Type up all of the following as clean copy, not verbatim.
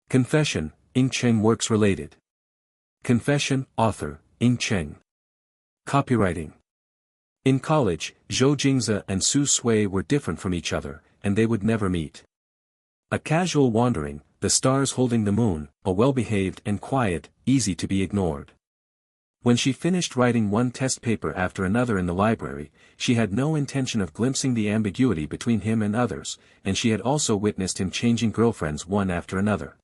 Confession, Ying Cheng works related. Confession, author, Ying Cheng. Copywriting. In college, Zhou Jingze and Su Sui were different from each other, and they would never meet. A casual wandering, the stars holding the moon, a well-behaved and quiet, easy to be ignored. When she finished writing one test paper after another in the library, she had no intention of glimpsing the ambiguity between him and others, and she had also witnessed him changing girlfriends one after another.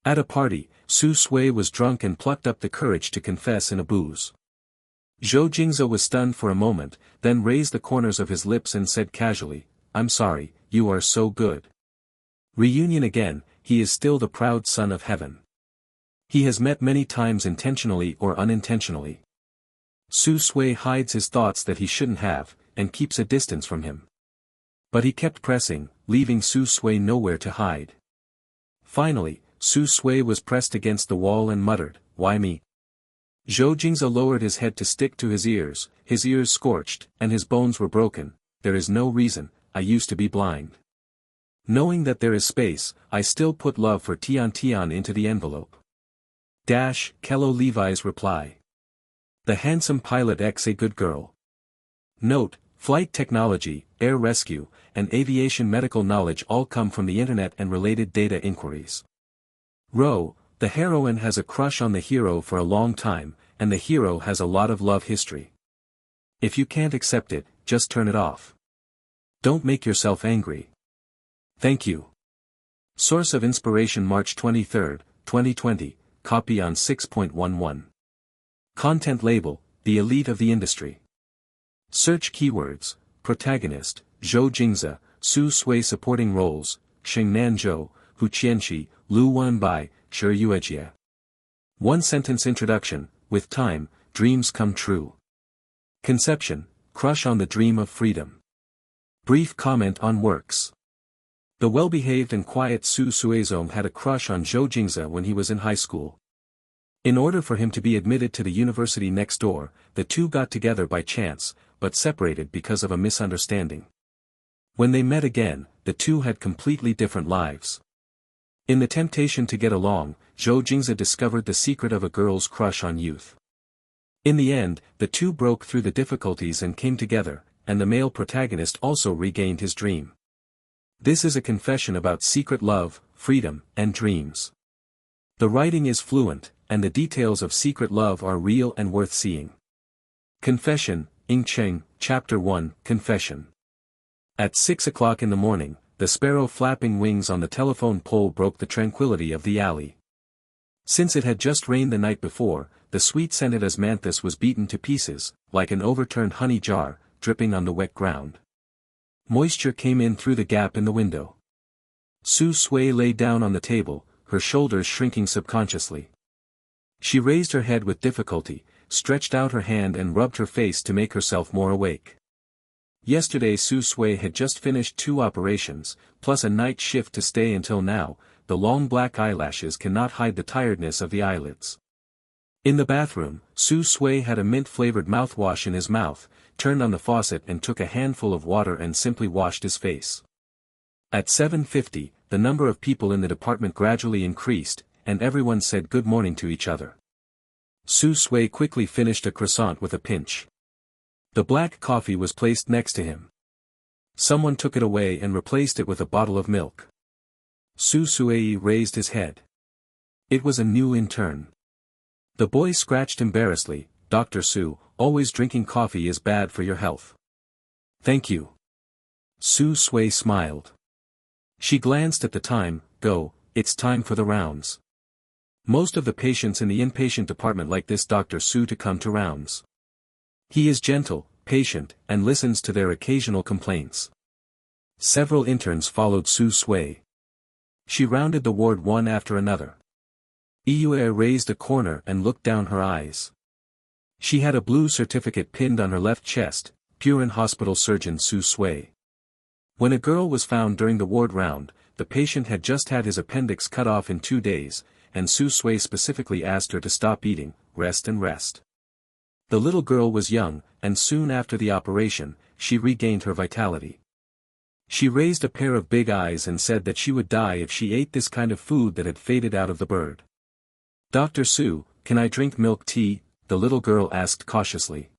At a party, Su Sui was drunk and plucked up the courage to confess in a booze. Zhou Jingze was stunned for a moment, then raised the corners of his lips and said casually, "I'm sorry, you are so good." Reunion again, he is still the proud son of heaven. He has met many times intentionally or unintentionally. Su Sui hides his thoughts that he shouldn't have, and keeps a distance from him. But he kept pressing, leaving Su Sui nowhere to hide. Finally, Su Sui was pressed against the wall and muttered, "Why me?" Zhou Jingze lowered his head to stick to his ears scorched, and his bones were broken. "There is no reason, I used to be blind. Knowing that there is space, I still put love for Tian Tian into the envelope." Kello Levi's reply. The handsome pilot X a good girl. Note, flight technology, air rescue, and aviation medical knowledge all come from the internet and related data inquiries. Ro, the heroine has a crush on the hero for a long time, and the hero has a lot of love history. If you can't accept it, just turn it off. Don't make yourself angry. Thank you. Source of inspiration March 23, 2020, copy on 6.11. Content label, the elite of the industry. Search keywords, protagonist, Zhou Jingze, Su Sui supporting roles, Cheng Nanzhou, Hu Qianxi, Lu Wenbai, Shi Yuejie. One-sentence introduction, with time, dreams come true. Conception, crush on the dream of freedom. Brief comment on works. The well-behaved and quiet Su Suizong had a crush on Zhou Jingze when he was in high school. In order for him to be admitted to the university next door, the two got together by chance, but separated because of a misunderstanding. When they met again, the two had completely different lives. In the temptation to get along, Zhou Jingze discovered the secret of a girl's crush on youth. In the end, the two broke through the difficulties and came together, and the male protagonist also regained his dream. This is a confession about secret love, freedom, and dreams. The writing is fluent, and the details of secret love are real and worth seeing. Confession, Ying Cheng, Chapter 1, Confession. At 6 o'clock in the morning, the sparrow flapping wings on the telephone pole broke the tranquility of the alley. Since it had just rained the night before, the sweet-scented asmanthus was beaten to pieces, like an overturned honey jar, dripping on the wet ground. Moisture came in through the gap in the window. Su Sui lay down on the table, her shoulders shrinking subconsciously. She raised her head with difficulty, stretched out her hand and rubbed her face to make herself more awake. Yesterday Su Sui had just finished 2 operations, plus a night shift to stay until now. The long black eyelashes cannot hide the tiredness of the eyelids. In the bathroom, Su Sui had a mint-flavored mouthwash in his mouth, turned on the faucet and took a handful of water and simply washed his face. At 7:50, the number of people in the department gradually increased, and everyone said good morning to each other. Su Sui quickly finished a croissant with a pinch. The black coffee was placed next to him. Someone took it away and replaced it with a bottle of milk. Su Sui raised his head. It was a new intern. The boy scratched embarrassedly, "Dr. Su, always drinking coffee is bad for your health." "Thank you." Su Sui smiled. She glanced at the time. "Go, it's time for the rounds." Most of the patients in the inpatient department like this Dr. Su to come to rounds. He is gentle, patient, and listens to their occasional complaints. Several interns followed Su Sui. She rounded the ward one after another. Yue raised a corner and looked down her eyes. She had a blue certificate pinned on her left chest, Purin Hospital Surgeon Su Sui. When a girl was found during the ward round, the patient had just had his appendix cut off in 2 days, and Su Sui specifically asked her to stop eating, rest and rest. The little girl was young, and soon after the operation, she regained her vitality. She raised a pair of big eyes and said that she would die if she ate this kind of food that had faded out of the bird. "Dr. Su, can I drink milk tea?" the little girl asked cautiously.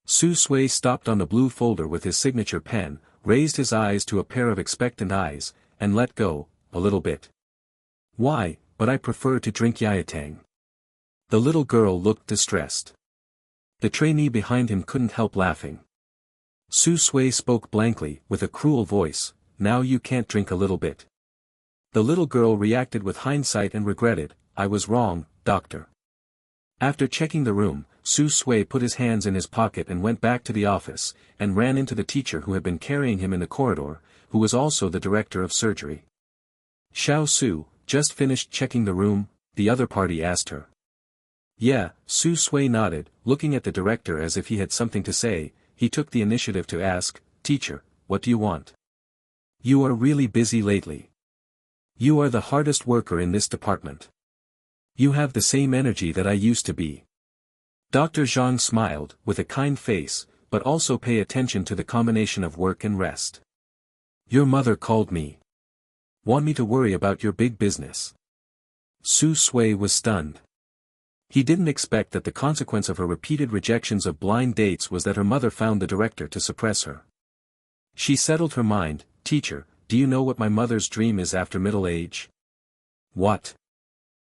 Su Sui stopped on the blue folder with his signature pen, raised his eyes to a pair of expectant eyes, and let go, a little bit. "Why, but I prefer to drink yatang." The little girl looked distressed. The trainee behind him couldn't help laughing. Su Sui spoke blankly, with a cruel voice, "Now you can't drink a little bit." The little girl reacted with hindsight and regretted, "I was wrong, doctor." After checking the room, Su Sui put his hands in his pocket and went back to the office, and ran into the teacher who had been carrying him in the corridor, who was also the director of surgery. "Xiao Su, just finished checking the room?" the other party asked her. "Yeah," Su Sui nodded, looking at the director as if he had something to say. He took the initiative to ask, "Teacher, what do you want? You are really busy lately. You are the hardest worker in this department. You have the same energy that I used to be." Dr. Zhang smiled, with a kind face, "But also pay attention to the combination of work and rest. Your mother called me. Want me to worry about your big business?" Su Sui was stunned. He didn't expect that the consequence of her repeated rejections of blind dates was that her mother found the director to suppress her. She settled her mind, "Teacher, do you know what my mother's dream is after middle age?" "What?"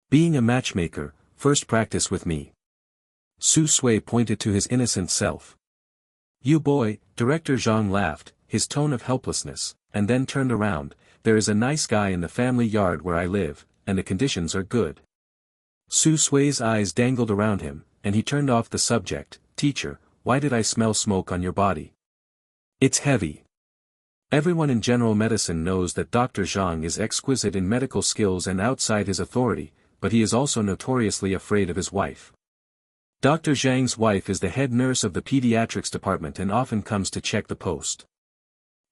"Being a matchmaker. First practice with me." Su Sui pointed to his innocent self. "You boy," Director Zhang laughed, his tone of helplessness, and then turned around, "There is a nice guy in the family yard where I live, and the conditions are good." Su Sui's eyes dangled around him, and he turned off the subject. "Teacher, why did I smell smoke on your body?" "It's heavy." Everyone in general medicine knows that Dr. Zhang is exquisite in medical skills and outside his authority, but he is also notoriously afraid of his wife. Dr. Zhang's wife is the head nurse of the pediatrics department and often comes to check the post.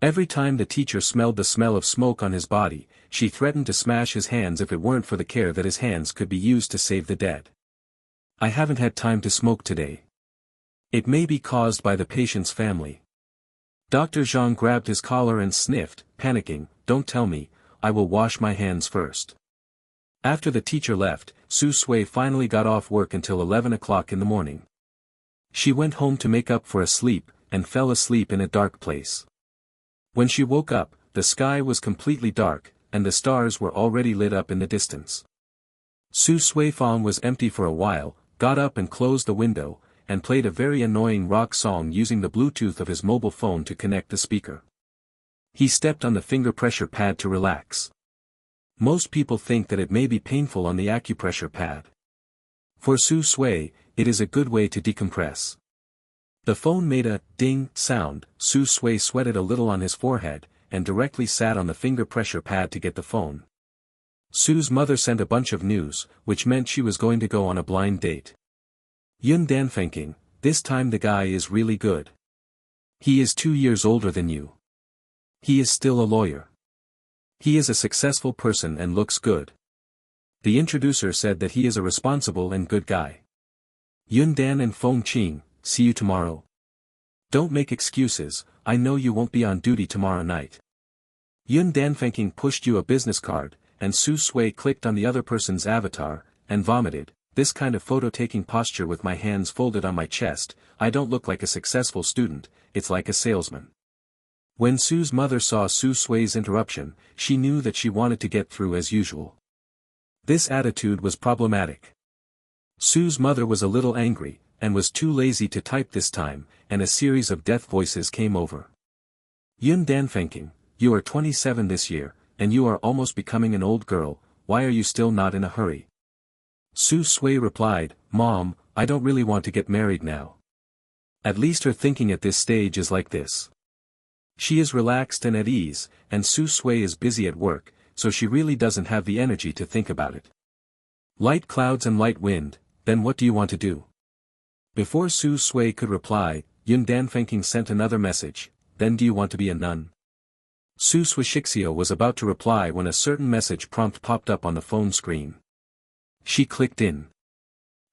Every time the teacher smelled the smell of smoke on his body, she threatened to smash his hands if it weren't for the care that his hands could be used to save the dead. "I haven't had time to smoke today. It may be caused by the patient's family." Dr. Zhang grabbed his collar and sniffed, panicking, "Don't tell me, I will wash my hands first." After the teacher left, Su Sui finally got off work until 11 o'clock in the morning. She went home to make up for a sleep, and fell asleep in a dark place. When she woke up, the sky was completely dark, and the stars were already lit up in the distance. Su Sui phone was empty for a while, got up and closed the window, and played a very annoying rock song using the Bluetooth of his mobile phone to connect the speaker. He stepped on the finger pressure pad to relax. Most people think that it may be painful on the acupressure pad. For Su Sui, it is a good way to decompress. The phone made a ding sound. Su Sui sweated a little on his forehead, and directly sat on the finger pressure pad to get the phone. Su's mother sent a bunch of news, which meant she was going to go on a blind date. "Yun Dan thinking, this time the guy is really good. He is 2 years older than you. He is still a lawyer. He is a successful person and looks good. The introducer said that he is a responsible and good guy. Yun Dan and Feng Qing, see you tomorrow. Don't make excuses, I know you won't be on duty tomorrow night." Yun Dan thinking pushed you a business card, and Su Sui clicked on the other person's avatar, and vomited, "This kind of photo-taking posture with my hands folded on my chest, I don't look like a successful student, it's like a salesman." When Su's mother saw Su Sui's interruption, she knew that she wanted to get through as usual. This attitude was problematic. Su's mother was a little angry, and was too lazy to type this time, and a series of death voices came over. "Yun Dan thinking, you are 27 this year, and you are almost becoming an old girl, why are you still not in a hurry?" Su Sui replied, "Mom, I don't really want to get married now." At least her thinking at this stage is like this. She is relaxed and at ease, and Su Sui is busy at work, so she really doesn't have the energy to think about it. Light clouds and light wind, then what do you want to do? Before Su Sui could reply, Yun Dan thinking sent another message, "Then do you want to be a nun?" Su Suishixio was about to reply when a certain message prompt popped up on the phone screen. She clicked in.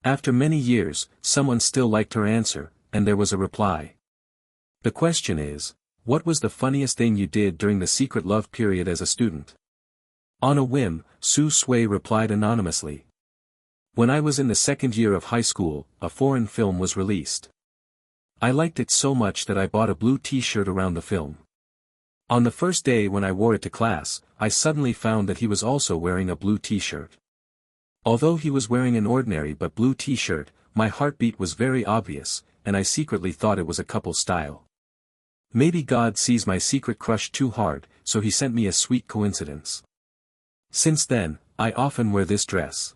After many years, someone still liked her answer, and there was a reply. The question is, What was the funniest thing you did during the secret love period as a student? On a whim, Su Sui replied anonymously. When I was in the second year of high school, a foreign film was released. I liked it so much that I bought a blue t-shirt around the film. On the first day when I wore it to class, I suddenly found that he was also wearing a blue t-shirt. Although he was wearing an ordinary but blue t-shirt, my heartbeat was very obvious, and I secretly thought it was a couple style. Maybe God sees my secret crush too hard, so he sent me a sweet coincidence. Since then, I often wear this dress.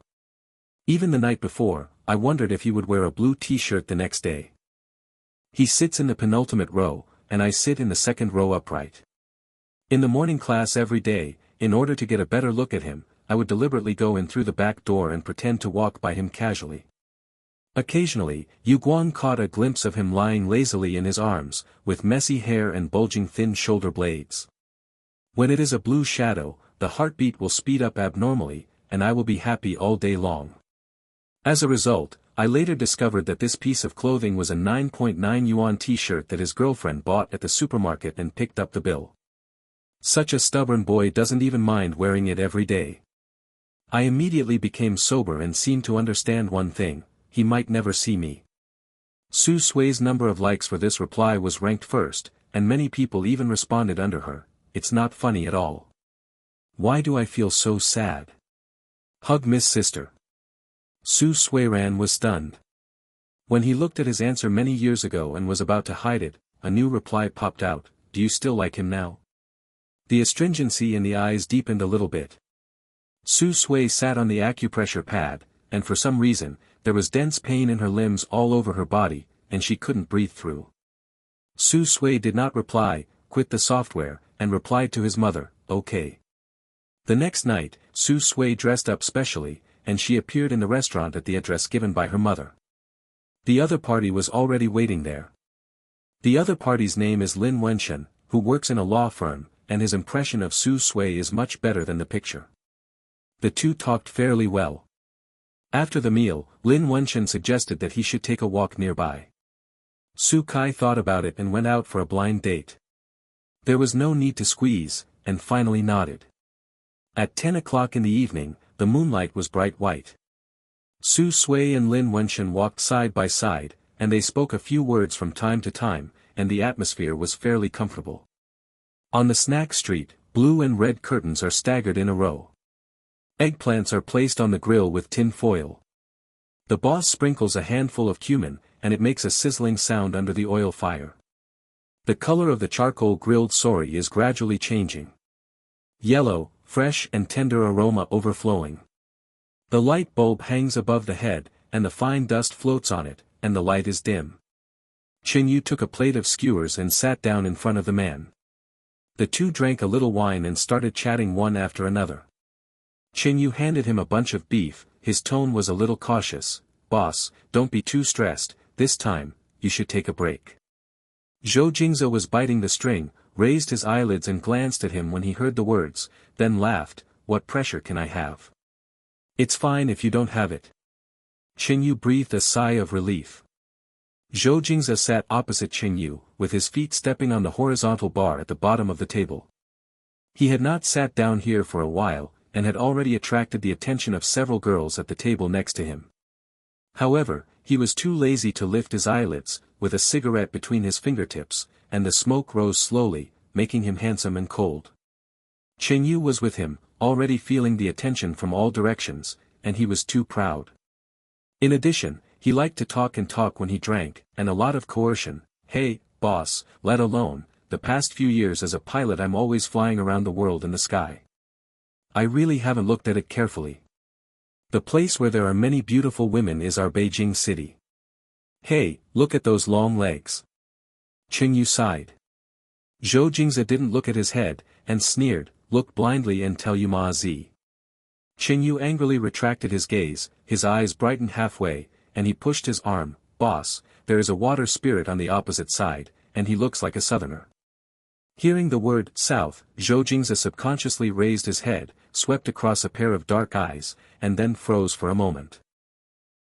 Even the night before, I wondered if he would wear a blue t-shirt the next day. He sits in the penultimate row, and I sit in the second row upright. In the morning class every day, in order to get a better look at him, I would deliberately go in through the back door and pretend to walk by him casually. Occasionally, Yu Guang caught a glimpse of him lying lazily in his arms, with messy hair and bulging thin shoulder blades. When it is a blue shadow, the heartbeat will speed up abnormally, and I will be happy all day long. As a result, I later discovered that this piece of clothing was a 9.9 yuan t-shirt that his girlfriend bought at the supermarket and picked up the bill. Such a stubborn boy doesn't even mind wearing it every day. I immediately became sober and seemed to understand one thing: he might never see me. Su Sui's number of likes for this reply was ranked first, and many people even responded under her, "It's not funny at all. Why do I feel so sad? Hug Miss Sister." Su Suiran was stunned. When he looked at his answer many years ago and was about to hide it, a new reply popped out: "Do you still like him now?" The astringency in the eyes deepened a little bit. Su Sui sat on the acupressure pad, and for some reason, there was dense pain in her limbs all over her body, and she couldn't breathe through. Su Sui did not reply, quit the software, and replied to his mother, "Okay." The next night, Su Sui dressed up specially, and she appeared in the restaurant at the address given by her mother. The other party was already waiting there. The other party's name is Lin Wenshen, who works in a law firm, and his impression of Su Sui is much better than the picture. The two talked fairly well. After the meal, Lin Wenshen suggested that he should take a walk nearby. Su Kai thought about it and went out for a blind date. There was no need to squeeze, and finally nodded. At 10 o'clock in the evening, the moonlight was bright white. Su Sui and Lin Wenshen walked side by side, and they spoke a few words from time to time, and the atmosphere was fairly comfortable. On the snack street, blue and red curtains are staggered in a row. Eggplants are placed on the grill with tin foil. The boss sprinkles a handful of cumin, and it makes a sizzling sound under the oil fire. The color of the charcoal grilled sori is gradually changing. Yellow, fresh and tender aroma overflowing. The light bulb hangs above the head, and the fine dust floats on it, and the light is dim. Qingyu took a plate of skewers and sat down in front of the man. The two drank a little wine and started chatting one after another. Qingyu handed him a bunch of beef. His tone was a little cautious. "Boss, don't be too stressed, this time, you should take a break." Zhou Jingze was biting the string, raised his eyelids and glanced at him when he heard the words, then laughed. "What pressure can I have? It's fine if you don't have it." Qingyu breathed a sigh of relief. Zhou Jingze sat opposite Qingyu, with his feet stepping on the horizontal bar at the bottom of the table. He had not sat down here for a while, and had already attracted the attention of several girls at the table next to him. However, he was too lazy to lift his eyelids, with a cigarette between his fingertips, and the smoke rose slowly, making him handsome and cold. Qingyu was with him, already feeling the attention from all directions, and he was too proud. In addition, he liked to talk when he drank, and a lot of coercion. "Hey, boss, let alone, the past few years as a pilot I'm always flying around the world in the sky. I really haven't looked at it carefully. The place where there are many beautiful women is our Beijing city. Hey, look at those long legs." Qingyu sighed. Zhou Jingze didn't look at his head, and sneered, "Look blindly and tell you ma zi." Qingyu angrily retracted his gaze, his eyes brightened halfway, and he pushed his arm. "Boss, there is a water spirit on the opposite side, and he looks like a southerner." Hearing the word south, Zhou Jingze subconsciously raised his head, swept across a pair of dark eyes, and then froze for a moment.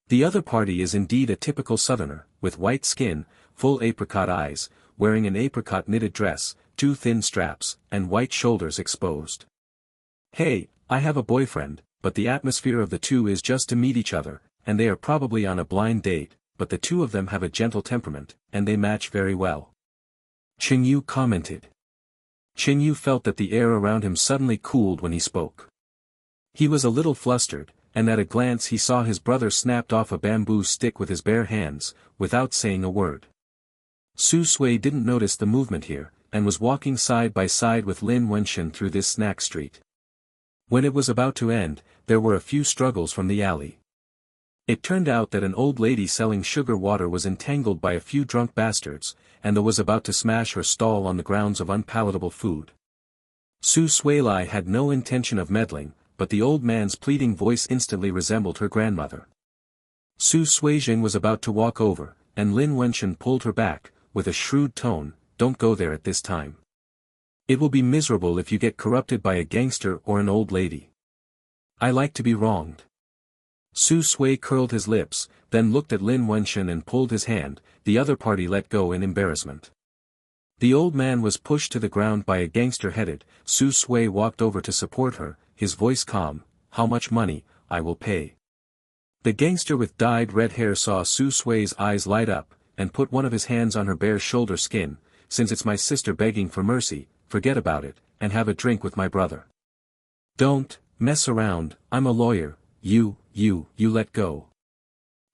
The other party is indeed a typical southerner, with white skin, full apricot eyes, wearing an apricot knitted dress, two thin straps, and white shoulders exposed. "Hey, I have a boyfriend, but the atmosphere of the two is just to meet each other, and they are probably on a blind date, but the two of them have a gentle temperament, and they match very well," Cheng Yu commented. Cheng Yu felt that the air around him suddenly cooled when he spoke. He was a little flustered, and at a glance he saw his brother snapped off a bamboo stick with his bare hands, without saying a word. Su Sui didn't notice the movement here, and was walking side by side with Lin Wenshan through this snack street. When it was about to end, there were a few struggles from the alley. It turned out that an old lady selling sugar water was entangled by a few drunk bastards, and was about to smash her stall on the grounds of unpalatable food. Su Suilai had no intention of meddling, but the old man's pleading voice instantly resembled her grandmother. Su Suijing was about to walk over, and Lin Wenshan pulled her back, with a shrewd tone, "Don't go there at this time. It will be miserable if you get corrupted by a gangster or an old lady. I like to be wronged." Su Sui curled his lips, then looked at Lin Wenshan and pulled his hand. The other party let go in embarrassment. The old man was pushed to the ground by a gangster headed. Su Sui walked over to support her, his voice calm. "How much money? I will pay." The gangster with dyed red hair saw Su Sui's eyes light up, and put one of his hands on her bare shoulder skin. "Since it's my sister begging for mercy, forget about it, and have a drink with my brother. Don't mess around, I'm a lawyer. You let go."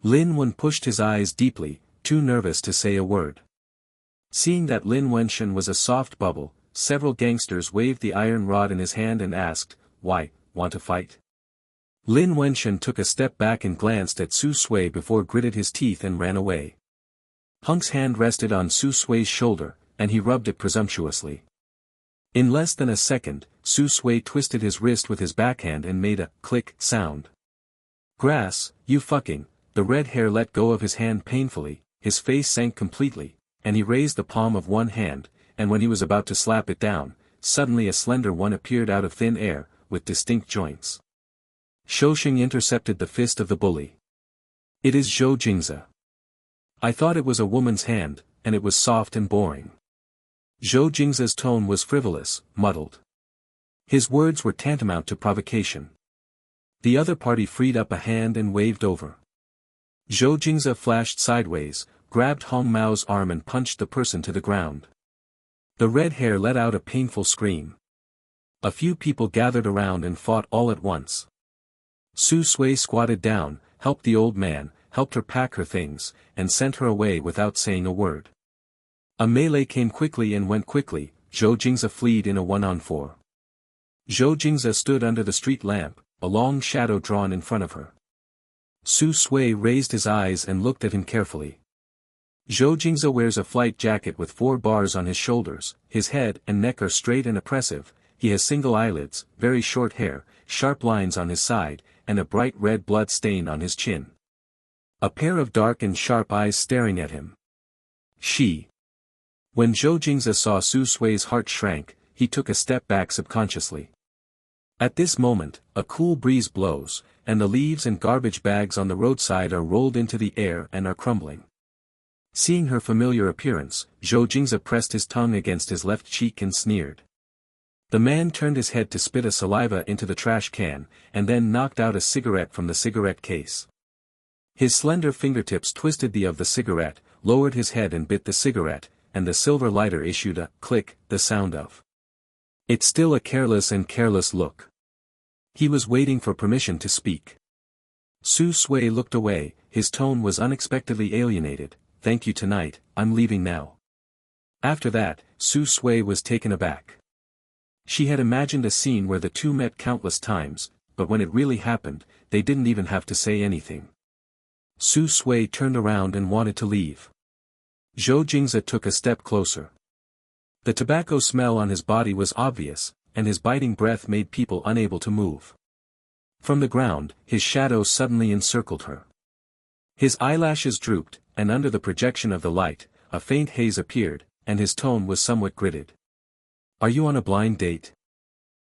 Lin Wen pushed his eyes deeply, too nervous to say a word. Seeing that Lin Wenshan was a soft bubble, several gangsters waved the iron rod in his hand and asked, "Why, want to fight?" Lin Wenshan took a step back and glanced at Su Sui before gritted his teeth and ran away. Hunk's hand rested on Su Sui's shoulder, and he rubbed it presumptuously. In less than a second, Su Sui twisted his wrist with his backhand and made a click sound. "Grass, you fucking." The red hair let go of his hand painfully, his face sank completely, and he raised the palm of one hand, and when he was about to slap it down, suddenly a slender one appeared out of thin air, with distinct joints. Shouxing intercepted the fist of the bully. "It is Zhou Jingze. I thought it was a woman's hand, and it was soft and boring." Zhou Jingze's tone was frivolous, muddled. His words were tantamount to provocation. The other party freed up a hand and waved over. Zhou Jingze flashed sideways, grabbed Hong Mao's arm and punched the person to the ground. The red hair let out a painful scream. A few people gathered around and fought all at once. Su Sui squatted down, helped the old man, helped her pack her things, and sent her away without saying a word. A melee came quickly and went quickly. Zhou Jingze fled in a 1-on-4. Zhou Jingze stood under the street lamp, a long shadow drawn in front of her. Su Sui raised his eyes and looked at him carefully. Zhou Jingze wears a flight jacket with 4 bars on his shoulders, his head and neck are straight and oppressive, he has single eyelids, very short hair, sharp lines on his side, and a bright red blood stain on his chin. A pair of dark and sharp eyes staring at him. She. When Zhou Jingze saw Su Sui's heart shrank, he took a step back subconsciously. At this moment, a cool breeze blows, and the leaves and garbage bags on the roadside are rolled into the air and are crumbling. Seeing her familiar appearance, Zhou Jingze pressed his tongue against his left cheek and sneered. The man turned his head to spit a saliva into the trash can, and then knocked out a cigarette from the cigarette case. His slender fingertips twisted the of the cigarette, lowered his head and bit the cigarette, and the silver lighter issued a click, the sound of. It's still a careless look. He was waiting for permission to speak. Su Sui looked away, his tone was unexpectedly alienated. "Thank you tonight, I'm leaving now." After that, Su Sui was taken aback. She had imagined a scene where the two met countless times, but when it really happened, they didn't even have to say anything. Su Sui turned around and wanted to leave. Zhou Jingze took a step closer. The tobacco smell on his body was obvious, and his biting breath made people unable to move. From the ground, his shadow suddenly encircled her. His eyelashes drooped, and under the projection of the light, a faint haze appeared, and his tone was somewhat gritted. "Are you on a blind date?"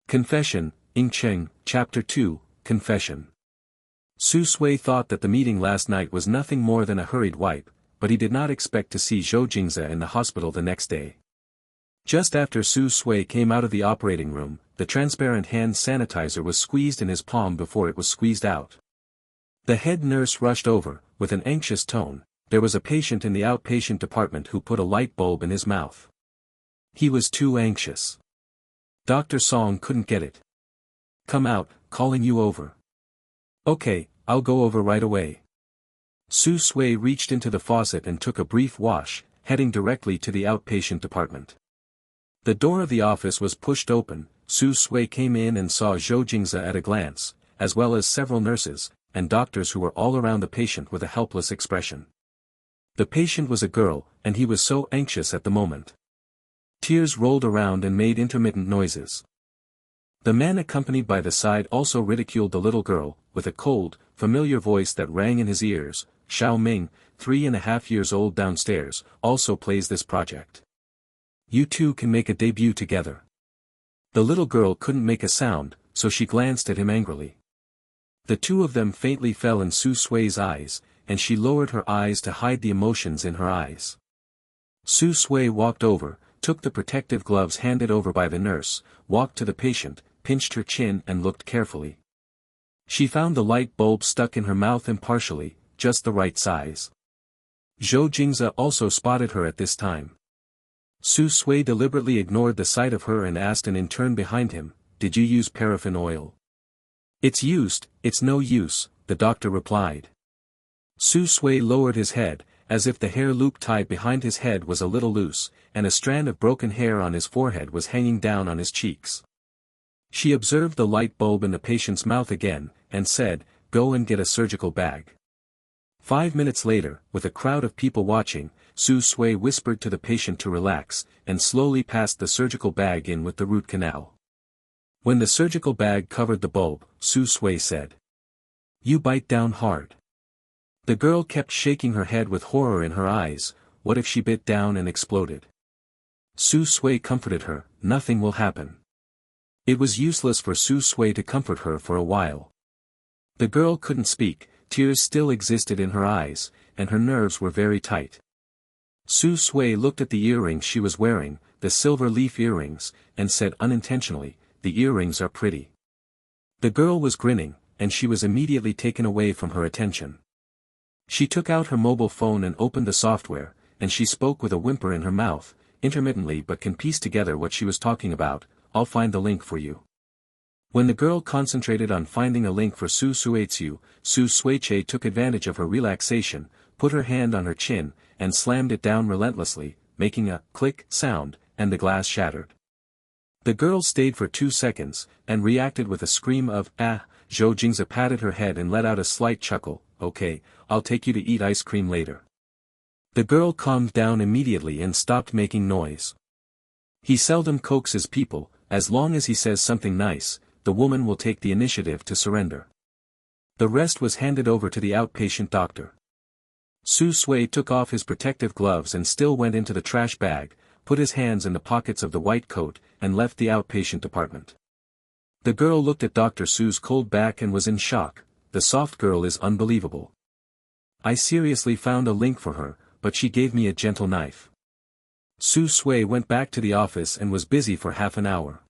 Confession, Ying Cheng, Chapter 2, Confession. Su Sui thought that the meeting last night was nothing more than a hurried wipe, but he did not expect to see Zhou Jingze in the hospital the next day. Just after Su Sui came out of the operating room, the transparent hand sanitizer was squeezed in his palm before it was squeezed out. The head nurse rushed over, with an anxious tone. There was a patient in the outpatient department who put a light bulb in his mouth. He was too anxious. Dr. Song couldn't get it. Come out, calling you over. Okay, I'll go over right away. Su Sui reached into the faucet and took a brief wash, heading directly to the outpatient department. The door of the office was pushed open. Su Sui came in and saw Zhou Jingze at a glance, as well as several nurses and doctors who were all around the patient with a helpless expression. The patient was a girl, and he was so anxious at the moment. Tears rolled around and made intermittent noises. The man accompanied by the side also ridiculed the little girl, with a cold, familiar voice that rang in his ears. Xiao Ming, 3.5 years old downstairs, also plays this project. You two can make a debut together. The little girl couldn't make a sound, so she glanced at him angrily. The two of them faintly fell in Su Sui's eyes, and she lowered her eyes to hide the emotions in her eyes. Su Sui walked over, took the protective gloves handed over by the nurse, walked to the patient, pinched her chin and looked carefully. She found the light bulb stuck in her mouth impartially, just the right size. Zhou Jingze also spotted her at this time. Su Sui deliberately ignored the sight of her and asked an intern behind him, "Did you use paraffin oil?" "It's used, it's no use," the doctor replied. Su Sui lowered his head, as if the hair loop tied behind his head was a little loose, and a strand of broken hair on his forehead was hanging down on his cheeks. She observed the light bulb in the patient's mouth again, and said, "Go and get a surgical bag." 5 minutes later, with a crowd of people watching, Su Sui whispered to the patient to relax, and slowly passed the surgical bag in with the root canal. When the surgical bag covered the bulb, Su Sui said, "You bite down hard." The girl kept shaking her head with horror in her eyes. What if she bit down and exploded? Su Sui comforted her, "Nothing will happen." It was useless for Su Sui to comfort her for a while. The girl couldn't speak, tears still existed in her eyes, and her nerves were very tight. Su Sui looked at the earrings she was wearing, the silver leaf earrings, and said unintentionally, "The earrings are pretty." The girl was grinning, and she was immediately taken away from her attention. She took out her mobile phone and opened the software, and she spoke with a whimper in her mouth, intermittently but can piece together what she was talking about. "I'll find the link for you." When the girl concentrated on finding a link for Su Suichu, Su Suiche took advantage of her relaxation, put her hand on her chin, and slammed it down relentlessly, making a click sound, and the glass shattered. The girl stayed for 2 seconds, and reacted with a scream of, "Ah!" Zhou Jingze patted her head and let out a slight chuckle. "Okay, I'll take you to eat ice cream later." The girl calmed down immediately and stopped making noise. He seldom coaxes people. As long as he says something nice, the woman will take the initiative to surrender. The rest was handed over to the outpatient doctor. Su Sui took off his protective gloves and still went into the trash bag, put his hands in the pockets of the white coat, and left the outpatient department. The girl looked at Dr. Su's cold back and was in shock. The soft girl is unbelievable. I seriously found a link for her, but she gave me a gentle knife. Su Sui went back to the office and was busy for half an hour.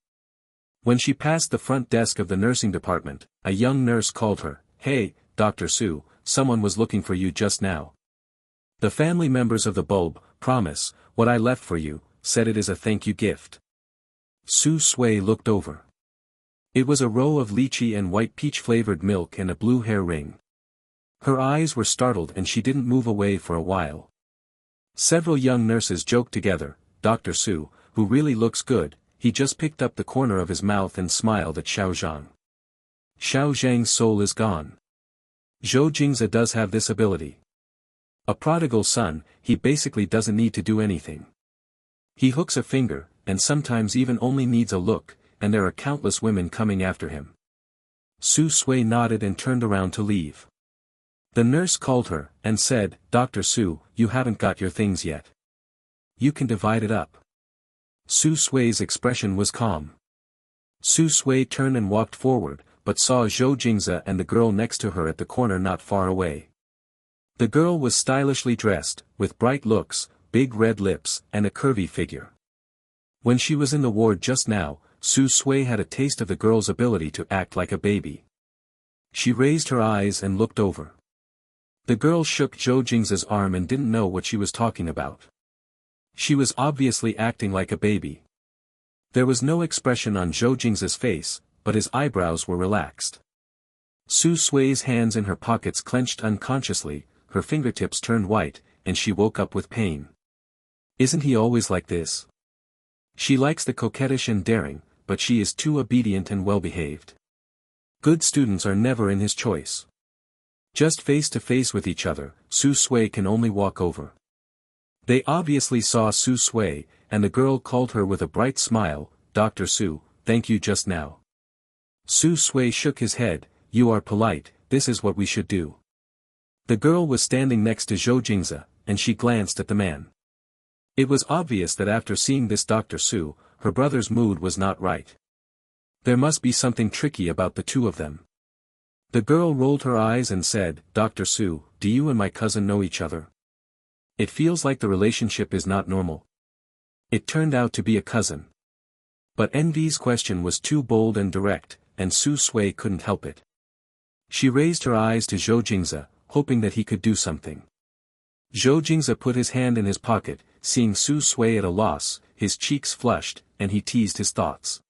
When she passed the front desk of the nursing department, a young nurse called her, "Hey, Dr. Su, someone was looking for you just now." The family members of the bulb, promise, what I left for you, said it is a thank you gift. Su Sui looked over. It was a row of lychee and white peach-flavored milk and a blue hair ring. Her eyes were startled and she didn't move away for a while. Several young nurses joked together, "Dr. Su, who really looks good, he just picked up the corner of his mouth and smiled at Xiao Zhang. Xiao Zhang's soul is gone. Zhou Jingze does have this ability. A prodigal son, he basically doesn't need to do anything. He hooks a finger, and sometimes even only needs a look, and there are countless women coming after him." Su Sui nodded and turned around to leave. The nurse called her, and said, "Dr. Su, you haven't got your things yet. You can divide it up." Su Sui's expression was calm. Su Sui turned and walked forward, but saw Zhou Jingze and the girl next to her at the corner not far away. The girl was stylishly dressed, with bright looks, big red lips, and a curvy figure. When she was in the ward just now, Su Sui had a taste of the girl's ability to act like a baby. She raised her eyes and looked over. The girl shook Zhou Jingze's arm and didn't know what she was talking about. She was obviously acting like a baby. There was no expression on Zhou Jingze's face, but his eyebrows were relaxed. Su Sui's hands in her pockets clenched unconsciously, her fingertips turned white, and she woke up with pain. Isn't he always like this? She likes the coquettish and daring, but she is too obedient and well-behaved. Good students are never in his choice. Just face to face with each other, Su Sui can only walk over. They obviously saw Su Sui, and the girl called her with a bright smile, "Dr. Su, thank you just now." Su Sui shook his head, "You are polite, this is what we should do." The girl was standing next to Zhou Jingze, and she glanced at the man. It was obvious that after seeing this Dr. Su, her brother's mood was not right. There must be something tricky about the two of them. The girl rolled her eyes and said, "Dr. Su, do you and my cousin know each other? It feels like the relationship is not normal." It turned out to be a cousin. But Envy's question was too bold and direct, and Su Sui couldn't help it. She raised her eyes to Zhou Jingze, hoping that he could do something. Zhou Jingze put his hand in his pocket, seeing Su Sui at a loss, his cheeks flushed, and he teased his thoughts.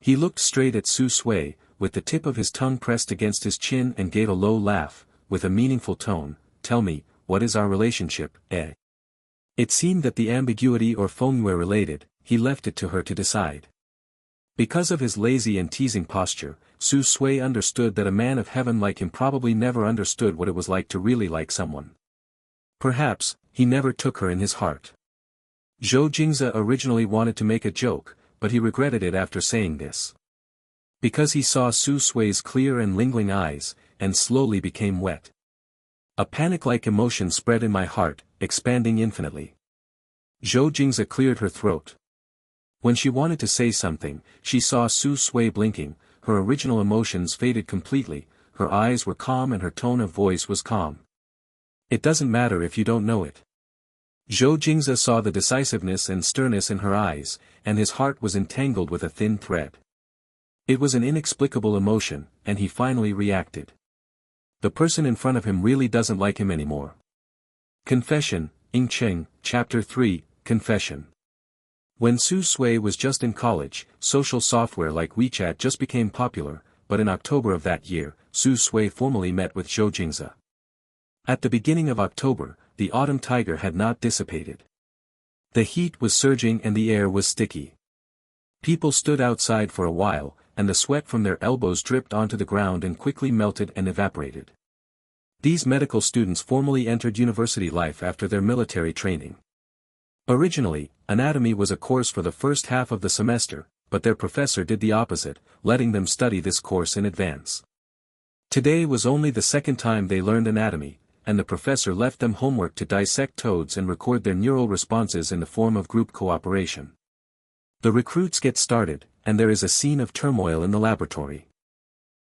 He looked straight at Su Sui, with the tip of his tongue pressed against his chin and gave a low laugh, with a meaningful tone, "Tell me, what is our relationship, eh?" It seemed that the ambiguity or feng-wei related, he left it to her to decide. Because of his lazy and teasing posture, Su Sui understood that a man of heaven like him probably never understood what it was like to really like someone. Perhaps, he never took her in his heart. Zhou Jingze originally wanted to make a joke, but he regretted it after saying this. Because he saw Su Sui's clear and lingering eyes, and slowly became wet. A panic-like emotion spread in my heart, expanding infinitely. Zhou Jingze cleared her throat. When she wanted to say something, she saw Su Sui blinking, her original emotions faded completely, her eyes were calm and her tone of voice was calm. "It doesn't matter if you don't know it." Zhou Jingze saw the decisiveness and sternness in her eyes, and his heart was entangled with a thin thread. It was an inexplicable emotion, and he finally reacted. The person in front of him really doesn't like him anymore. Confession, Ying Cheng, Chapter 3, Confession. When Su Sui was just in college, social software like WeChat just became popular, but in October of that year, Su Sui formally met with Zhou Jingze. At the beginning of October, the autumn tiger had not dissipated. The heat was surging and the air was sticky. People stood outside for a while, and the sweat from their elbows dripped onto the ground and quickly melted and evaporated. These medical students formally entered university life after their military training. Originally, anatomy was a course for the first half of the semester, but their professor did the opposite, letting them study this course in advance. Today was only the second time they learned anatomy, and the professor left them homework to dissect toads and record their neural responses in the form of group cooperation. The recruits get started, and there is a scene of turmoil in the laboratory.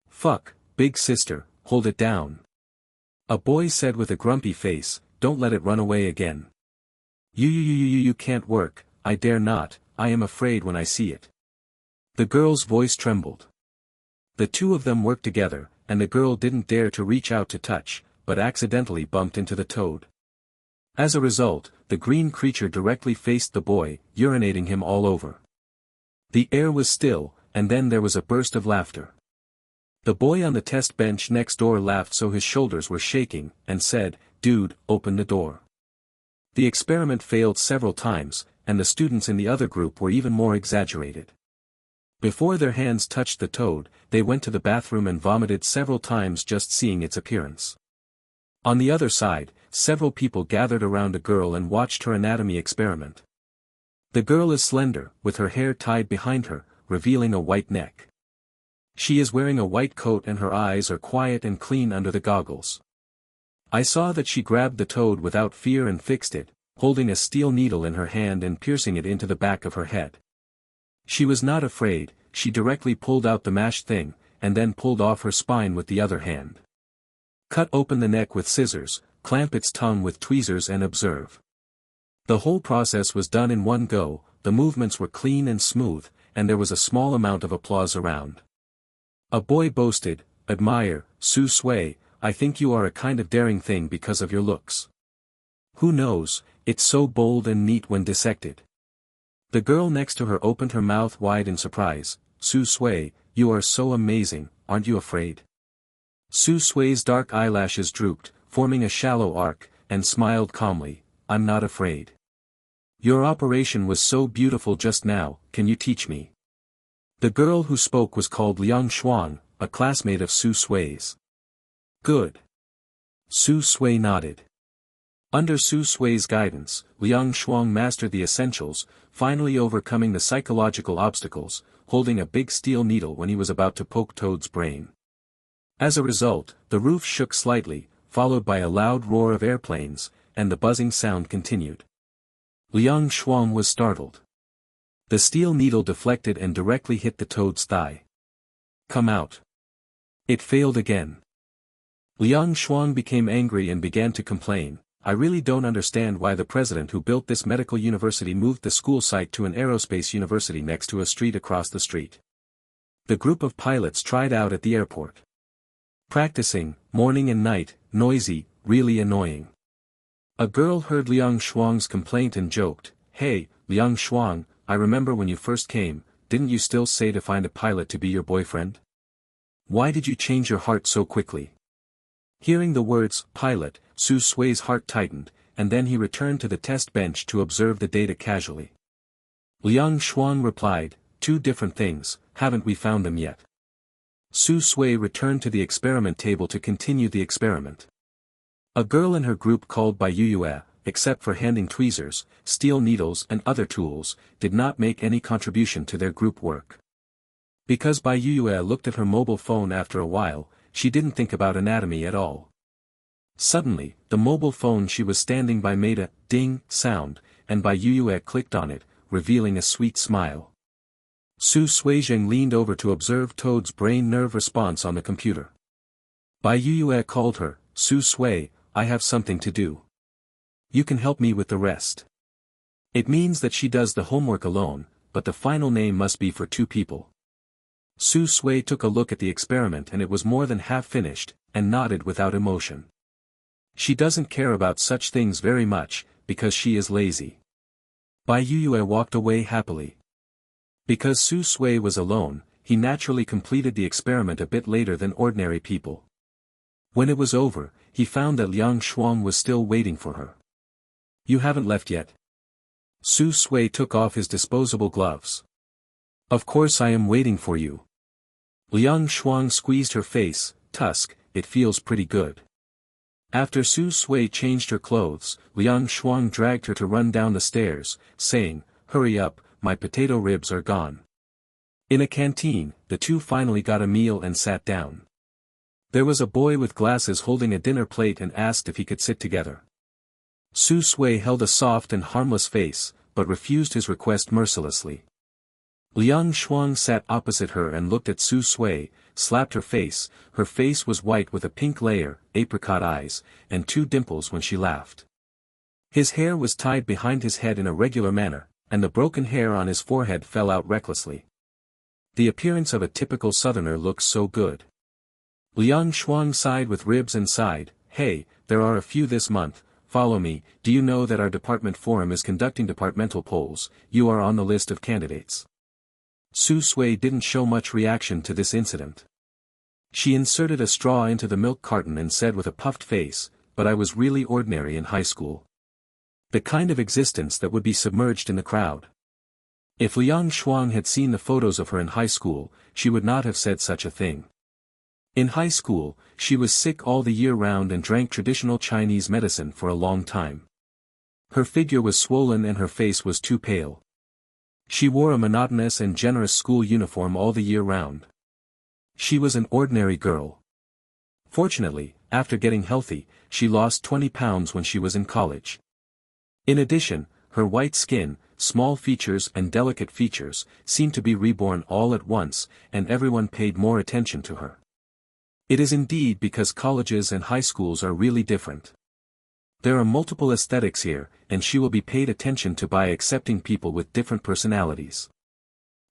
"Fuck, big sister, hold it down," a boy said with a grumpy face, "Don't let it run away again." You can't work, I dare not, I am afraid when I see it." The girl's voice trembled. The two of them worked together, and the girl didn't dare to reach out to touch, but accidentally bumped into the toad. As a result, the green creature directly faced the boy, urinating him all over. The air was still, and then there was a burst of laughter. The boy on the test bench next door laughed so his shoulders were shaking, and said, "Dude, open the door." The experiment failed several times, and the students in the other group were even more exaggerated. Before their hands touched the toad, they went to the bathroom and vomited several times just seeing its appearance. On the other side, several people gathered around a girl and watched her anatomy experiment. The girl is slender, with her hair tied behind her, revealing a white neck. She is wearing a white coat and her eyes are quiet and clean under the goggles. I saw that she grabbed the toad without fear and fixed it, holding a steel needle in her hand and piercing it into the back of her head. She was not afraid, she directly pulled out the mashed thing, and then pulled off her spine with the other hand. Cut open the neck with scissors, clamp its tongue with tweezers and observe. The whole process was done in one go, the movements were clean and smooth, and there was a small amount of applause around. A boy boasted, "Admire, Su Sui, I think you are a kind of daring thing because of your looks. Who knows, it's so bold and neat when dissected." The girl next to her opened her mouth wide in surprise. "Su Sui, you are so amazing, aren't you afraid?" Su Sui's dark eyelashes drooped, forming a shallow arc, and smiled calmly, "I'm not afraid. Your operation was so beautiful just now, can you teach me?" The girl who spoke was called Liang Shuang, a classmate of Su Sui's. "Good." Su Sui nodded. Under Su Sui's guidance, Liang Shuang mastered the essentials, finally overcoming the psychological obstacles, holding a big steel needle when he was about to poke Toad's brain. As a result, the roof shook slightly, followed by a loud roar of airplanes, and the buzzing sound continued. Liang Shuang was startled. The steel needle deflected and directly hit the Toad's thigh. "Come out." It failed again. Liang Shuang became angry and began to complain, "I really don't understand why the president who built this medical university moved the school site to an aerospace university next to a street across the street. The group of pilots tried out at the airport. Practicing, morning and night, noisy, really annoying." A girl heard Liang Shuang's complaint and joked, "Hey, Liang Shuang, I remember when you first came, didn't you still say to find a pilot to be your boyfriend? Why did you change your heart so quickly?" Hearing the words, "pilot," Su Sui's heart tightened, and then he returned to the test bench to observe the data casually. Liang Shuang replied, "Two different things, haven't we found them yet?" Su Sui returned to the experiment table to continue the experiment. A girl in her group called Bai Yuyue, except for handing tweezers, steel needles and other tools, did not make any contribution to their group work. Because Bai Yuyue looked at her mobile phone after a while, she didn't think about anatomy at all. Suddenly, the mobile phone she was standing by made a ding sound, and Bai Yuyue clicked on it, revealing a sweet smile. Su Suizheng leaned over to observe Toad's brain nerve response on the computer. Bai Yuyue called her, "Su Sui, I have something to do. You can help me with the rest." It means that she does the homework alone, but the final name must be for two people. Su Sui took a look at the experiment and it was more than half finished, and nodded without emotion. She doesn't care about such things very much, because she is lazy. Bai Yuyue walked away happily. Because Su Sui was alone, he naturally completed the experiment a bit later than ordinary people. When it was over, he found that Liang Shuang was still waiting for her. "You haven't left yet?" Su Sui took off his disposable gloves. "Of course I am waiting for you." Liang Shuang squeezed her face, "Tusk, it feels pretty good." After Su Sui changed her clothes, Liang Shuang dragged her to run down the stairs, saying, "Hurry up, my potato ribs are gone." In a canteen, the two finally got a meal and sat down. There was a boy with glasses holding a dinner plate and asked if he could sit together. Su Sui held a soft and harmless face, but refused his request mercilessly. Liang Shuang sat opposite her and looked at Su Sui, slapped her face was white with a pink layer, apricot eyes, and two dimples when she laughed. His hair was tied behind his head in a regular manner, and the broken hair on his forehead fell out recklessly. The appearance of a typical southerner looks so good. Liang Shuang sighed with ribs and sighed, "Hey, there are a few this month, follow me, do you know that our department forum is conducting departmental polls, you are on the list of candidates." Su Sui didn't show much reaction to this incident. She inserted a straw into the milk carton and said with a puffed face, "But I was really ordinary in high school. The kind of existence that would be submerged in the crowd." If Liang Shuang had seen the photos of her in high school, she would not have said such a thing. In high school, she was sick all the year round and drank traditional Chinese medicine for a long time. Her figure was swollen and her face was too pale. She wore a monotonous and generous school uniform all the year round. She was an ordinary girl. Fortunately, after getting healthy, she lost 20 pounds when she was in college. In addition, her white skin, small features and delicate features, seemed to be reborn all at once, and everyone paid more attention to her. It is indeed because colleges and high schools are really different. There are multiple aesthetics here, and she will be paid attention to by accepting people with different personalities.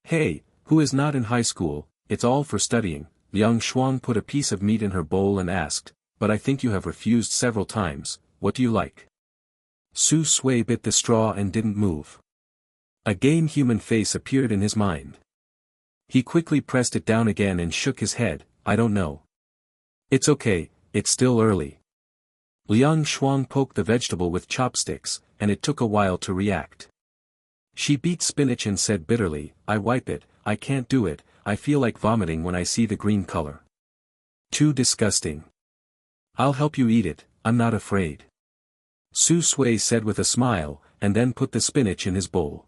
Hey, who is not in high school, it's all for studying. Liang Shuang put a piece of meat in her bowl and asked, but I think you have refused several times, what do you like? Su Sui bit the straw and didn't move. A game human face appeared in his mind. He quickly pressed it down again and shook his head, I don't know. It's okay, it's still early. Liang Shuang poked the vegetable with chopsticks, and it took a while to react. She beat spinach and said bitterly, I wipe it, I can't do it, I feel like vomiting when I see the green color. Too disgusting. I'll help you eat it, I'm not afraid. Su Sui said with a smile, and then put the spinach in his bowl.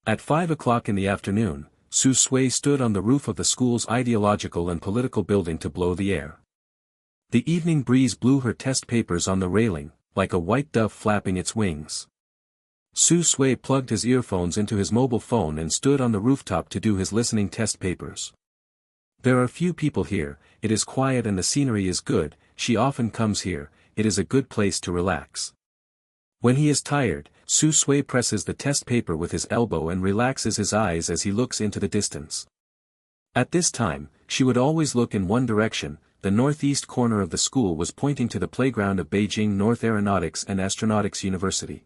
At 5 o'clock in the afternoon, Su Sui stood on the roof of the school's ideological and political building to blow the air. The evening breeze blew her test papers on the railing, like a white dove flapping its wings. Su Sui plugged his earphones into his mobile phone and stood on the rooftop to do his listening test papers. There are few people here, it is quiet and the scenery is good, she often comes here, it is a good place to relax. When he is tired, Su Sui presses the test paper with his elbow and relaxes his eyes as he looks into the distance. At this time, she would always look in one direction. The northeast corner of the school was pointing to the playground of Beijing North Aeronautics and Astronautics University.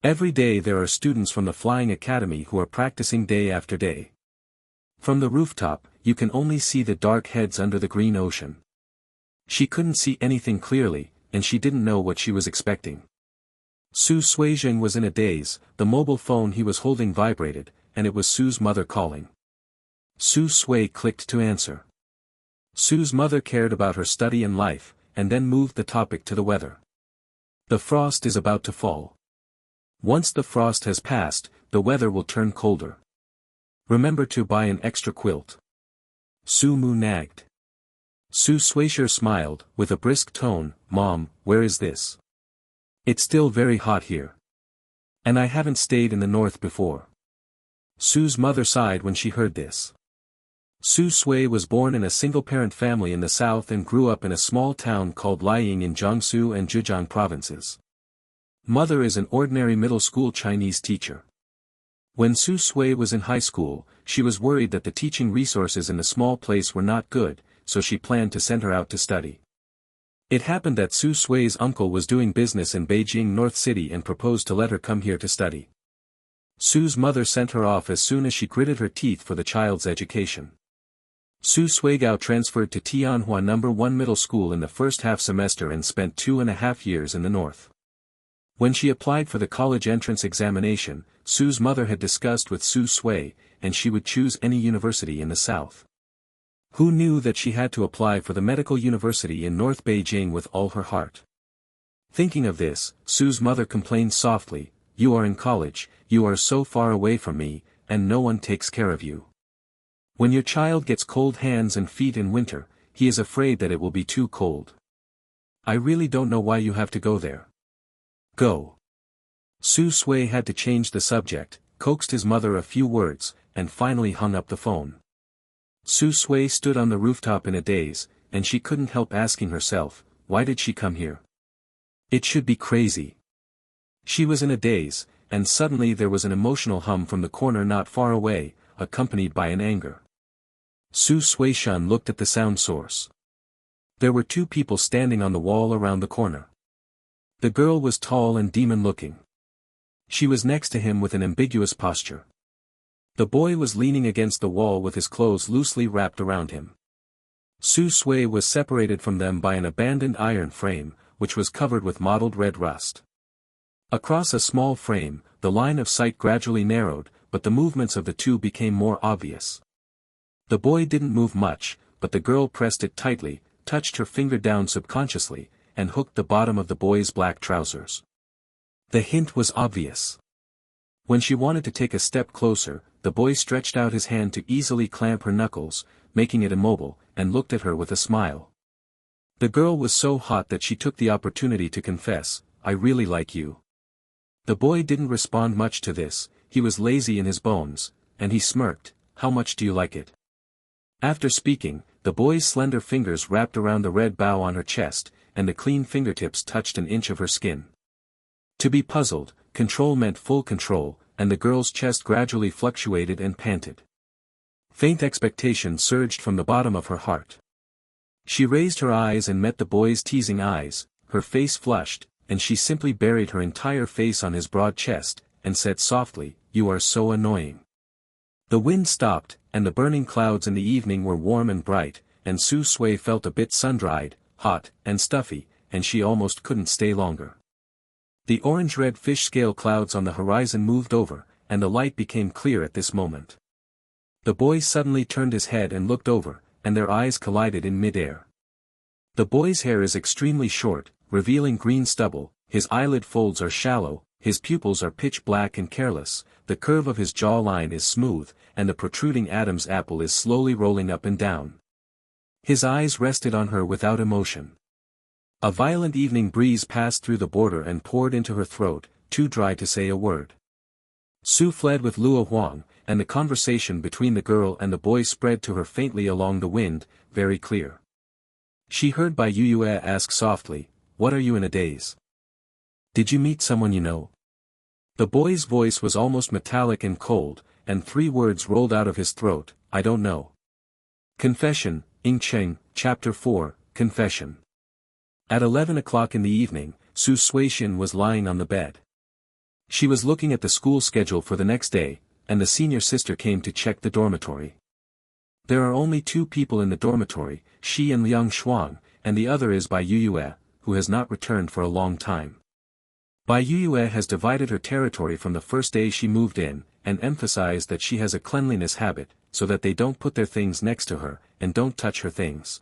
Every day there are students from the Flying Academy who are practicing day after day. From the rooftop, you can only see the dark heads under the green ocean. She couldn't see anything clearly, and she didn't know what she was expecting. Su Suizheng was in a daze, the mobile phone he was holding vibrated, and it was Su's mother calling. Su Sui clicked to answer. Su's mother cared about her study and life, and then moved the topic to the weather. The frost is about to fall. Once the frost has passed, the weather will turn colder. Remember to buy an extra quilt. Su Mu nagged. Su Suisher smiled, with a brisk tone, Mom, where is this? It's still very hot here. And I haven't stayed in the north before. Su's mother sighed when she heard this. Su Sui was born in a single-parent family in the south and grew up in a small town called Ying in Jiangsu and Zhejiang provinces. Mother is an ordinary middle school Chinese teacher. When Su Sui was in high school, she was worried that the teaching resources in the small place were not good, so she planned to send her out to study. It happened that Su Sui's uncle was doing business in Beijing North City and proposed to let her come here to study. Su's mother sent her off as soon as she gritted her teeth for the child's education. Su Suigao transferred to Tianhua No. 1 Middle School in the first half semester and spent 2.5 years in the north. When she applied for the college entrance examination, Su's mother had discussed with Su Sui, and she would choose any university in the south. Who knew that she had to apply for the medical university in North Beijing with all her heart? Thinking of this, Su's mother complained softly, You are in college, you are so far away from me, and no one takes care of you. When your child gets cold hands and feet in winter, he is afraid that it will be too cold. I really don't know why you have to go there. Go. Su Sui had to change the subject, coaxed his mother a few words, and finally hung up the phone. Su Sui stood on the rooftop in a daze, and she couldn't help asking herself, why did she come here? It should be crazy. She was in a daze, and suddenly there was an emotional hum from the corner not far away, accompanied by an anger. Su Suishan looked at the sound source. There were two people standing on the wall around the corner. The girl was tall and demon-looking. She was next to him with an ambiguous posture. The boy was leaning against the wall with his clothes loosely wrapped around him. Su Sui was separated from them by an abandoned iron frame, which was covered with mottled red rust. Across a small frame, the line of sight gradually narrowed, but the movements of the two became more obvious. The boy didn't move much, but the girl pressed it tightly, touched her finger down subconsciously, and hooked the bottom of the boy's black trousers. The hint was obvious. When she wanted to take a step closer, the boy stretched out his hand to easily clamp her knuckles, making it immobile, and looked at her with a smile. The girl was so hot that she took the opportunity to confess, I really like you. The boy didn't respond much to this, he was lazy in his bones, and he smirked, how much do you like it? After speaking, the boy's slender fingers wrapped around the red bow on her chest, and the clean fingertips touched an inch of her skin. To be puzzled, control meant full control, and the girl's chest gradually fluctuated and panted. Faint expectation surged from the bottom of her heart. She raised her eyes and met the boy's teasing eyes, her face flushed, and she simply buried her entire face on his broad chest, and said softly, "You are so annoying." The wind stopped, and the burning clouds in the evening were warm and bright, and Su Sui felt a bit sun-dried, hot, and stuffy, and she almost couldn't stay longer. The orange-red fish scale clouds on the horizon moved over, and the light became clear at this moment. The boy suddenly turned his head and looked over, and their eyes collided in mid-air. The boy's hair is extremely short, revealing green stubble, his eyelid folds are shallow, his pupils are pitch black and careless, the curve of his jawline is smooth, and the protruding Adam's apple is slowly rolling up and down. His eyes rested on her without emotion. A violent evening breeze passed through the border and poured into her throat, too dry to say a word. Su fled with Luo Huang, and the conversation between the girl and the boy spread to her faintly along the wind, very clear. She heard Bai Yue ask softly, "What are you in a daze? Did you meet someone you know?" The boy's voice was almost metallic and cold, and 3 words rolled out of his throat, "I don't know." Confession, Ying Cheng, Chapter 4, Confession. At 11 o'clock in the evening, Su Suixin was lying on the bed. She was looking at the school schedule for the next day, and the senior sister came to check the dormitory. There are only 2 people in the dormitory, she and Liang Shuang, and the other is Bai Yue, who has not returned for a long time. Bai Yue has divided her territory from the first day she moved in, and emphasized that she has a cleanliness habit, so that they don't put their things next to her, and don't touch her things.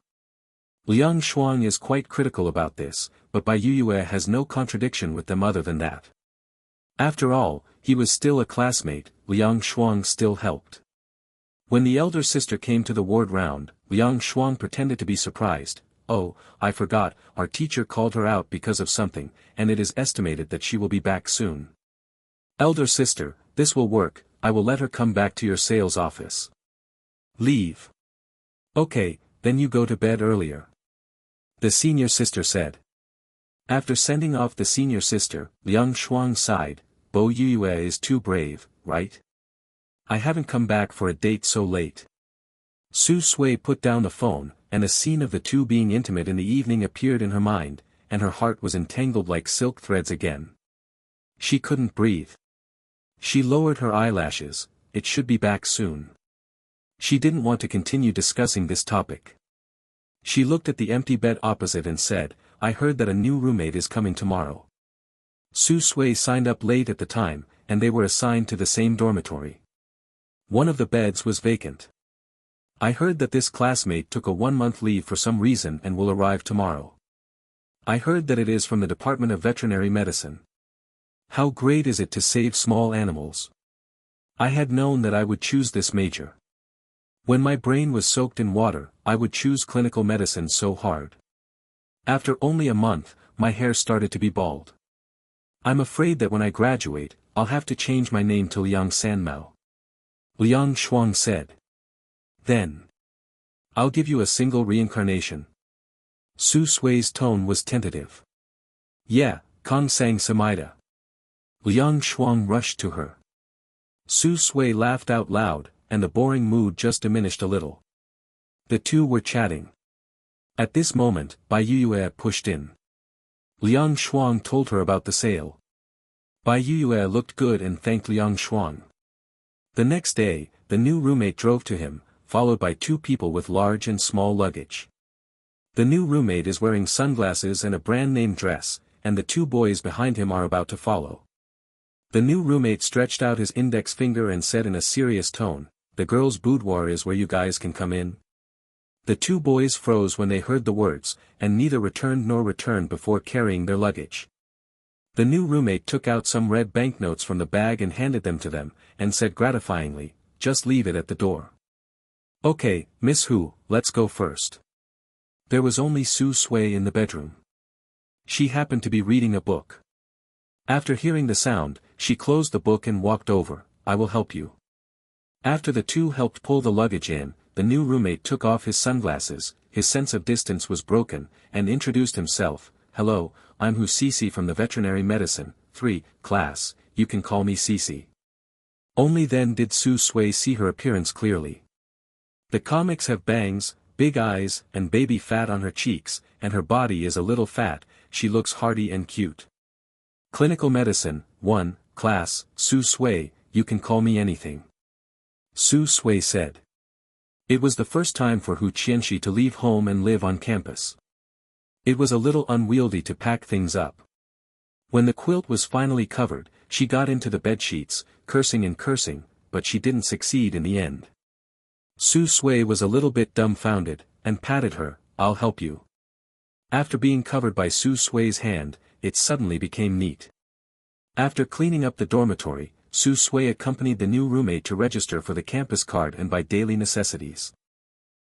Liang Shuang is quite critical about this, but Bai Yue has no contradiction with them other than that. After all, he was still a classmate, Liang Shuang still helped. When the elder sister came to the ward round, Liang Shuang pretended to be surprised. "Oh, I forgot, our teacher called her out because of something, and it is estimated that she will be back soon." "Elder sister, this will work, I will let her come back to your sales office." "Leave." "Okay, then you go to bed earlier," the senior sister said. After sending off the senior sister, Liang Shuang sighed, "Bo Yue is too brave, right? I haven't come back for a date so late." Su Sui put down the phone, and a scene of the 2 being intimate in the evening appeared in her mind, and her heart was entangled like silk threads again. She couldn't breathe. She lowered her eyelashes, it should be back soon. She didn't want to continue discussing this topic. She looked at the empty bed opposite and said, "I heard that a new roommate is coming tomorrow." Su Sui signed up late at the time, and they were assigned to the same dormitory. One of the beds was vacant. "I heard that this classmate took a 1-month leave for some reason and will arrive tomorrow. I heard that it is from the Department of Veterinary Medicine. How great is it to save small animals. I had known that I would choose this major. When my brain was soaked in water, I would choose clinical medicine so hard. After only a month, my hair started to be bald. I'm afraid that when I graduate, I'll have to change my name to Liang Sanmao." Liang Shuang said. "Then I'll give you a single reincarnation." Su Sui's tone was tentative. "Yeah, Kong Sang Samida." Liang Shuang rushed to her. Su Sui laughed out loud, and the boring mood just diminished a little. The 2 were chatting. At this moment, Bai Yue pushed in. Liang Shuang told her about the sale. Bai Yue looked good and thanked Liang Shuang. The next day, the new roommate drove to him, followed by 2 people with large and small luggage. The new roommate is wearing sunglasses and a brand-name dress, and the 2 boys behind him are about to follow. The new roommate stretched out his index finger and said in a serious tone, "The girls' boudoir is where you guys can come in." The 2 boys froze when they heard the words, and neither returned nor returned before carrying their luggage. The new roommate took out some red banknotes from the bag and handed them to them, and said gratifyingly, "Just leave it at the door." "Okay, Miss Hu, let's go first." There was only Su Sui in the bedroom. She happened to be reading a book. After hearing the sound, she closed the book and walked over. "I will help you." After the 2 helped pull the luggage in, the new roommate took off his sunglasses, his sense of distance was broken, and introduced himself. "Hello, I'm Hu Cece from the Veterinary Medicine 3 class, you can call me Cece." Only then did Su Sui see her appearance clearly. The comics have bangs, big eyes, and baby fat on her cheeks, and her body is a little fat. She looks hearty and cute. Clinical Medicine 1 class, Su Sui, you can call me anything, Su Sui said. It was the first time for Hu Qianxi to leave home and live on campus. It was a little unwieldy to pack things up. When the quilt was finally covered, she got into the bedsheets, cursing and cursing, but she didn't succeed in the end. Su Sui was a little bit dumbfounded, and patted her. "I'll help you." After being covered by Su Sui's hand, it suddenly became neat. After cleaning up the dormitory, Su Sui accompanied the new roommate to register for the campus card and buy daily necessities.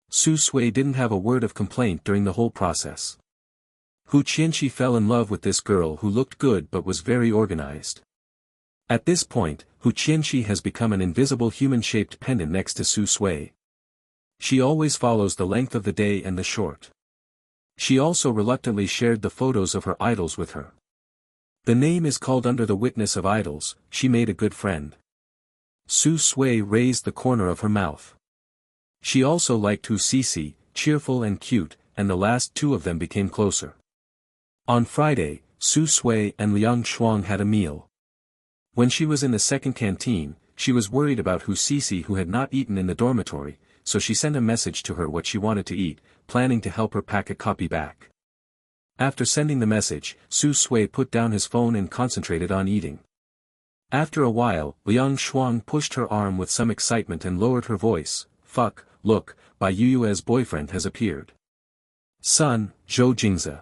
Su Sui didn't have a word of complaint during the whole process. Hu Qianxi fell in love with this girl who looked good but was very organized. At this point, Hu Qianxi has become an invisible human-shaped pendant next to Su Sui. She always follows the length of the day and the short. She also reluctantly shared the photos of her idols with her. The name is called under the witness of idols. She made a good friend. Su Sui raised the corner of her mouth. She also liked Hu Cece, cheerful and cute, and the last two of them became closer. On Friday, Su Sui and Liang Shuang had a meal. When she was in the second canteen, she was worried about Hu Cece who had not eaten in the dormitory, so she sent a message to her what she wanted to eat, planning to help her pack a copy back. After sending the message, Su Sui put down his phone and concentrated on eating. After a while, Liang Shuang pushed her arm with some excitement and lowered her voice. "Fuck, look, Bai Yue's boyfriend has appeared." "Son, Zhou Jingzi."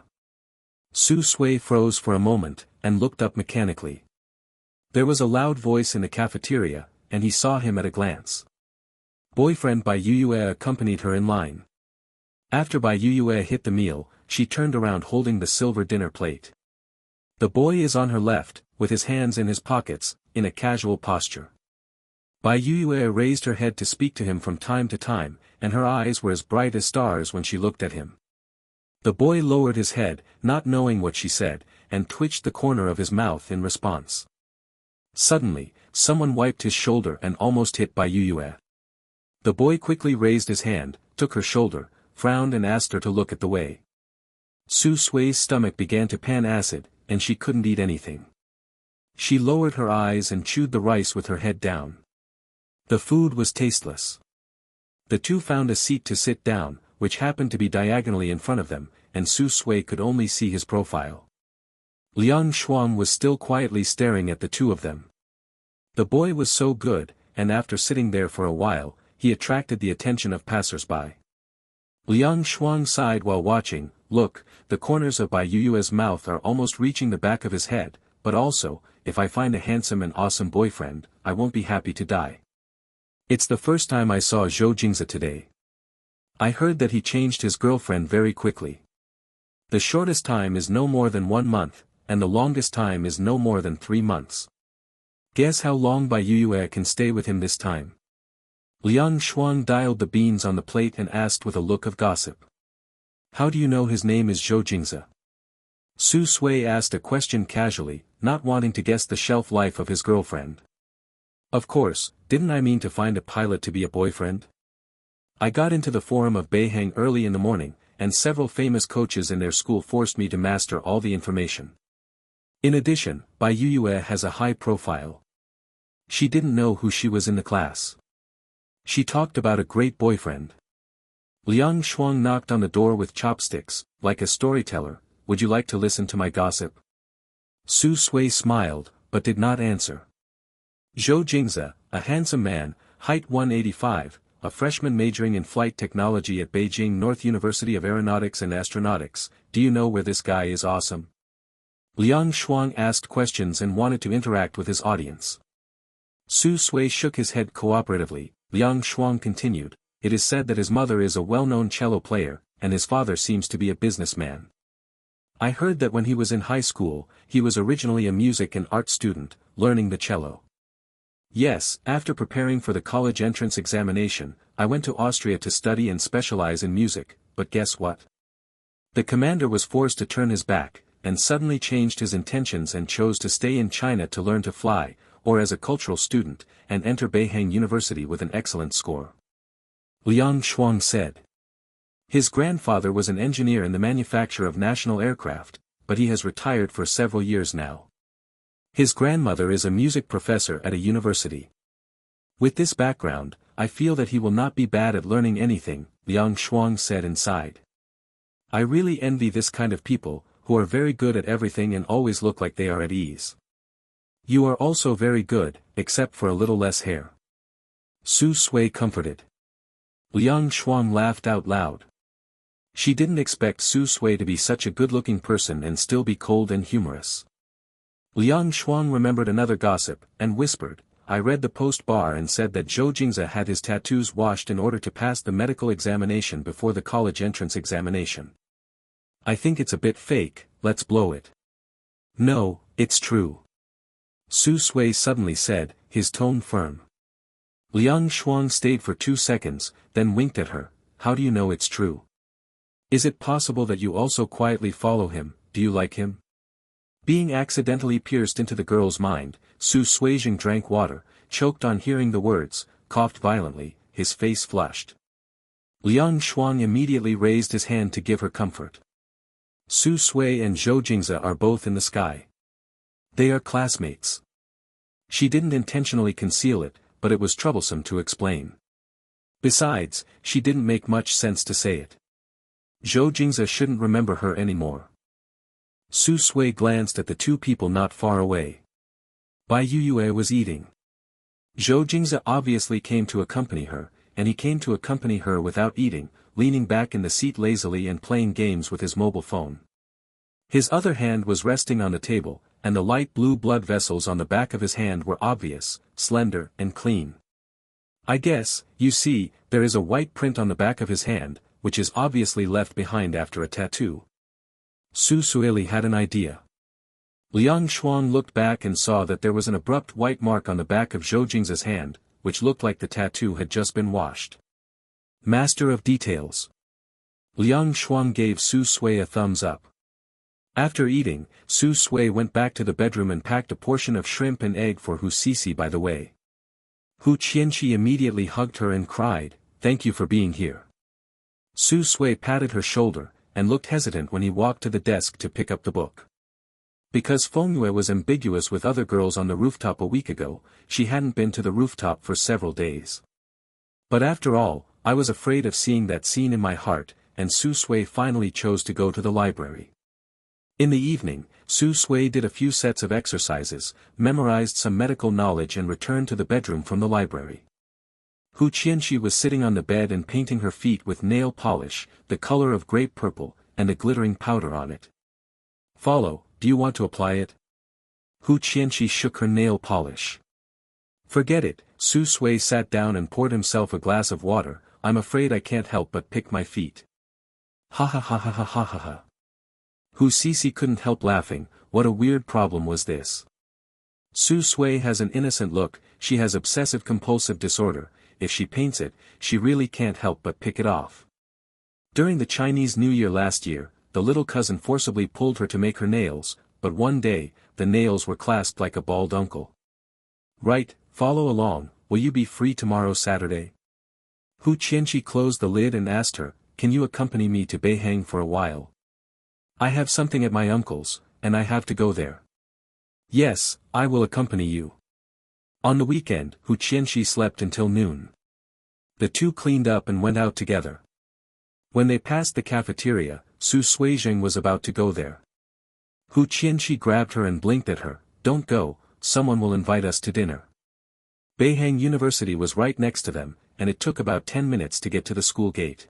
Su Sui froze for a moment, and looked up mechanically. There was a loud voice in the cafeteria, and he saw him at a glance. Boyfriend Bai Yue accompanied her in line. After Bai Yue hit the meal, she turned around holding the silver dinner plate. The boy is on her left, with his hands in his pockets, in a casual posture. Bai Yue raised her head to speak to him from time to time, and her eyes were as bright as stars when she looked at him. The boy lowered his head, not knowing what she said, and twitched the corner of his mouth in response. Suddenly, someone wiped his shoulder and almost hit Bai Yue. The boy quickly raised his hand, took her shoulder, frowned and asked her to look at the way. Su Sui's stomach began to pan acid, and she couldn't eat anything. She lowered her eyes and chewed the rice with her head down. The food was tasteless. The two found a seat to sit down, which happened to be diagonally in front of them, and Su Sui could only see his profile. Liang Shuang was still quietly staring at the two of them. The boy was so good, and after sitting there for a while, he attracted the attention of passers-by. Liang Shuang sighed while watching. "Look, the corners of Bai Yue's mouth are almost reaching the back of his head, but also, if I find a handsome and awesome boyfriend, I won't be happy to die. It's the first time I saw Zhou Jingzi today. I heard that he changed his girlfriend very quickly. The shortest time is no more than 1 month, and the longest time is no more than 3 months. Guess how long Bai Yue can stay with him this time?" Liang Shuang dialed the beans on the plate and asked with a look of gossip. "How do you know his name is Zhou Jingzi?" Su Sui asked a question casually, not wanting to guess the shelf life of his girlfriend. "Of course, didn't I mean to find a pilot to be a boyfriend? I got into the forum of Beihang early in the morning, and several famous coaches in their school forced me to master all the information. In addition, Bai Yue has a high profile. She didn't know who she was in the class. She talked about a great boyfriend." Liang Shuang knocked on the door with chopsticks. "Like a storyteller, would you like to listen to my gossip?" Su Sui smiled, but did not answer. Zhou Jingzi, a handsome man, height 185, a freshman majoring in flight technology at Beijing North University of Aeronautics and Astronautics. "Do you know where this guy is awesome?" Liang Shuang asked questions and wanted to interact with his audience. Su Sui shook his head cooperatively. Liang Shuang continued, "It is said that his mother is a well-known cello player, and his father seems to be a businessman. I heard that when he was in high school, he was originally a music and art student, learning the cello. Yes, after preparing for the college entrance examination, I went to Austria to study and specialize in music, but guess what? The commander was forced to turn his back, and suddenly changed his intentions and chose to stay in China to learn to fly, or as a cultural student, and enter Beihang University with an excellent score. Liang Shuang said. His grandfather was an engineer in the manufacture of national aircraft, but he has retired for several years now. His grandmother is a music professor at a university. With this background, I feel that he will not be bad at learning anything, Liang Shuang said inside. I really envy this kind of people, who are very good at everything and always look like they are at ease. You are also very good, except for a little less hair. Su Sui comforted. Liang Shuang laughed out loud. She didn't expect Su Sui to be such a good-looking person and still be cold and humorous. Liang Shuang remembered another gossip, and whispered, I read the post-bar and said that Zhou Jingze had his tattoos washed in order to pass the medical examination before the college entrance examination. I think it's a bit fake, let's blow it. No, it's true. Su Sui suddenly said, his tone firm. Liang Shuang stayed for 2 seconds, then winked at her, how do you know it's true? Is it possible that you also quietly follow him, do you like him? Being accidentally pierced into the girl's mind, Su Suijing drank water, choked on hearing the words, coughed violently, his face flushed. Liang Shuang immediately raised his hand to give her comfort. Su Sui and Zhou Jingze are both in the sky. They are classmates. She didn't intentionally conceal it, but it was troublesome to explain. Besides, she didn't make much sense to say it. Zhou Jingze shouldn't remember her anymore. Su Sui glanced at the two people not far away. Bai Yuyue was eating. Zhou Jingze obviously came to accompany her, and he came to accompany her without eating, leaning back in the seat lazily and playing games with his mobile phone. His other hand was resting on the table, and the light blue blood vessels on the back of his hand were obvious, slender, and clean. I guess, you see, there is a white print on the back of his hand, which is obviously left behind after a tattoo. Su Suili had an idea. Liang Shuang looked back and saw that there was an abrupt white mark on the back of Zhou Jingze's hand, which looked like the tattoo had just been washed. Master of details. Liang Shuang gave Su Sui a thumbs up. After eating, Su Sui went back to the bedroom and packed a portion of shrimp and egg for Hu Sisi by the way. Hu Qianqi immediately hugged her and cried, thank you for being here. Su Sui patted her shoulder, and looked hesitant when he walked to the desk to pick up the book. Because Fengyue was ambiguous with other girls on the rooftop a week ago, she hadn't been to the rooftop for several days. But after all, I was afraid of seeing that scene in my heart, and Su Sui finally chose to go to the library. In the evening, Su Sui did a few sets of exercises, memorized some medical knowledge and returned to the bedroom from the library. Hu Qianqi was sitting on the bed and painting her feet with nail polish, the color of grape purple, and a glittering powder on it. Follow, do you want to apply it? Hu Qianqi shook her nail polish. Forget it, Su Sui sat down and poured himself a glass of water, I'm afraid I can't help but pick my feet. Ha ha ha ha ha ha ha ha. Hu Sisi couldn't help laughing, what a weird problem was this. Su Sui has an innocent look, she has obsessive-compulsive disorder, if she paints it, she really can't help but pick it off. During the Chinese New Year last year, the little cousin forcibly pulled her to make her nails, but one day, the nails were clasped like a bald uncle. Right, follow along, will you be free tomorrow Saturday? Hu Qianqi closed the lid and asked her, can you accompany me to Beihang for a while? I have something at my uncle's, and I have to go there. Yes, I will accompany you. On the weekend, Hu Qianqi slept until noon. The two cleaned up and went out together. When they passed the cafeteria, Su Suijing was about to go there. Hu Qianqi grabbed her and blinked at her, don't go, someone will invite us to dinner. Beihang University was right next to them, and it took about 10 minutes to get to the school gate.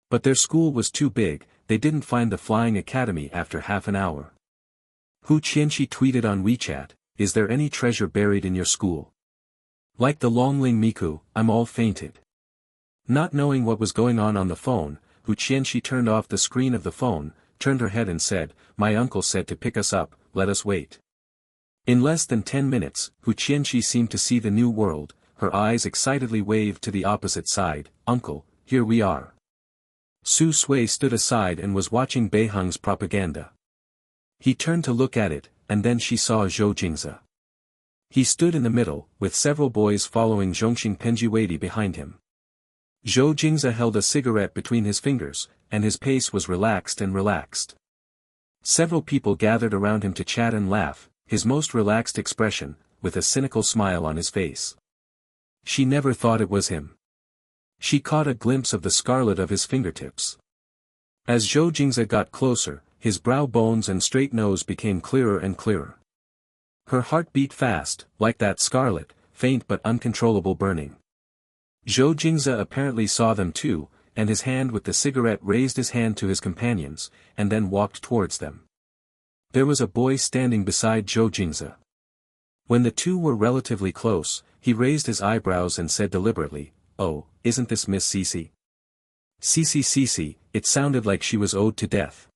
But their school was too big, they didn't find the flying academy after half an hour. Hu Qianqi tweeted on WeChat, is there any treasure buried in your school? Like the Longling Miku, I'm all fainted. Not knowing what was going on the phone, Hu Qianqi turned off the screen of the phone, turned her head and said, my uncle said to pick us up, let us wait. In less than 10 minutes, Hu Qianqi seemed to see the new world, her eyes excitedly waved to the opposite side, uncle, here we are. Su Sui stood aside and was watching Beiheng's propaganda. He turned to look at it, and then she saw Zhou Jingze. He stood in the middle, with several boys following Zhongxing Penjiwadi behind him. Zhou Jingze held a cigarette between his fingers, and his pace was relaxed and relaxed. Several people gathered around him to chat and laugh, his most relaxed expression, with a cynical smile on his face. She never thought it was him. She caught a glimpse of the scarlet of his fingertips. As Zhou Jingze got closer, his brow bones and straight nose became clearer and clearer. Her heart beat fast, like that scarlet, faint but uncontrollable burning. Zhou Jingze apparently saw them too, and his hand with the cigarette raised his hand to his companions, and then walked towards them. There was a boy standing beside Zhou Jingze. When the two were relatively close, he raised his eyebrows and said deliberately, "Oh, isn't this Miss Cici?" Cici, it sounded like she was owed to death.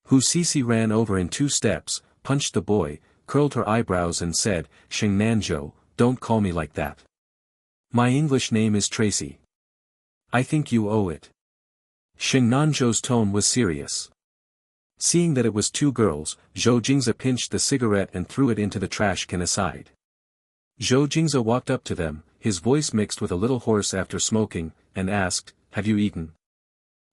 Hu Cici ran over in 2 steps, punched the boy, curled her eyebrows and said, "Sheng Nanzhou, don't call me like that. My English name is Tracy. I think you owe it." Sheng Nanzhou's tone was serious. Seeing that it was 2 girls, Zhou Jingze pinched the cigarette and threw it into the trash can aside. Zhou Jingze walked up to them, his voice mixed with a little hoarse after smoking, and asked, "Have you eaten?"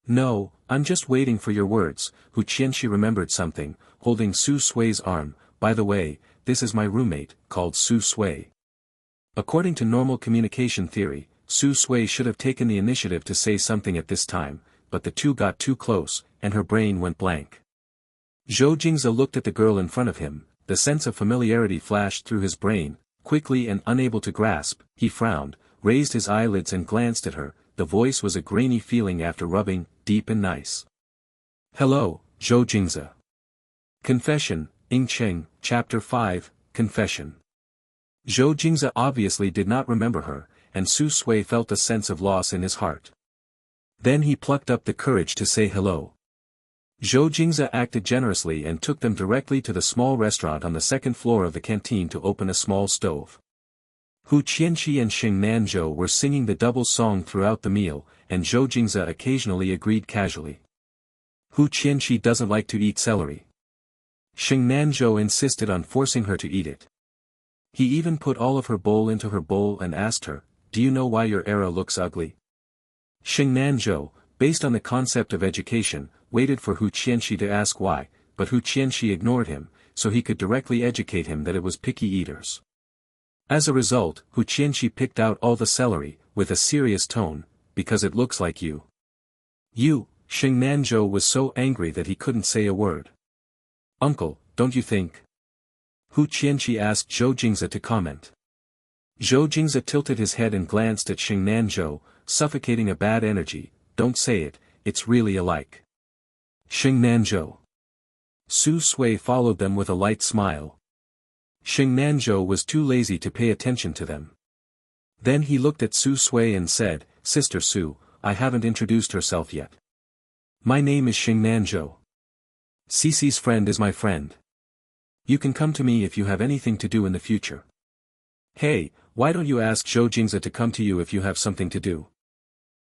"No, I'm just waiting for your words." Hu Qianxi remembered something, holding Su Sui's arm. "By the way, this is my roommate, called Su Sui." According to normal communication theory, Su Sui should have taken the initiative to say something at this time, but the two got too close, and her brain went blank. Zhou Jingze looked at the girl in front of him, the sense of familiarity flashed through his brain. Quickly and unable to grasp, he frowned, raised his eyelids and glanced at her. The voice was a grainy feeling after rubbing, deep and nice. "Hello, Zhou Jingze." Confession, Ying Cheng, Chapter 5, Confession. Zhou Jingze obviously did not remember her, and Su Sui felt a sense of loss in his heart. Then he plucked up the courage to say hello. Zhou Jingze acted generously and took them directly to the small restaurant on the 2nd floor of the canteen to open a small stove. Hu Qianxi and Sheng Nanzhou were singing the double song throughout the meal, and Zhou Jingze occasionally agreed casually. Hu Qianxi doesn't like to eat celery. Sheng Nanzhou insisted on forcing her to eat it. He even put all of her bowl into her bowl and asked her, "Do you know why your era looks ugly?" Sheng Nanzhou, based on the concept of education, waited for Hu Qianxi to ask why, but Hu Qianxi ignored him, so he could directly educate him that it was picky eaters. As a result, Hu Qianxi picked out all the celery, with a serious tone, "Because it looks like you." "You," Sheng Nanzhou was so angry that he couldn't say a word. "Uncle, don't you think?" Hu Qianxi asked Zhou Jingze to comment. Zhou Jingze tilted his head and glanced at Sheng Nanzhou, suffocating a bad energy. "Don't say it, it's really alike." Sheng Nanzhou. Su Sui followed them with a light smile. Sheng Nanzhou was too lazy to pay attention to them. Then he looked at Su Sui and said, "Sister Su, I haven't introduced herself yet. My name is Sheng Nanzhou. Cici's friend is my friend. You can come to me if you have anything to do in the future." "Hey, why don't you ask Zhou Jingze to come to you if you have something to do?"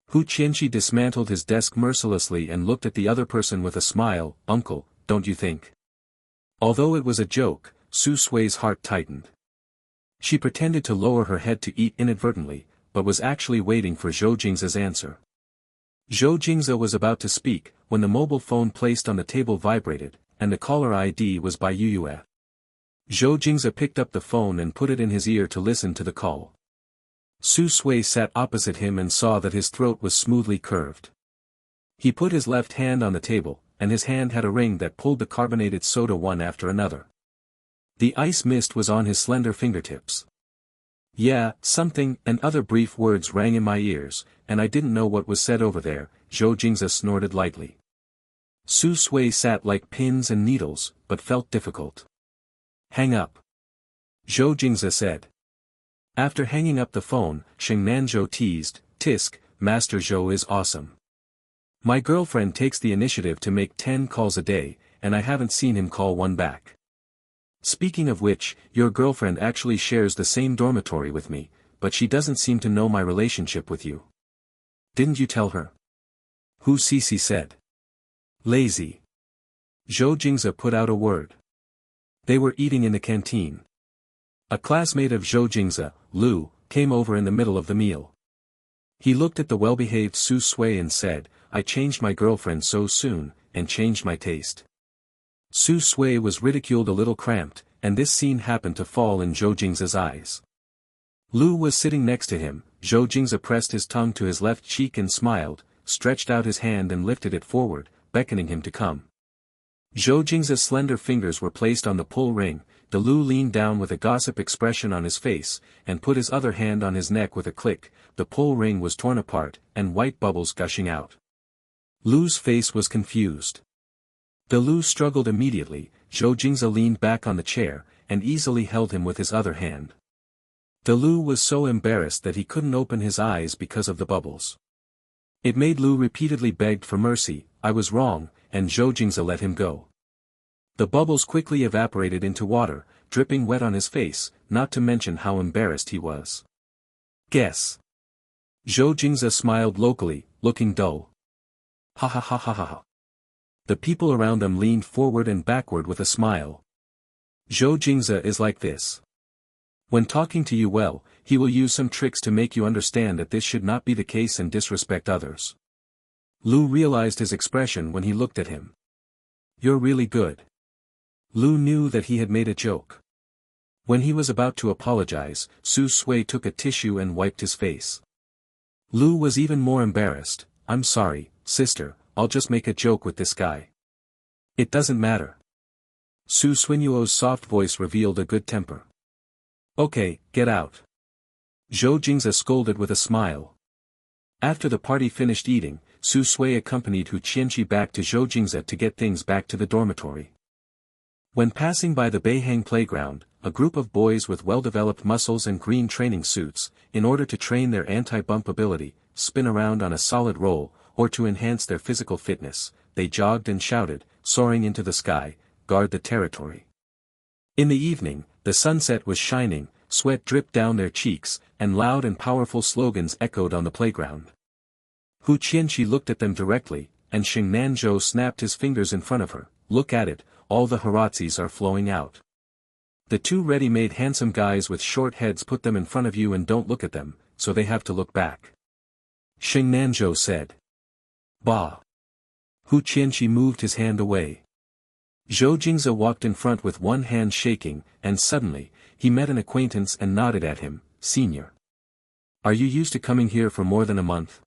Hu Qianxi dismantled his desk mercilessly and looked at the other person with a smile. "Uncle, don't you think?" Although it was a joke, Su Sui's heart tightened. She pretended to lower her head to eat inadvertently, but was actually waiting for Zhou Jingze's answer. Zhou Jingze was about to speak, when the mobile phone placed on the table vibrated, and the caller ID was by Yue. Zhou Jingze picked up the phone and put it in his ear to listen to the call. Su Sui sat opposite him and saw that his throat was smoothly curved. He put his left hand on the table, and his hand had a ring that pulled the carbonated soda one after another. The ice mist was on his slender fingertips. "Yeah, something," and other brief words rang in my ears, and I didn't know what was said over there. Zhou Jingze snorted lightly. Su Sui sat like pins and needles, but felt difficult. "Hang up," Zhou Jingze said. After hanging up the phone, Sheng Nanzhou teased, "Tisk, Master Zhou is awesome. My girlfriend takes the initiative to make 10 calls a day, and I haven't seen him call one back. Speaking of which, your girlfriend actually shares the same dormitory with me, but she doesn't seem to know my relationship with you. Didn't you tell her?" Hu Sisi said. Lazy. Zhou Jingze put out a word. They were eating in the canteen. A classmate of Zhou Jingze, Lu, came over in the middle of the meal. He looked at the well-behaved Su Sui and said, I changed my girlfriend so soon, and changed my taste. Su Sui was ridiculed a little cramped, and this scene happened to fall in Zhou Jingze's eyes. Lu was sitting next to him. Zhou Jingze pressed his tongue to his left cheek and smiled, stretched out his hand and lifted it forward, beckoning him to come. Zhou Jingze's slender fingers were placed on the pull ring. The Lu leaned down with a gossip expression on his face, and put his other hand on his neck with a click. The pull ring was torn apart, and white bubbles gushing out. Lu's face was confused. The Lu struggled immediately. Zhou Jingze leaned back on the chair, and easily held him with his other hand. The Lu was so embarrassed that he couldn't open his eyes because of the bubbles. It made Lu repeatedly begged for mercy, I was wrong, and Zhou Jingze let him go. The bubbles quickly evaporated into water, dripping wet on his face, not to mention how embarrassed he was. Guess. Zhou Jingze smiled locally, looking dull. Ha ha ha ha ha ha. The people around them leaned forward and backward with a smile. Zhou Jingze is like this. When talking to you well, he will use some tricks to make you understand that this should not be the case and disrespect others. Lu realized his expression when he looked at him. You're really good. Lu knew that he had made a joke. When he was about to apologize, Su Sui took a tissue and wiped his face. Lu was even more embarrassed. I'm sorry, sister, I'll just make a joke with this guy. It doesn't matter. Su Suinuo's soft voice revealed a good temper. Okay, get out. Zhou Jingze scolded with a smile. After the party finished eating, Su Sui accompanied Hu Qianqi back to Zhou Jingze to get things back to the dormitory. When passing by the Beihang playground, a group of boys with well-developed muscles and green training suits, in order to train their anti-bump ability, spin around on a solid roll, or to enhance their physical fitness, they jogged and shouted, soaring into the sky, guard the territory. In the evening, the sunset was shining, sweat dripped down their cheeks, and loud and powerful slogans echoed on the playground. Hu Qianqi looked at them directly, and Xing Nanzhou snapped his fingers in front of her, look at it, all the Haratzis are flowing out. The two ready-made handsome guys with short heads put them in front of you and don't look at them, so they have to look back. Xing Nanzhou said. Bah! Hu Qianqi moved his hand away. Zhou Jingze walked in front with one hand shaking, and suddenly, he met an acquaintance and nodded at him, Senior. Are you used to coming here for more than a month?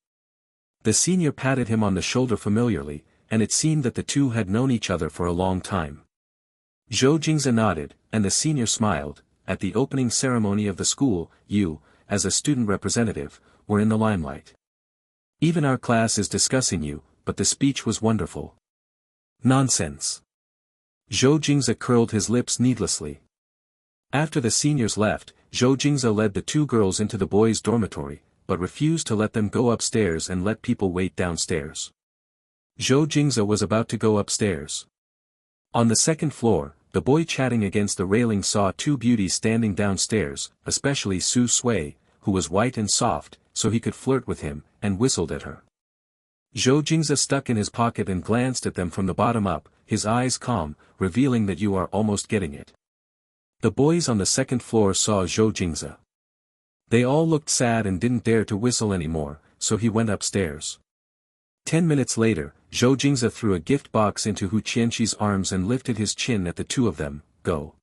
The senior patted him on the shoulder familiarly, and it seemed that the two had known each other for a long time. Zhou Jingze nodded, and the senior smiled. At the opening ceremony of the school, you, as a student representative, were in the limelight. Even our class is discussing you, but the speech was wonderful. Nonsense. Zhou Jingze curled his lips needlessly. After the seniors left, Zhou Jingze led the two girls into the boys' dormitory, but refused to let them go upstairs and let people wait downstairs. Zhou Jingze was about to go upstairs. On the second floor, the boy chatting against the railing saw two beauties standing downstairs, especially Su Sui, who was white and soft, so he could flirt with him, and whistled at her. Zhou Jingze stuck in his pocket and glanced at them from the bottom up, his eyes calm, revealing that you are almost getting it. The boys on the second floor saw Zhou Jingze. They all looked sad and didn't dare to whistle anymore, so he went upstairs. 10 minutes later, Zhou Jingze threw a gift box into Hu Qianqi's arms and lifted his chin at the two of them, go.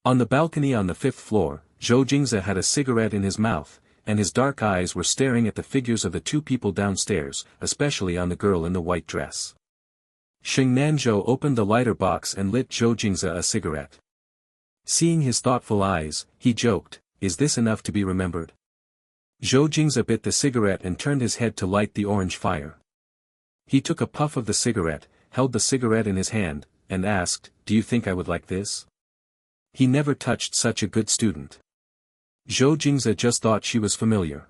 On the balcony on the fifth floor, Zhou Jingze had a cigarette in his mouth, and his dark eyes were staring at the figures of the two people downstairs, especially on the girl in the white dress. Xing Nanzhou opened the lighter box and lit Zhou Jingze a cigarette. Seeing his thoughtful eyes, he joked, is this enough to be remembered? Zhou Jingze bit the cigarette and turned his head to light the orange fire. He took a puff of the cigarette, held the cigarette in his hand, and asked, do you think I would like this? He never touched such a good student. Zhou Jingze just thought she was familiar.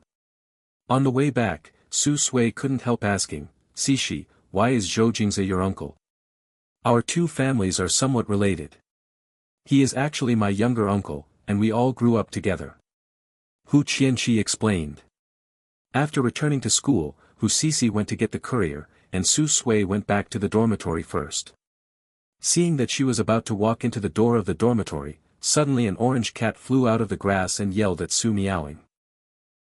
On the way back, Su Sui couldn't help asking, Sishi, why is Zhou Jingze your uncle? Our two families are somewhat related. He is actually my younger uncle, and we all grew up together. Hu Qianqi explained. After returning to school, Hu Sisi went to get the courier, and Su Sui went back to the dormitory first. Seeing that she was about to walk into the door of the dormitory, suddenly an orange cat flew out of the grass and yelled at Su, meowing.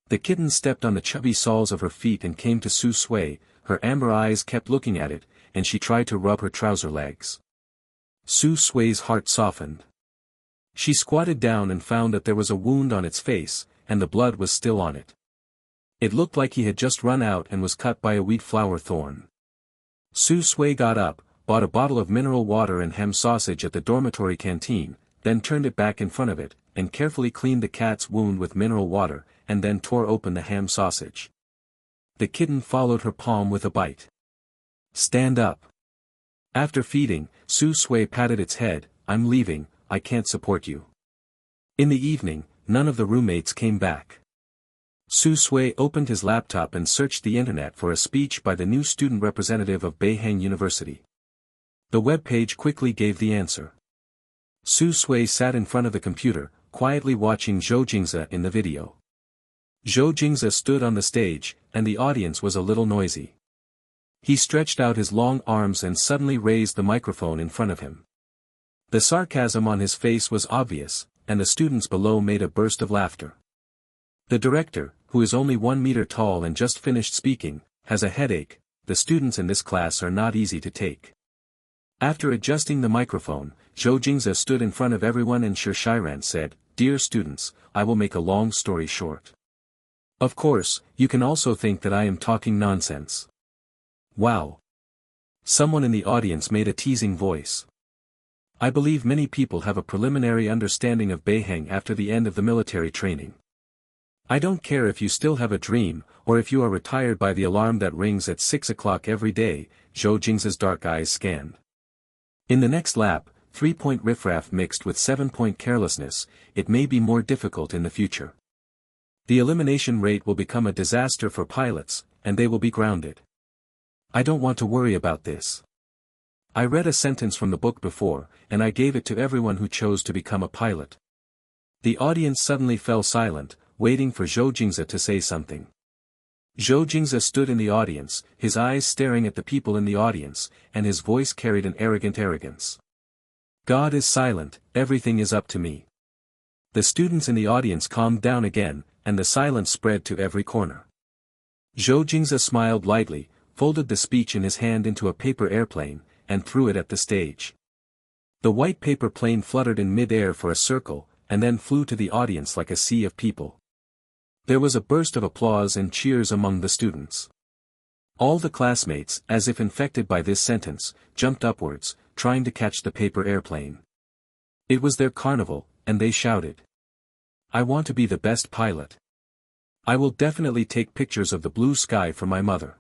The kitten stepped on the chubby soles of her feet and came to Su Sui. Her amber eyes kept looking at it, and she tried to rub her trouser legs. Su Sui's heart softened. She squatted down and found that there was a wound on its face, and the blood was still on it. It looked like he had just run out and was cut by a wheat flower thorn. Su Sui got up, bought a bottle of mineral water and ham sausage at the dormitory canteen, then turned it back in front of it, and carefully cleaned the cat's wound with mineral water, and then tore open the ham sausage. The kitten followed her palm with a bite. "Stand up." After feeding, Su Sui patted its head. "I'm leaving, I can't support you." In the evening, none of the roommates came back. Su Sui opened his laptop and searched the internet for a speech by the new student representative of Beihang University. The web page quickly gave the answer. Su Sui sat in front of the computer, quietly watching Zhou Jingze in the video. Zhou Jingze stood on the stage, and the audience was a little noisy. He stretched out his long arms and suddenly raised the microphone in front of him. The sarcasm on his face was obvious, and the students below made a burst of laughter. The director, who is only 1 meter tall and just finished speaking, has a headache. The students in this class are not easy to take. After adjusting the microphone, Zhou Jingze stood in front of everyone and Shi Shiran said, "Dear students, I will make a long story short. Of course, you can also think that I am talking nonsense." "Wow." Someone in the audience made a teasing voice. "I believe many people have a preliminary understanding of Beihang after the end of the military training. I don't care if you still have a dream, or if you are retired by the alarm that rings at 6 o'clock every day." Zhou Jingze's dark eyes scanned. "In the next lap, 3-point riffraff mixed with 7-point carelessness, it may be more difficult in the future. The elimination rate will become a disaster for pilots, and they will be grounded. I don't want to worry about this. I read a sentence from the book before, and I gave it to everyone who chose to become a pilot." The audience suddenly fell silent, waiting for Zhou Jingze to say something. Zhou Jingze stood in the audience, his eyes staring at the people in the audience, and his voice carried an arrogant arrogance. "God is silent, everything is up to me." The students in the audience calmed down again, and the silence spread to every corner. Zhou Jingze smiled lightly, folded the speech in his hand into a paper airplane, and threw it at the stage. The white paper plane fluttered in mid-air for a circle, and then flew to the audience like a sea of people. There was a burst of applause and cheers among the students. All the classmates, as if infected by this sentence, jumped upwards, trying to catch the paper airplane. It was their carnival, and they shouted, "I want to be the best pilot. I will definitely take pictures of the blue sky for my mother."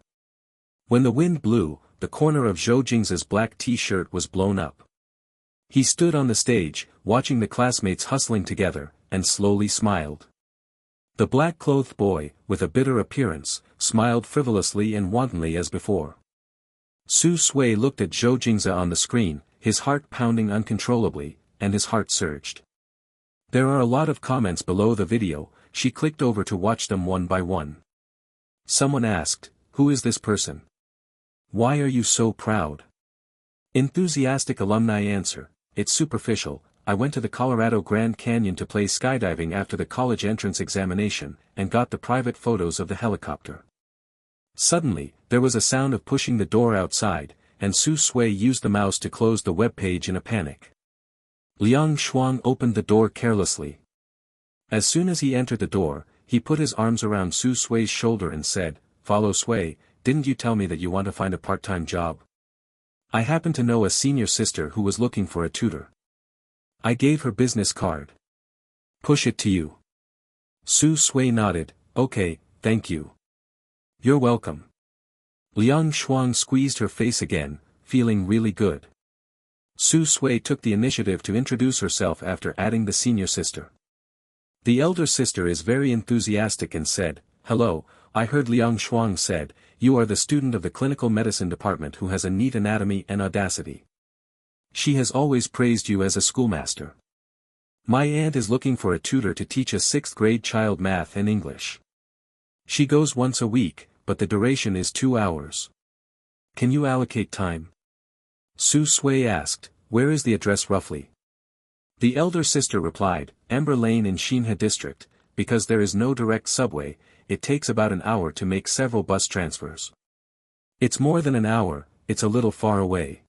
When the wind blew, the corner of Zhou Jingze's black t-shirt was blown up. He stood on the stage, watching the classmates hustling together, and slowly smiled. The black-clothed boy, with a bitter appearance, smiled frivolously and wantonly as before. Su Sui looked at Zhou Jingze on the screen, his heart pounding uncontrollably, and his heart surged. There are a lot of comments below the video. She clicked over to watch them one by one. Someone asked, "Who is this person? Why are you so proud?" Enthusiastic alumni answer, "It's superficial. I went to the Colorado Grand Canyon to play skydiving after the college entrance examination, and got the private photos of the helicopter." Suddenly, there was a sound of pushing the door outside, and Su Sui used the mouse to close the web page in a panic. Liang Shuang opened the door carelessly. As soon as he entered the door, he put his arms around Su Sui's shoulder and said, "Follow Sui, didn't you tell me that you want to find a part-time job? I happen to know a senior sister who was looking for a tutor. I gave her business card. Push it to you." Su Sui nodded, "Okay, thank you." "You're welcome." Liang Shuang squeezed her face again, feeling really good. Su Sui took the initiative to introduce herself after adding the senior sister. The elder sister is very enthusiastic and said, "Hello, I heard Liang Shuang said, you are the student of the clinical medicine department who has a neat anatomy and audacity. She has always praised you as a schoolmaster. My aunt is looking for a tutor to teach a 6th grade child math and English. She goes once a week, but the duration is 2 hours. Can you allocate time? Su Sui asked, where is the address roughly? The elder sister replied, Amber Lane in Xinhe district, because there is no direct subway, it takes about an hour to make several bus transfers. It's more than an hour, it's a little far away.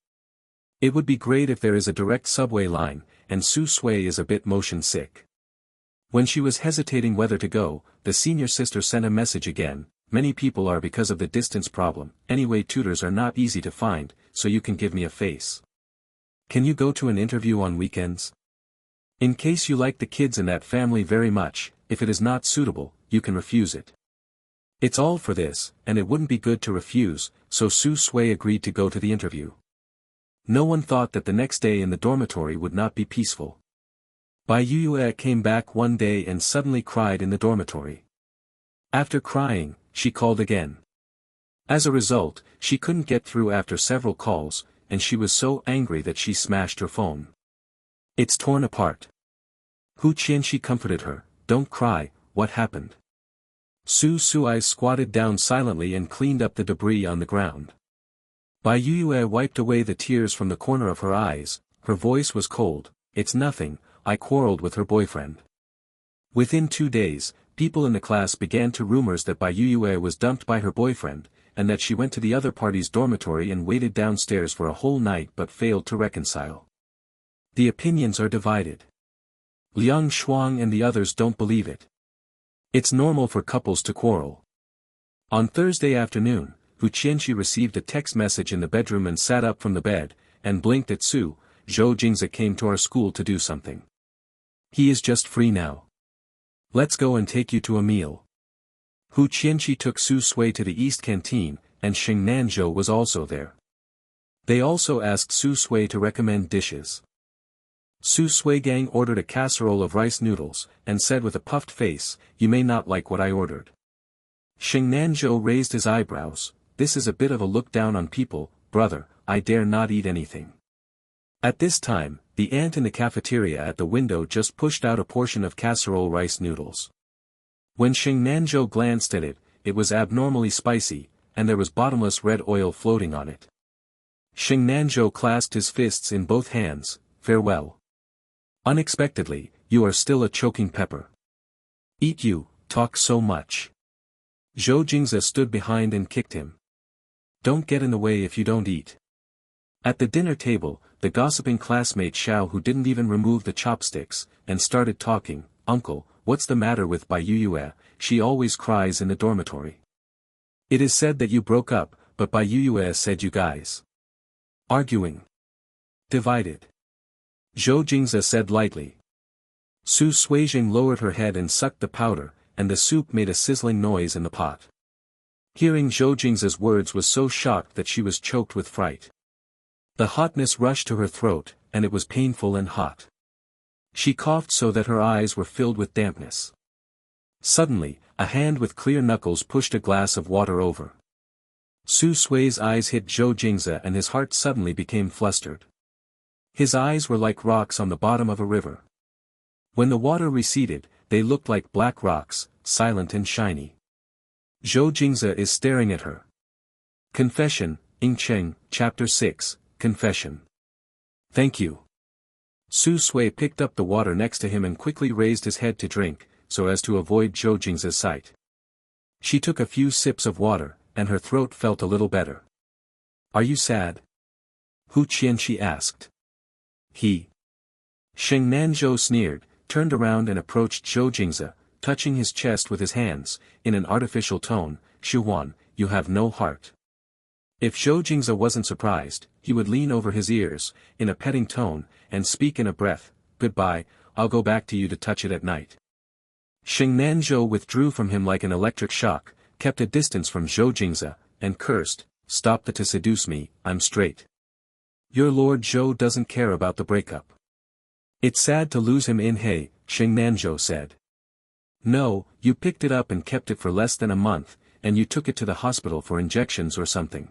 It would be great if there is a direct subway line, and Su Sui is a bit motion sick. When she was hesitating whether to go, the senior sister sent a message again, many people are because of the distance problem, anyway tutors are not easy to find, so you can give me a face. Can you go to an interview on weekends? In case you like the kids in that family very much, if it is not suitable, you can refuse it. It's all for this, and it wouldn't be good to refuse, so Su Sui agreed to go to the interview. No one thought that the next day in the dormitory would not be peaceful. Bai Yue came back one day and suddenly cried in the dormitory. After crying, she called again. As a result, she couldn't get through after several calls, and she was so angry that she smashed her phone. It's torn apart. Hu Qianxi comforted her, don't cry, what happened? Su Sui squatted down silently and cleaned up the debris on the ground. Bai Yue wiped away the tears from the corner of her eyes, her voice was cold, it's nothing, I quarreled with her boyfriend. Within 2 days, people in the class began to rumors that Bai Yue was dumped by her boyfriend, and that she went to the other party's dormitory and waited downstairs for a whole night but failed to reconcile. The opinions are divided. Liang Shuang and the others don't believe it. It's normal for couples to quarrel. On Thursday afternoon, Hu Qianxi received a text message in the bedroom and sat up from the bed, and blinked at Su. Zhou Jingze came to our school to do something. He is just free now. Let's go and take you to a meal. Hu Qianxi took Su Sui to the East Canteen, and Sheng Nanzhou was also there. They also asked Su Sui to recommend dishes. Su Sui Gang ordered a casserole of rice noodles, and said with a puffed face, you may not like what I ordered. Sheng Nanzhou raised his eyebrows, this is a bit of a look down on people, brother, I dare not eat anything. At this time, the aunt in the cafeteria at the window just pushed out a portion of casserole rice noodles. When Sheng Nanzhou glanced at it, it was abnormally spicy, and there was bottomless red oil floating on it. Sheng Nanzhou clasped his fists in both hands, farewell. Unexpectedly, you are still a choking pepper. Eat you, talk so much. Zhou Jingze stood behind and kicked him. Don't get in the way if you don't eat. At the dinner table, the gossiping classmate Xiao who didn't even remove the chopsticks, and started talking, Uncle, what's the matter with Bai Yue, she always cries in the dormitory. It is said that you broke up, but Bai Yue said you guys. Arguing. Divided. Zhou Jingze said lightly. Su Suijing lowered her head and sucked the powder, and the soup made a sizzling noise in the pot. Hearing Zhou Jingze's words was so shocked that she was choked with fright. The hotness rushed to her throat, and it was painful and hot. She coughed so that her eyes were filled with dampness. Suddenly, a hand with clear knuckles pushed a glass of water over. Su Sui's eyes hit Zhou Jingze and his heart suddenly became flustered. His eyes were like rocks on the bottom of a river. When the water receded, they looked like black rocks, silent and shiny. Zhou Jingze is staring at her. Confession, Ying Cheng, Chapter 6, Confession. Thank you. Su Sui picked up the water next to him and quickly raised his head to drink, so as to avoid Zhou Jingze's sight. She took a few sips of water, and her throat felt a little better. Are you sad? Hu Qianxi asked. He. Sheng Nanzhou sneered, turned around and approached Zhou Jingze, touching his chest with his hands, in an artificial tone, Shuhuan, you have no heart. If Zhou Jingze wasn't surprised, he would lean over his ears, in a petting tone, and speak in a breath, goodbye, I'll go back to you to touch it at night. Sheng Nanzhou withdrew from him like an electric shock, kept a distance from Zhou Jingze, and cursed, stop that to seduce me, I'm straight. Your Lord Zhou doesn't care about the breakup. It's sad to lose him in He, Sheng Nanzhou said. No, you picked it up and kept it for less than a month, and you took it to the hospital for injections or something.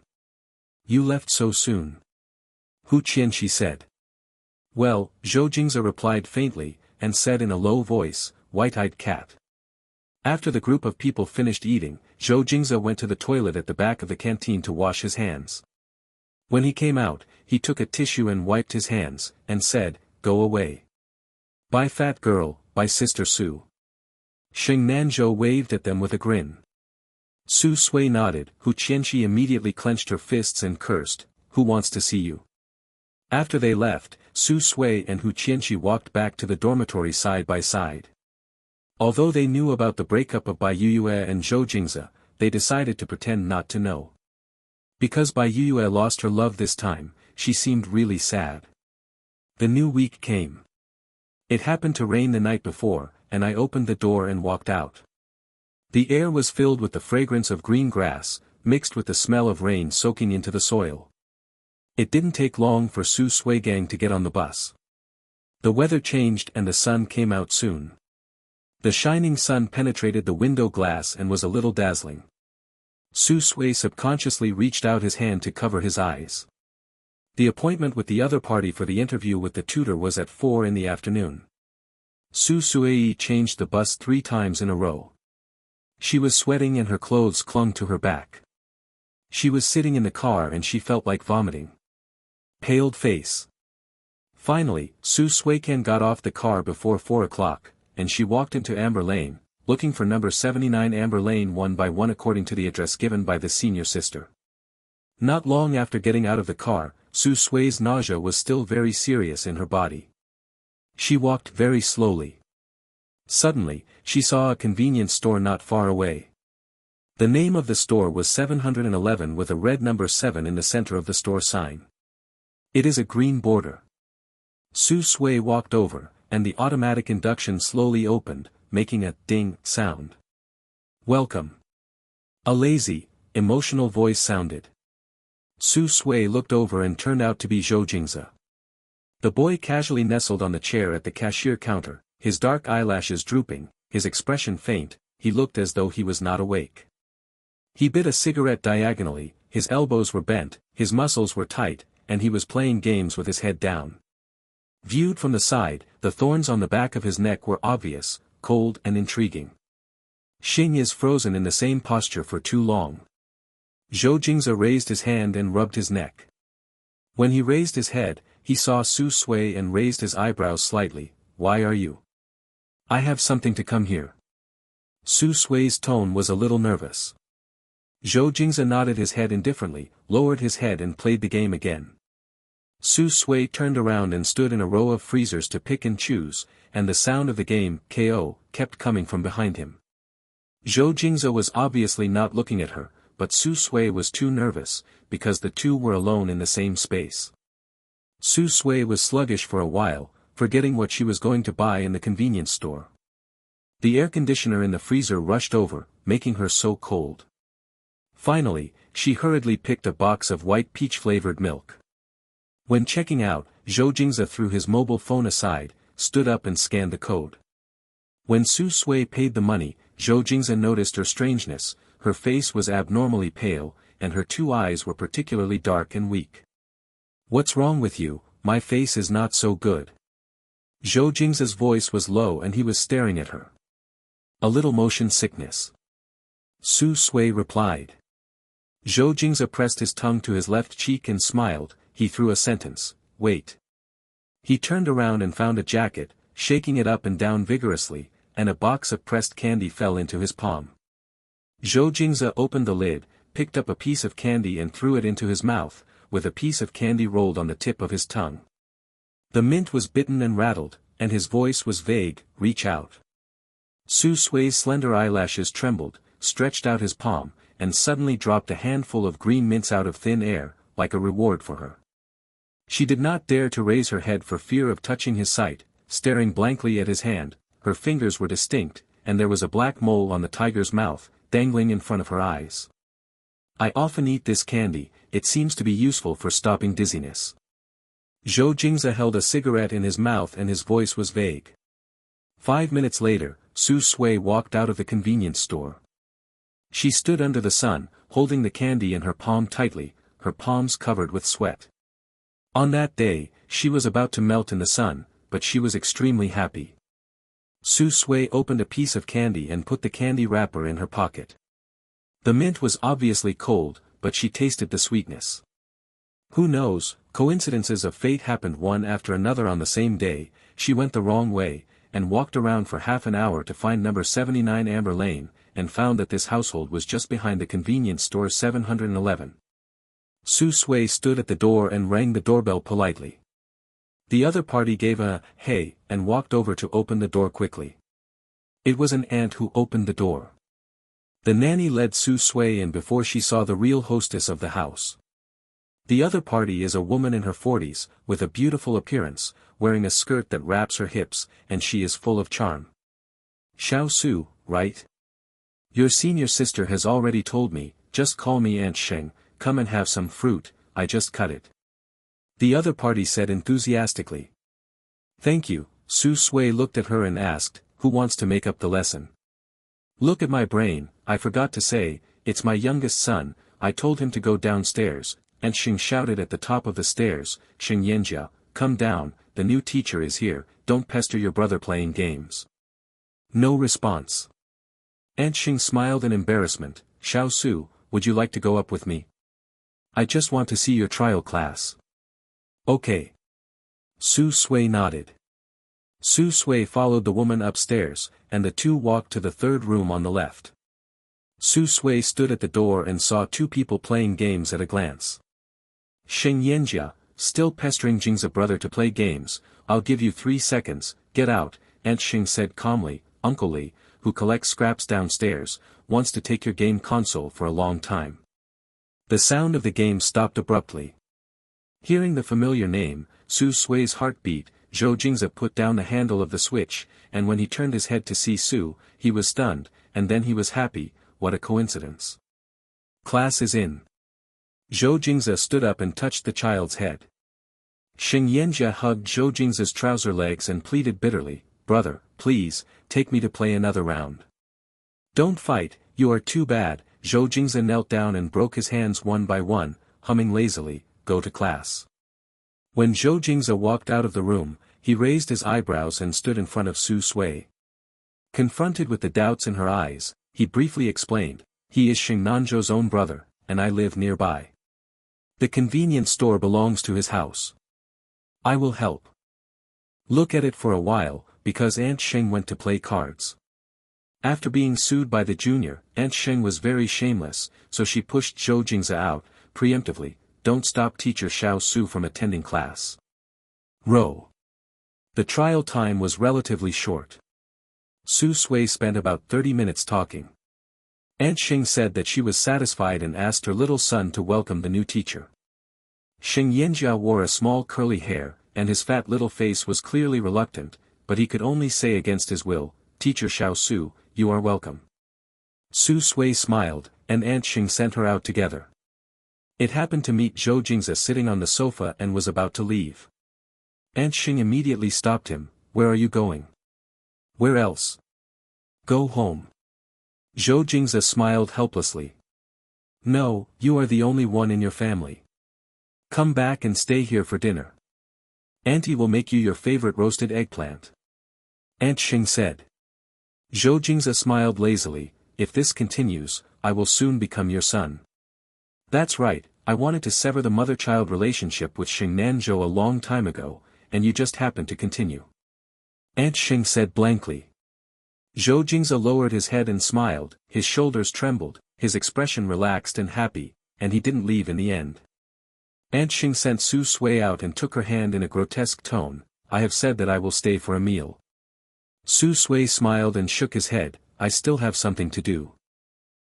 You left so soon. Hu Qianxi said. Well, Zhou Jingze replied faintly, and said in a low voice, white-eyed cat. After the group of people finished eating, Zhou Jingze went to the toilet at the back of the canteen to wash his hands. When he came out, he took a tissue and wiped his hands, and said, "Go away. Bye fat girl, bye Sister Sue." Sheng Nanzhou waved at them with a grin. Su Sui nodded. Hu Qianqi immediately clenched her fists and cursed, "Who wants to see you?" After they left, Su Sui and Hu Qianqi walked back to the dormitory side by side. Although they knew about the breakup of Bai Yuyue and Zhou Jingze, they decided to pretend not to know. Because Bai Yuyue lost her love this time, she seemed really sad. The new week came. It happened to rain the night before, and I opened the door and walked out. The air was filled with the fragrance of green grass, mixed with the smell of rain soaking into the soil. It didn't take long for Su Sui gang to get on the bus. The weather changed and the sun came out soon. The shining sun penetrated the window glass and was a little dazzling. Su Sui subconsciously reached out his hand to cover his eyes. The appointment with the other party for the interview with the tutor was at 4 in the afternoon. Su Sui changed the bus 3 times in a row. She was sweating and her clothes clung to her back. She was sitting in the car and she felt like vomiting. Paled face. Finally, Su Suican got off the car before 4 o'clock, and she walked into Amber Lane, looking for number 79 Amber Lane one by one according to the address given by the senior sister. Not long after getting out of the car, Su Sui's nausea was still very serious in her body. She walked very slowly. Suddenly, she saw a convenience store not far away. The name of the store was 711 with a red number 7 in the center of the store sign. It is a green border. Su Sui walked over, and the automatic induction slowly opened, making a ding sound. "Welcome." A lazy, emotional voice sounded. Su Sui looked over and turned out to be Zhou Jingze. The boy casually nestled on the chair at the cashier counter, his dark eyelashes drooping, his expression faint. He looked as though he was not awake. He bit a cigarette diagonally, his elbows were bent, his muscles were tight, and he was playing games with his head down. Viewed from the side, the thorns on the back of his neck were obvious, cold and intriguing. Xing is frozen in the same posture for too long. Zhou Jingze raised his hand and rubbed his neck. When he raised his head, he saw Su Sui and raised his eyebrows slightly. "Why are you?" "I have something to come here." Su Sui's tone was a little nervous. Zhou Jingze nodded his head indifferently, lowered his head and played the game again. Su Sui turned around and stood in a row of freezers to pick and choose, and the sound of the game, KO, kept coming from behind him. Zhou Jingze was obviously not looking at her, but Su Sui was too nervous, because the two were alone in the same space. Su Sui was sluggish for a while, forgetting what she was going to buy in the convenience store. The air conditioner in the freezer rushed over, making her so cold. Finally, she hurriedly picked a box of white peach-flavored milk. When checking out, Zhou Jingze threw his mobile phone aside, stood up and scanned the code. When Su Sui paid the money, Zhou Jingze noticed her strangeness. Her face was abnormally pale, and her 2 eyes were particularly dark and weak. "What's wrong with you? My face is not so good." Zhou Jingze's voice was low and he was staring at her. "A little motion sickness." Su Sui replied. Zhou Jingze pressed his tongue to his left cheek and smiled. He threw a sentence, "Wait." He turned around and found a jacket, shaking it up and down vigorously, and a box of pressed candy fell into his palm. Zhou Jingze opened the lid, picked up a piece of candy and threw it into his mouth, with a piece of candy rolled on the tip of his tongue. The mint was bitten and rattled, and his voice was vague, "Reach out." Su Sui's slender eyelashes trembled, stretched out his palm, and suddenly dropped a handful of green mints out of thin air, like a reward for her. She did not dare to raise her head for fear of touching his sight, staring blankly at his hand. Her fingers were distinct, and there was a black mole on the tiger's mouth, dangling in front of her eyes. "I often eat this candy, it seems to be useful for stopping dizziness." Zhou Jingze held a cigarette in his mouth and his voice was vague. 5 minutes later, Su Sui walked out of the convenience store. She stood under the sun, holding the candy in her palm tightly, her palms covered with sweat. On that day, she was about to melt in the sun, but she was extremely happy. Su Sui opened a piece of candy and put the candy wrapper in her pocket. The mint was obviously cold, but she tasted the sweetness. Who knows, coincidences of fate happened one after another on the same day. She went the wrong way, and walked around for half an hour to find number 79 Amber Lane, and found that this household was just behind the convenience store 711. Su Sui stood at the door and rang the doorbell politely. The other party gave a "hey" and walked over to open the door quickly. It was an aunt who opened the door. The nanny led Su Sui in before she saw the real hostess of the house. The other party is a woman in her 40s, with a beautiful appearance, wearing a skirt that wraps her hips, and she is full of charm. Xiao Su, right? Your senior sister has already told me, just call me Aunt Cheng, come and have some fruit, I just cut it. The other party said enthusiastically. Thank you. Su Sui looked at her and asked, who wants to make up the lesson? Look at my brain, I forgot to say, it's my youngest son, I told him to go downstairs. And Xing shouted at the top of the stairs, Xing Yanjia, come down, the new teacher is here, don't pester your brother playing games. No response. Aunt Xing smiled in embarrassment. Xiao Su, would you like to go up with me? I just want to see your trial class. Okay. Su Sui nodded. Su Sui followed the woman upstairs, and the two walked to the third room on the left. Su Sui stood at the door and saw two people playing games at a glance. Xing Yanjia, still pestering Jing's brother to play games, I'll give you 3 seconds, get out, Aunt Xing said calmly. Uncle Li, who collects scraps downstairs, wants to take your game console for a long time. The sound of the game stopped abruptly. Hearing the familiar name, Su Sui's heart beat. Zhou Jingza put down the handle of the switch, and when he turned his head to see Su, he was stunned, and then he was happy. What a coincidence. Class is in. Zhou Jingza stood up and touched the child's head. Xing Yanjia hugged Zhou Jingza's trouser legs and pleaded bitterly, brother, please, take me to play another round. Don't fight, you are too bad. Zhou Jingza knelt down and broke his hands one by one, humming lazily, go to class. When Zhou Jingza walked out of the room, he raised his eyebrows and stood in front of Su Sui. Confronted with the doubts in her eyes, he briefly explained, he is Xing Nanzhou's own brother, and I live nearby. The convenience store belongs to his house. I will help. Look at it for a while, because Aunt Xing went to play cards. After being sued by the junior, Aunt Xing was very shameless, so she pushed Zhou Jingza out, preemptively, don't stop teacher Xiao Su from attending class. Row. The trial time was relatively short. Su Sui spent about 30 minutes talking. Aunt Xing said that she was satisfied and asked her little son to welcome the new teacher. Xing Yanjia wore a small curly hair, and his fat little face was clearly reluctant, but he could only say against his will, Teacher Xiao Su, you are welcome. Su Sui smiled, and Aunt Xing sent her out together. It happened to meet Zhou Jingza sitting on the sofa and was about to leave. Aunt Xing immediately stopped him, where are you going? Where else? Go home. Zhou Jingza smiled helplessly. No, you are the only one in your family. Come back and stay here for dinner. Auntie will make you your favorite roasted eggplant. Aunt Xing said. Zhou Jingza smiled lazily, if this continues, I will soon become your son. That's right, I wanted to sever the mother-child relationship with Xing Nanzhou a long time ago, and you just happened to continue. Aunt Xing said blankly. Zhou Jingza lowered his head and smiled, his shoulders trembled, his expression relaxed and happy, and he didn't leave in the end. Aunt Xing sent Su Sui out and took her hand in a grotesque tone, I have said that I will stay for a meal. Su Sui smiled and shook his head, I still have something to do.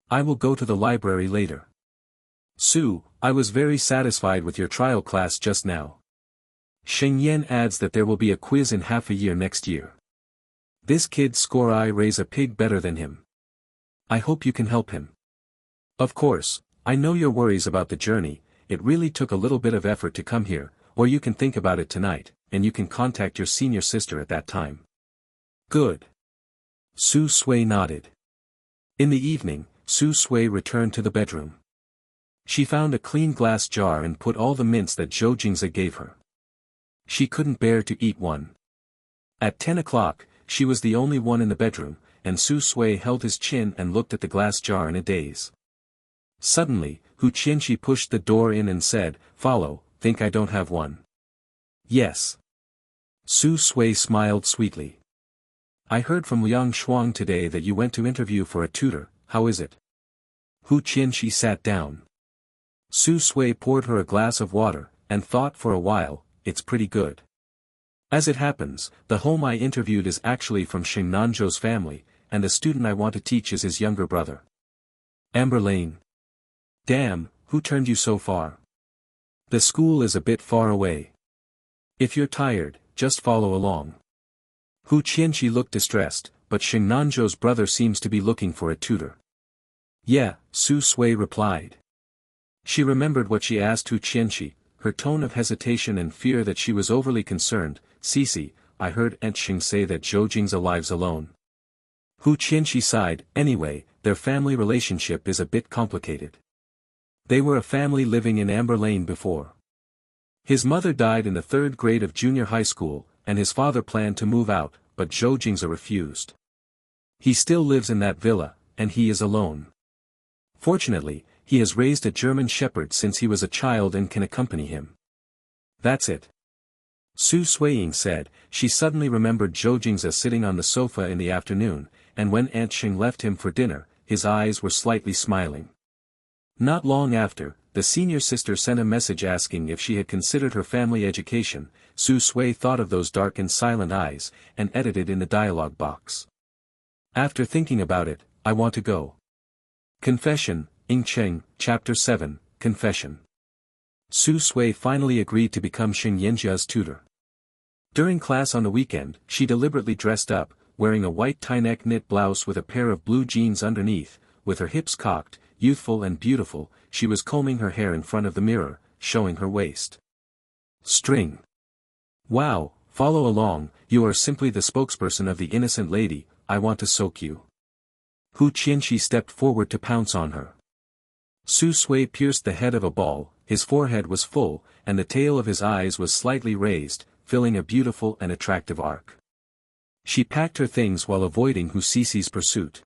I will go to the library later. Su, I was very satisfied with your trial class just now. Xing Yan adds that there will be a quiz in half a year next year. This kid score I raise a pig better than him. I hope you can help him. Of course, I know your worries about the journey, it really took a little bit of effort to come here, or you can think about it tonight, and you can contact your senior sister at that time. Good. Su Sui nodded. In the evening, Su Sui returned to the bedroom. She found a clean glass jar and put all the mints that Zhou Jingza gave her. She couldn't bear to eat one. At 10 o'clock, she was the only one in the bedroom, and Su Sui held his chin and looked at the glass jar in a daze. Suddenly, Hu Qianqi pushed the door in and said, Follow, think I don't have one? Yes. Su Sui smiled sweetly. I heard from Liang Shuang today that you went to interview for a tutor, how is it? Hu Qianqi sat down. Su Sui poured her a glass of water, and thought for a while, it's pretty good. As it happens, the home I interviewed is actually from Xing Nanzhou's family, and the student I want to teach is his younger brother. Amber Lane. Damn, who turned you so far? The school is a bit far away. If you're tired, just follow along. Hu Qianqi looked distressed, but Xing Nanzhou's brother seems to be looking for a tutor. Yeah, Su Sui replied. She remembered what she asked Hu Qianqi, her tone of hesitation and fear that she was overly concerned. Cici, I heard Aunt Xing say that Zhou Jing's lives alone. Hu Qianqi sighed. Anyway, their family relationship is a bit complicated. They were a family living in Amber Lane before. His mother died in the 3rd grade of junior high school, and his father planned to move out, but Zhou Jing's refused. He still lives in that villa, and he is alone. Fortunately, he has raised a German shepherd since he was a child and can accompany him. That's it. Su Suiying said. She suddenly remembered Zhou Jing's sitting on the sofa in the afternoon, and when Aunt Xing left him for dinner, his eyes were slightly smiling. Not long after, the senior sister sent a message asking if she had considered her family education. Su Sui thought of those dark and silent eyes, and edited in the dialogue box. After thinking about it, I want to go. Confession, Ying Cheng, Chapter 7, Confession. Su Sui finally agreed to become Xing Yanjia's tutor. During class on the weekend, she deliberately dressed up, wearing a white tie-neck knit blouse with a pair of blue jeans underneath. With her hips cocked, youthful and beautiful, she was combing her hair in front of the mirror, showing her waist. String. Wow, follow along, you are simply the spokesperson of the innocent lady, I want to soak you. Hu Qianqi stepped forward to pounce on her. Su Sui pierced the head of a ball, his forehead was full, and the tail of his eyes was slightly raised, filling a beautiful and attractive arc. She packed her things while avoiding Hu Cici's pursuit.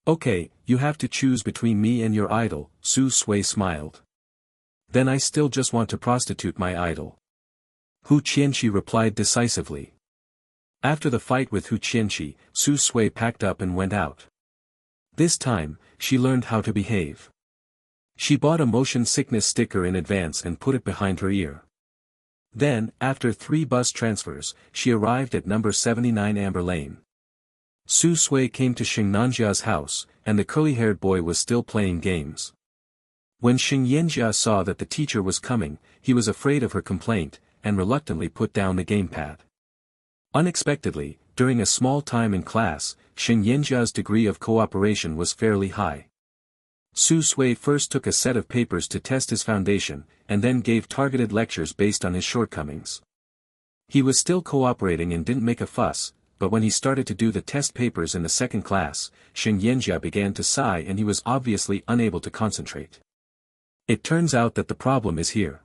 Okay, you have to choose between me and your idol, Su Sui smiled. Then I still just want to prostitute my idol. Hu Qianqi replied decisively. After the fight with Hu Qianqi, Su Sui packed up and went out. This time, she learned how to behave. She bought a motion sickness sticker in advance and put it behind her ear. Then, after 3 bus transfers, she arrived at number 79 Amber Lane. Su Sui came to Xing Nanjia's house, and the curly-haired boy was still playing games. When Xing Yanjia saw that the teacher was coming, he was afraid of her complaint, and reluctantly put down the gamepad. Unexpectedly, during a small time in class, Xing Yanjia's degree of cooperation was fairly high. Su Sui first took a set of papers to test his foundation, and then gave targeted lectures based on his shortcomings. He was still cooperating and didn't make a fuss, but when he started to do the test papers in the 2nd class, Xing Yanjia began to sigh and he was obviously unable to concentrate. It turns out that the problem is here.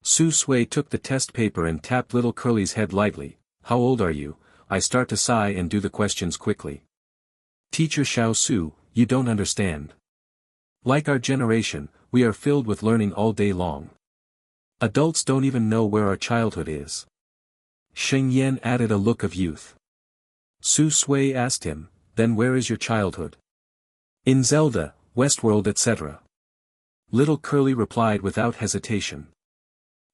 Su Sui took the test paper and tapped little Curly's head lightly. How old are you? I start to sigh and do the questions quickly. Teacher Xiao Su, you don't understand. Like our generation, we are filled with learning all day long. Adults don't even know where our childhood is. Sheng Yan added a look of youth. Su Sui asked him, then where is your childhood? In Zelda, Westworld etc. Little Curly replied without hesitation.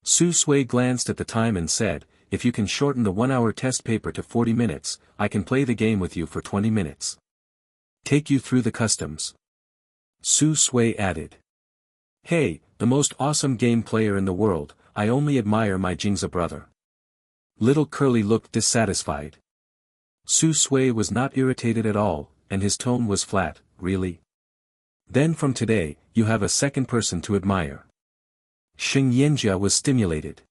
Su Sui glanced at the time and said, if you can shorten the 1-hour test paper to 40 minutes, I can play the game with you for 20 minutes. Take you through the customs. Su Sui added. Hey, the most awesome game player in the world, I only admire my Jingza brother. Little Curly looked dissatisfied. Su Sui was not irritated at all, and his tone was flat, really? Then from today, you have a second person to admire. Xing Yanjia was stimulated.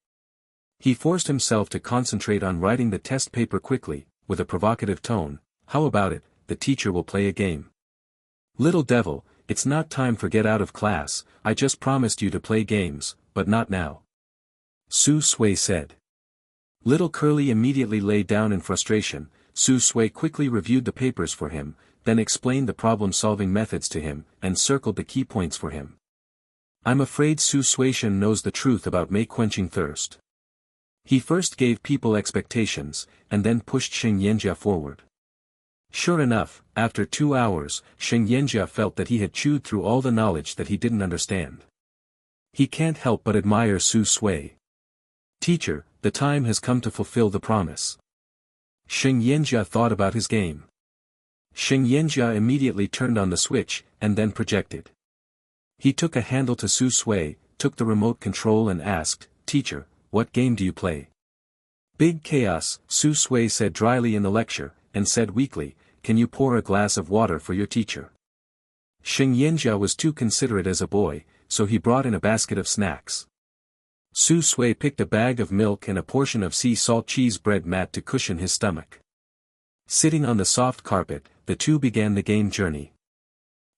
He forced himself to concentrate on writing the test paper quickly, with a provocative tone. How about it, the teacher will play a game. Little devil, it's not time for get out of class, I just promised you to play games, but not now. Su Sui said. Little Curly immediately lay down in frustration. Su Sui quickly reviewed the papers for him, then explained the problem-solving methods to him, and circled the key points for him. I'm afraid Su Suishan knows the truth about Mei quenching thirst. He first gave people expectations, and then pushed Sheng Yanjia forward. Sure enough, after 2 hours, Sheng Yanjia felt that he had chewed through all the knowledge that he didn't understand. He can't help but admire Su Sui. Teacher, the time has come to fulfill the promise. Sheng Yanjia thought about his game. Sheng Yanjia immediately turned on the switch, and then projected. He took a handle to Su Sui, took the remote control and asked, Teacher, what game do you play? Big Chaos, Su Sui said dryly in the lecture, and said weakly, Can you pour a glass of water for your teacher? Sheng Yanjia was too considerate as a boy, so he brought in a basket of snacks. Su Sui picked a bag of milk and a portion of sea salt cheese bread mat to cushion his stomach. Sitting on the soft carpet, the two began the game journey.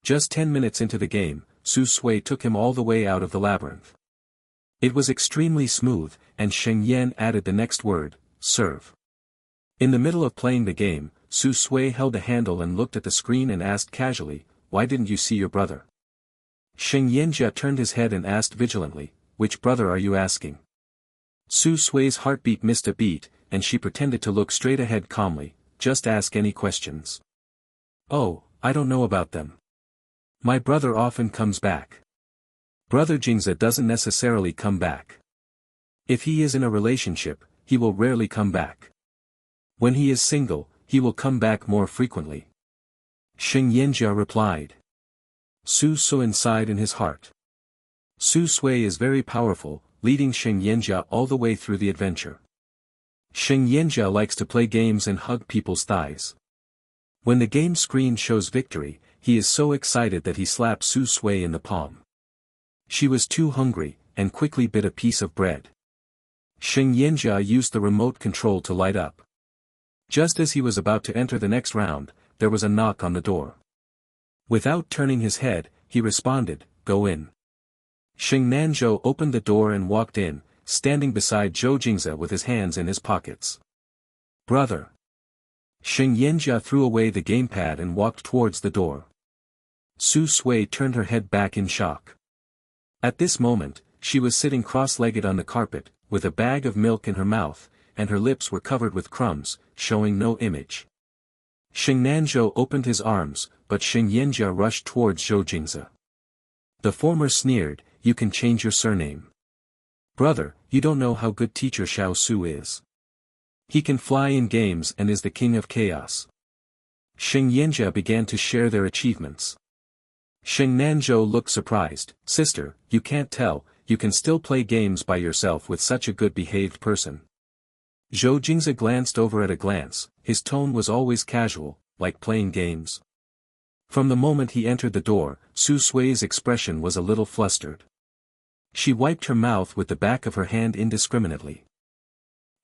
Just 10 minutes into the game, Su Sui took him all the way out of the labyrinth. It was extremely smooth, and Sheng Yan added the next word, serve. In the middle of playing the game, Su Sui held a handle and looked at the screen and asked casually, Why didn't you see your brother? Sheng Yanjia turned his head and asked vigilantly, Which brother are you asking? Su Sui's heartbeat missed a beat, and she pretended to look straight ahead calmly, Just ask any questions. Oh, I don't know about them. My brother often comes back. Brother Jingza doesn't necessarily come back. If he is in a relationship, he will rarely come back. When he is single, he will come back more frequently. Sheng Yanjia replied. Su Sui sighed in his heart. Su Sui is very powerful, leading Sheng Yanjia all the way through the adventure. Sheng Yanjia likes to play games and hug people's thighs. When the game screen shows victory, he is so excited that he slaps Su Sui in the palm. She was too hungry, and quickly bit a piece of bread. Sheng Yanjia used the remote control to light up. Just as he was about to enter the next round, there was a knock on the door. Without turning his head, he responded, Go in. Sheng Nanzhou opened the door and walked in, standing beside Zhou Jingze with his hands in his pockets. Brother. Sheng Yanjia threw away the gamepad and walked towards the door. Su Sui turned her head back in shock. At this moment, she was sitting cross-legged on the carpet, with a bag of milk in her mouth, and her lips were covered with crumbs, showing no image. Sheng Nanzhou opened his arms, but Sheng Yanjia rushed towards Zhou Jingze. The former sneered, You can change your surname. Brother, you don't know how good teacher Xiao Su is. He can fly in games and is the king of chaos. Sheng Yanjia began to share their achievements. Sheng Nanzhou looked surprised, Sister, you can't tell, you can still play games by yourself with such a good-behaved person. Zhou Jingze glanced over at a glance, his tone was always casual, like playing games. From the moment he entered the door, Su Sui's expression was a little flustered. She wiped her mouth with the back of her hand indiscriminately.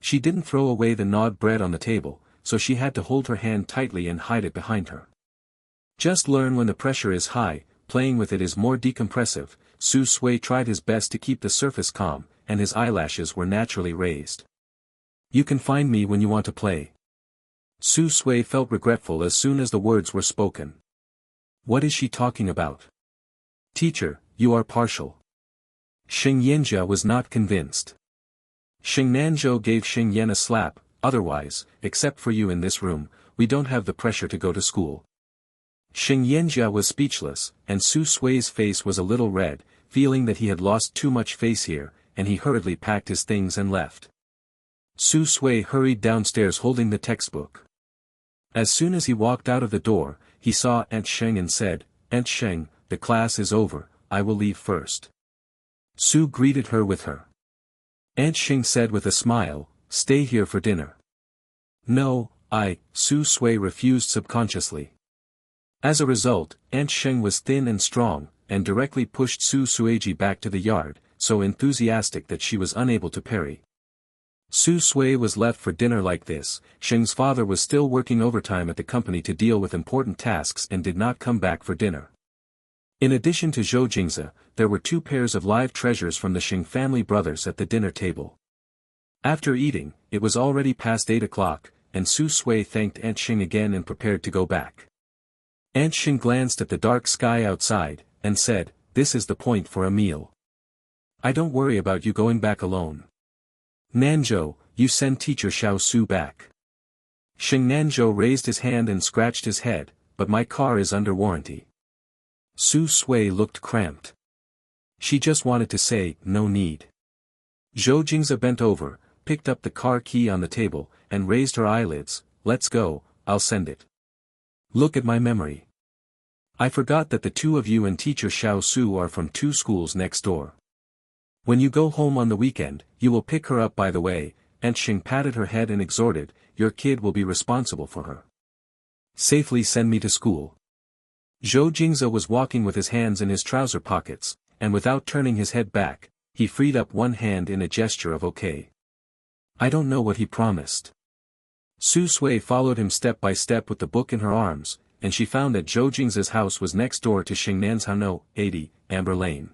She didn't throw away the gnawed bread on the table, so she had to hold her hand tightly and hide it behind her. Just learn when the pressure is high, playing with it is more decompressive. Su Sui tried his best to keep the surface calm, and his eyelashes were naturally raised. You can find me when you want to play. Su Sui felt regretful as soon as the words were spoken. What is she talking about? Teacher, you are partial. Sheng Yanjia was not convinced. Sheng Nanzhou gave Sheng Yan a slap, otherwise, except for you in this room, we don't have the pressure to go to school. Sheng Yanjia was speechless, and Su Sui's face was a little red, feeling that he had lost too much face here, and he hurriedly packed his things and left. Su Sui hurried downstairs holding the textbook. As soon as he walked out of the door, he saw Aunt Sheng and said, Aunt Sheng, the class is over, I will leave first. Su greeted her with her. Aunt Sheng said with a smile, Stay here for dinner. No, Su Sui refused subconsciously. As a result, Aunt Sheng was thin and strong, and directly pushed Su Suiji back to the yard, so enthusiastic that she was unable to parry. Su Sui was left for dinner like this. Sheng's father was still working overtime at the company to deal with important tasks and did not come back for dinner. In addition to Zhou Jingze, there were 2 pairs of live treasures from the Sheng family brothers at the dinner table. After eating, it was already past 8 o'clock, and Su Sui thanked Aunt Sheng again and prepared to go back. Aunt Sheng glanced at the dark sky outside, and said, this is the point for a meal. I don't worry about you going back alone. Nanzhou, you send teacher Xiao Su back. Sheng Nanzhou raised his hand and scratched his head, but my car is under warranty. Su Sui looked cramped. She just wanted to say, no need. Zhou Jingze bent over, picked up the car key on the table, and raised her eyelids. Let's go, I'll send it. Look at my memory. I forgot that the two of you and teacher Xiao Su are from two schools next door. When you go home on the weekend, you will pick her up by the way. Aunt Xing patted her head and exhorted, your kid will be responsible for her. Safely send me to school. Zhou Jingze was walking with his hands in his trouser pockets, and without turning his head back, he freed up one hand in a gesture of okay. I don't know what he promised. Su Sui followed him step by step with the book in her arms, and she found that Zhou Jingze's house was next door to Xingnan's Hano, 80, Amber Lane.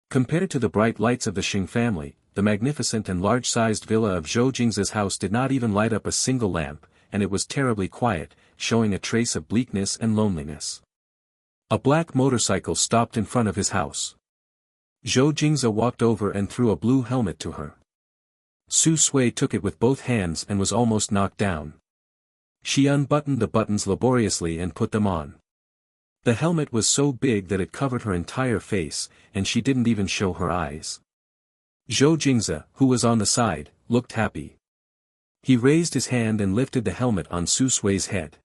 Compared to the bright lights of the Xing family, the magnificent and large-sized villa of Zhou Jingze's house did not even light up a single lamp, and it was terribly quiet, showing a trace of bleakness and loneliness. A black motorcycle stopped in front of his house. Zhou Jingze walked over and threw a blue helmet to her. Su Sui took it with both hands and was almost knocked down. She unbuttoned the buttons laboriously and put them on. The helmet was so big that it covered her entire face, and she didn't even show her eyes. Zhou Jingze, who was on the side, looked happy. He raised his hand and lifted the helmet on Su Sui's head.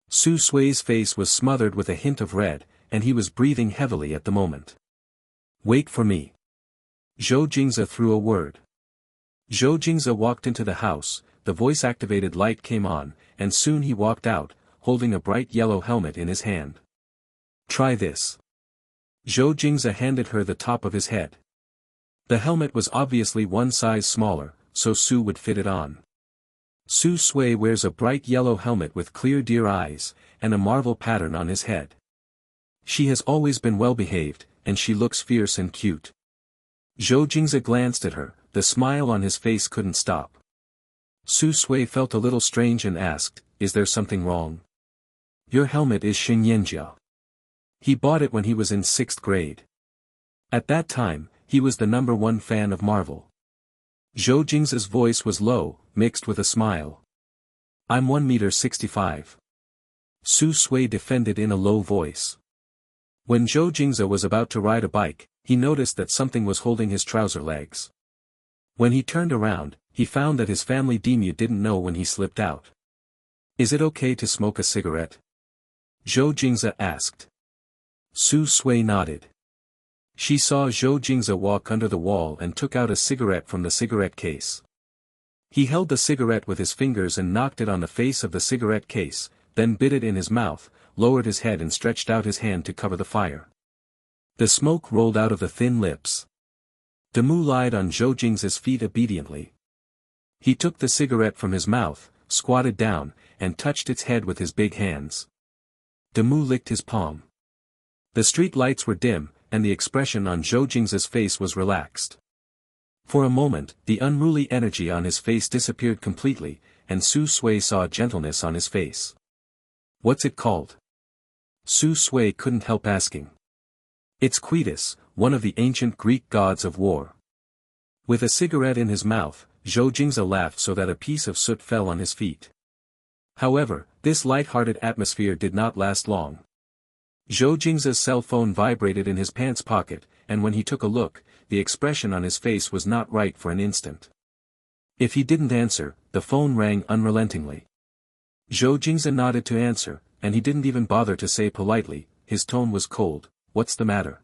Su Sui's face was smothered with a hint of red, and he was breathing heavily at the moment. Wait for me. Zhou Jingze threw a word. Zhou Jingze walked into the house, the voice-activated light came on, and soon he walked out, holding a bright yellow helmet in his hand. Try this. Zhou Jingze handed her the top of his head. The helmet was obviously one size smaller, so Su would fit it on. Su Sui wears a bright yellow helmet with clear deer eyes, and a marvel pattern on his head. She has always been well-behaved, and she looks fierce and cute. Zhou Jingze glanced at her, the smile on his face couldn't stop. Su Sui felt a little strange and asked, is there something wrong? Your helmet is Xing Yanjia. He bought it when he was in 6th grade. At that time, he was the #1 fan of Marvel. Zhou Jingze's voice was low, mixed with a smile. I'm 1 m 65. Su Sui defended in a low voice. When Zhou Jingze was about to ride a bike, he noticed that something was holding his trouser legs. When he turned around, he found that his family Demu didn't know when he slipped out. Is it okay to smoke a cigarette? Zhou Jingze asked. Su Sui nodded. She saw Zhou Jingze walk under the wall and took out a cigarette from the cigarette case. He held the cigarette with his fingers and knocked it on the face of the cigarette case, then bit it in his mouth, lowered his head and stretched out his hand to cover the fire. The smoke rolled out of the thin lips. Demu lied on Zhou Jingze's feet obediently. He took the cigarette from his mouth, squatted down, and touched its head with his big hands. Demu licked his palm. The street lights were dim, and the expression on Zhou Jingze's face was relaxed. For a moment, the unruly energy on his face disappeared completely, and Su Sui saw gentleness on his face. What's it called? Su Sui couldn't help asking. It's Quietus, one of the ancient Greek gods of war. With a cigarette in his mouth, Zhou Jingze laughed so that a piece of soot fell on his feet. However, this light-hearted atmosphere did not last long. Zhou Jingze's cell phone vibrated in his pants pocket, and when he took a look, the expression on his face was not right for an instant. If he didn't answer, the phone rang unrelentingly. Zhou Jingze nodded to answer, and he didn't even bother to say politely, his tone was cold, what's the matter?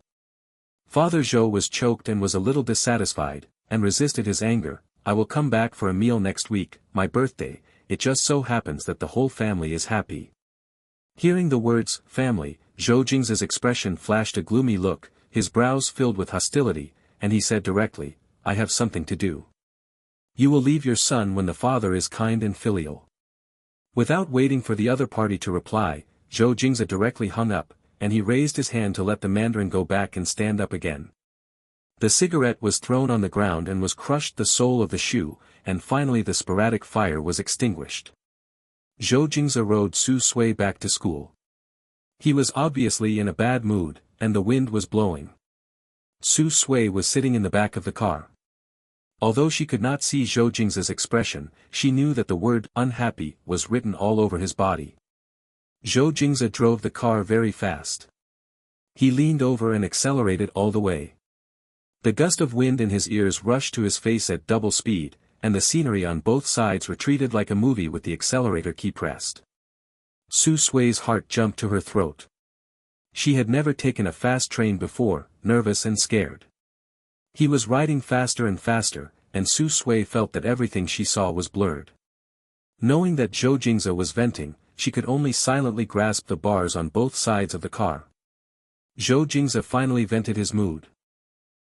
Father Zhou was choked and was a little dissatisfied, and resisted his anger. I will come back for a meal next week, my birthday, it just so happens that the whole family is happy. Hearing the words, family, Zhou Jingze's expression flashed a gloomy look, his brows filled with hostility, and he said directly, I have something to do. You will leave your son when the father is kind and filial. Without waiting for the other party to reply, Zhou Jingze directly hung up, and he raised his hand to let the Mandarin go back and stand up again. The cigarette was thrown on the ground and was crushed the sole of the shoe, and finally the sporadic fire was extinguished. Zhou Jingze rode Su Sui back to school. He was obviously in a bad mood, and the wind was blowing. Su Sui was sitting in the back of the car. Although she could not see Zhou Jingze's expression, she knew that the word unhappy was written all over his body. Zhou Jingze drove the car very fast. He leaned over and accelerated all the way. The gust of wind in his ears rushed to his face at double speed, and the scenery on both sides retreated like a movie with the accelerator key pressed. Su Sui's heart jumped to her throat. She had never taken a fast train before, nervous and scared. He was riding faster and faster, and Su Sui felt that everything she saw was blurred. Knowing that Zhou Jingze was venting, she could only silently grasp the bars on both sides of the car. Zhou Jingze finally vented his mood.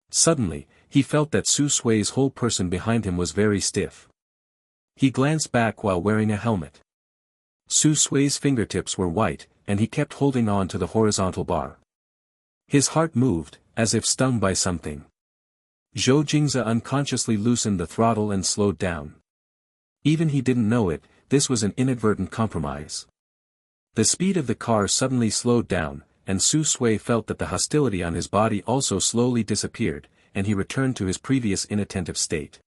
Suddenly, he felt that Su Sui's whole person behind him was very stiff. He glanced back while wearing a helmet. Su Sui's fingertips were white, and he kept holding on to the horizontal bar. His heart moved, as if stung by something. Zhou Jingze unconsciously loosened the throttle and slowed down. Even he didn't know it, this was an inadvertent compromise. The speed of the car suddenly slowed down, and Su Sui felt that the hostility on his body also slowly disappeared, and he returned to his previous inattentive state.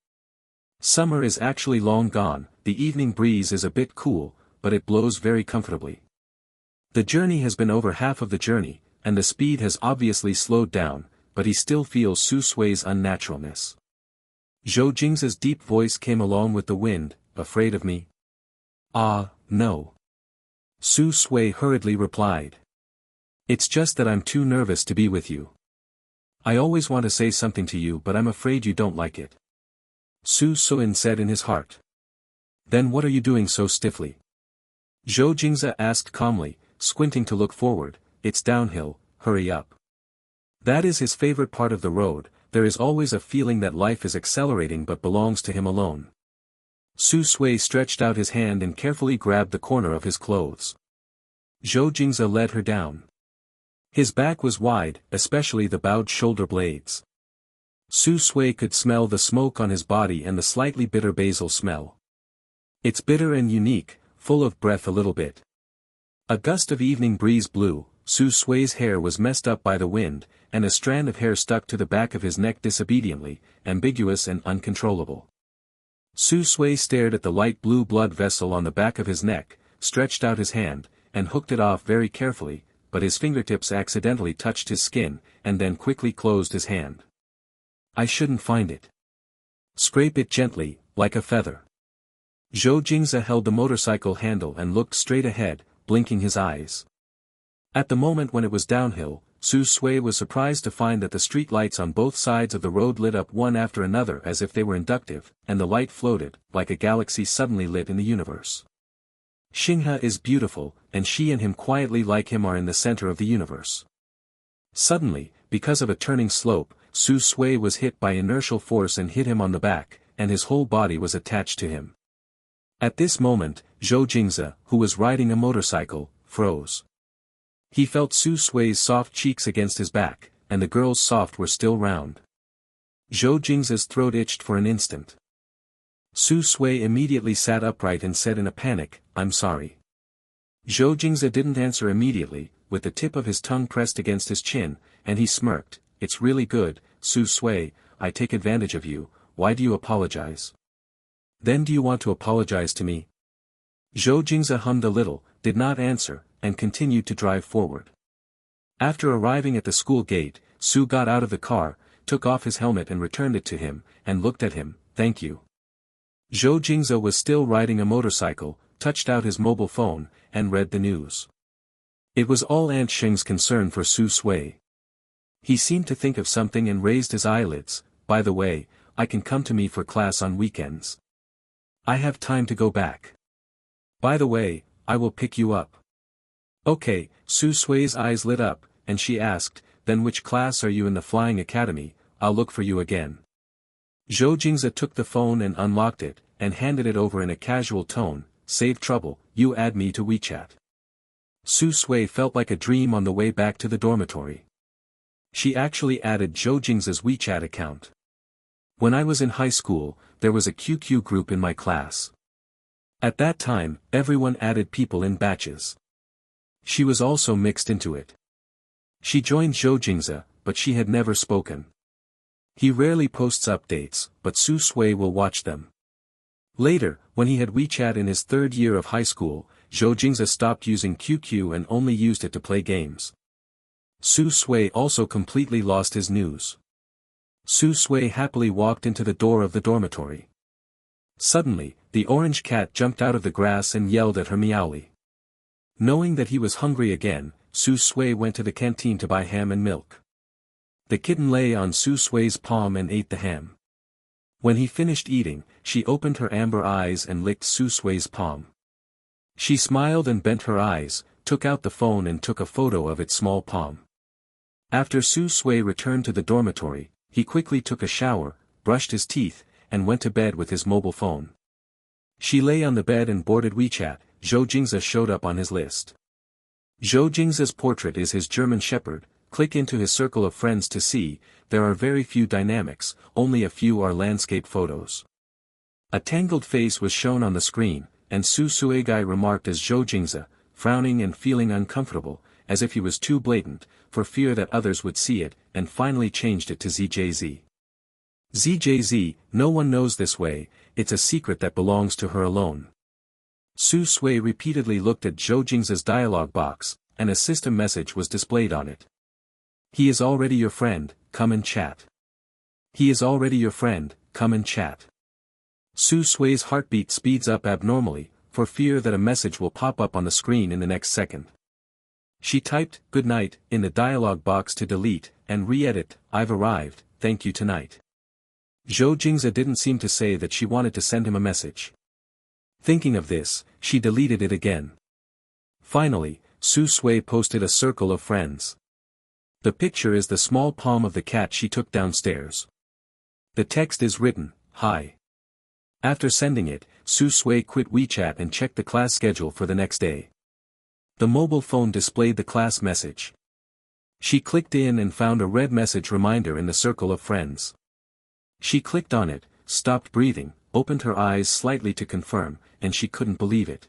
Summer is actually long gone, the evening breeze is a bit cool, but it blows very comfortably. The journey has been over half of the journey, and the speed has obviously slowed down, but he still feels Su Sui's unnaturalness. Zhou Jingze's deep voice came along with the wind, afraid of me? Ah, no. Su Sui hurriedly replied. It's just that I'm too nervous to be with you. I always want to say something to you but I'm afraid you don't like it. Su Sui said in his heart. Then what are you doing so stiffly? Zhou Jingze asked calmly, squinting to look forward. It's downhill, hurry up. That is his favorite part of the road, there is always a feeling that life is accelerating but belongs to him alone. Su Sui stretched out his hand and carefully grabbed the corner of his clothes. Zhou Jingze led her down. His back was wide, especially the bowed shoulder blades. Su Sui could smell the smoke on his body and the slightly bitter basil smell. It's bitter and unique, full of breath a little bit. A gust of evening breeze blew, Su Sui's hair was messed up by the wind, and a strand of hair stuck to the back of his neck disobediently, ambiguous and uncontrollable. Su Sui stared at the light blue blood vessel on the back of his neck, stretched out his hand, and hooked it off very carefully, but his fingertips accidentally touched his skin, and then quickly closed his hand. I shouldn't find it. Scrape it gently, like a feather. Zhou Jingze held the motorcycle handle and looked straight ahead, blinking his eyes. At the moment when it was downhill, Su Sui was surprised to find that the street lights on both sides of the road lit up one after another as if they were inductive, and the light floated, like a galaxy suddenly lit in the universe. Xinghe is beautiful, and she and him quietly like him are in the center of the universe. Suddenly, because of a turning slope, Su Sui was hit by inertial force and hit him on the back, and his whole body was attached to him. At this moment, Zhou Jingze, who was riding a motorcycle, froze. He felt Su Sui's soft cheeks against his back, and the girl's soft were still round. Zhou Jingze's throat itched for an instant. Su Sui immediately sat upright and said in a panic, I'm sorry. Zhou Jingze didn't answer immediately, with the tip of his tongue pressed against his chin, and he smirked, It's really good, Su Sui, I take advantage of you, why do you apologize? Then do you want to apologize to me? Zhou Jingze hummed a little, did not answer, and continued to drive forward. After arriving at the school gate, Su got out of the car, took off his helmet and returned it to him, and looked at him, thank you. Zhou Jingze was still riding a motorcycle, touched out his mobile phone, and read the news. It was all Aunt Sheng's concern for Su Sui. He seemed to think of something and raised his eyelids, by the way, I can come to me for class on weekends. I have time to go back. By the way, I will pick you up. Okay, Su Sui's eyes lit up, and she asked, then which class are you in the flying academy? I'll look for you again. Zhou Jingze took the phone and unlocked it, and handed it over in a casual tone, save trouble, you add me to WeChat. Su Sui felt like a dream on the way back to the dormitory. She actually added Zhou Jingze's WeChat account. When I was in high school, there was a QQ group in my class. At that time, everyone added people in batches. She was also mixed into it. She joined Zhou Jingze, but she had never spoken. He rarely posts updates, but Su Sui will watch them. Later, when he had WeChat in his third year of high school, Zhou Jingze stopped using QQ and only used it to play games. Su Sui also completely lost his news. Su Sui happily walked into the door of the dormitory. Suddenly, the orange cat jumped out of the grass and yelled at her meowly. Knowing that he was hungry again, Su Sui went to the canteen to buy ham and milk. The kitten lay on Su Sui's palm and ate the ham. When he finished eating, she opened her amber eyes and licked Su Sui's palm. She smiled and bent her eyes, took out the phone and took a photo of its small palm. After Su Sui returned to the dormitory, he quickly took a shower, brushed his teeth, and went to bed with his mobile phone. She lay on the bed and boarded WeChat. Zhou Jingze showed up on his list. Zhou Jingze's portrait is his German Shepherd. Click into his circle of friends to see, there are very few dynamics, only a few are landscape photos. A tangled face was shown on the screen, and Su Suigai remarked as Zhou Jingze, frowning and feeling uncomfortable, as if he was too blatant, for fear that others would see it, and finally changed it to ZJZ. ZJZ, no one knows this way, it's a secret that belongs to her alone. Su Sui repeatedly looked at Zhou Jingze's dialog box, and a system message was displayed on it. He is already your friend, come and chat. He is already your friend, come and chat. Su Sui's heartbeat speeds up abnormally, for fear that a message will pop up on the screen in the next second. She typed, "Good night," in the dialog box to delete, and re-edit, "I've arrived, thank you tonight." Zhou Jingze didn't seem to say that she wanted to send him a message. Thinking of this, she deleted it again. Finally, Su Sui posted a circle of friends. The picture is the small palm of the cat she took downstairs. The text is written, "Hi." After sending it, Su Sui quit WeChat and checked the class schedule for the next day. The mobile phone displayed the class message. She clicked in and found a red message reminder in the circle of friends. She clicked on it, stopped breathing, opened her eyes slightly to confirm, and she couldn't believe it.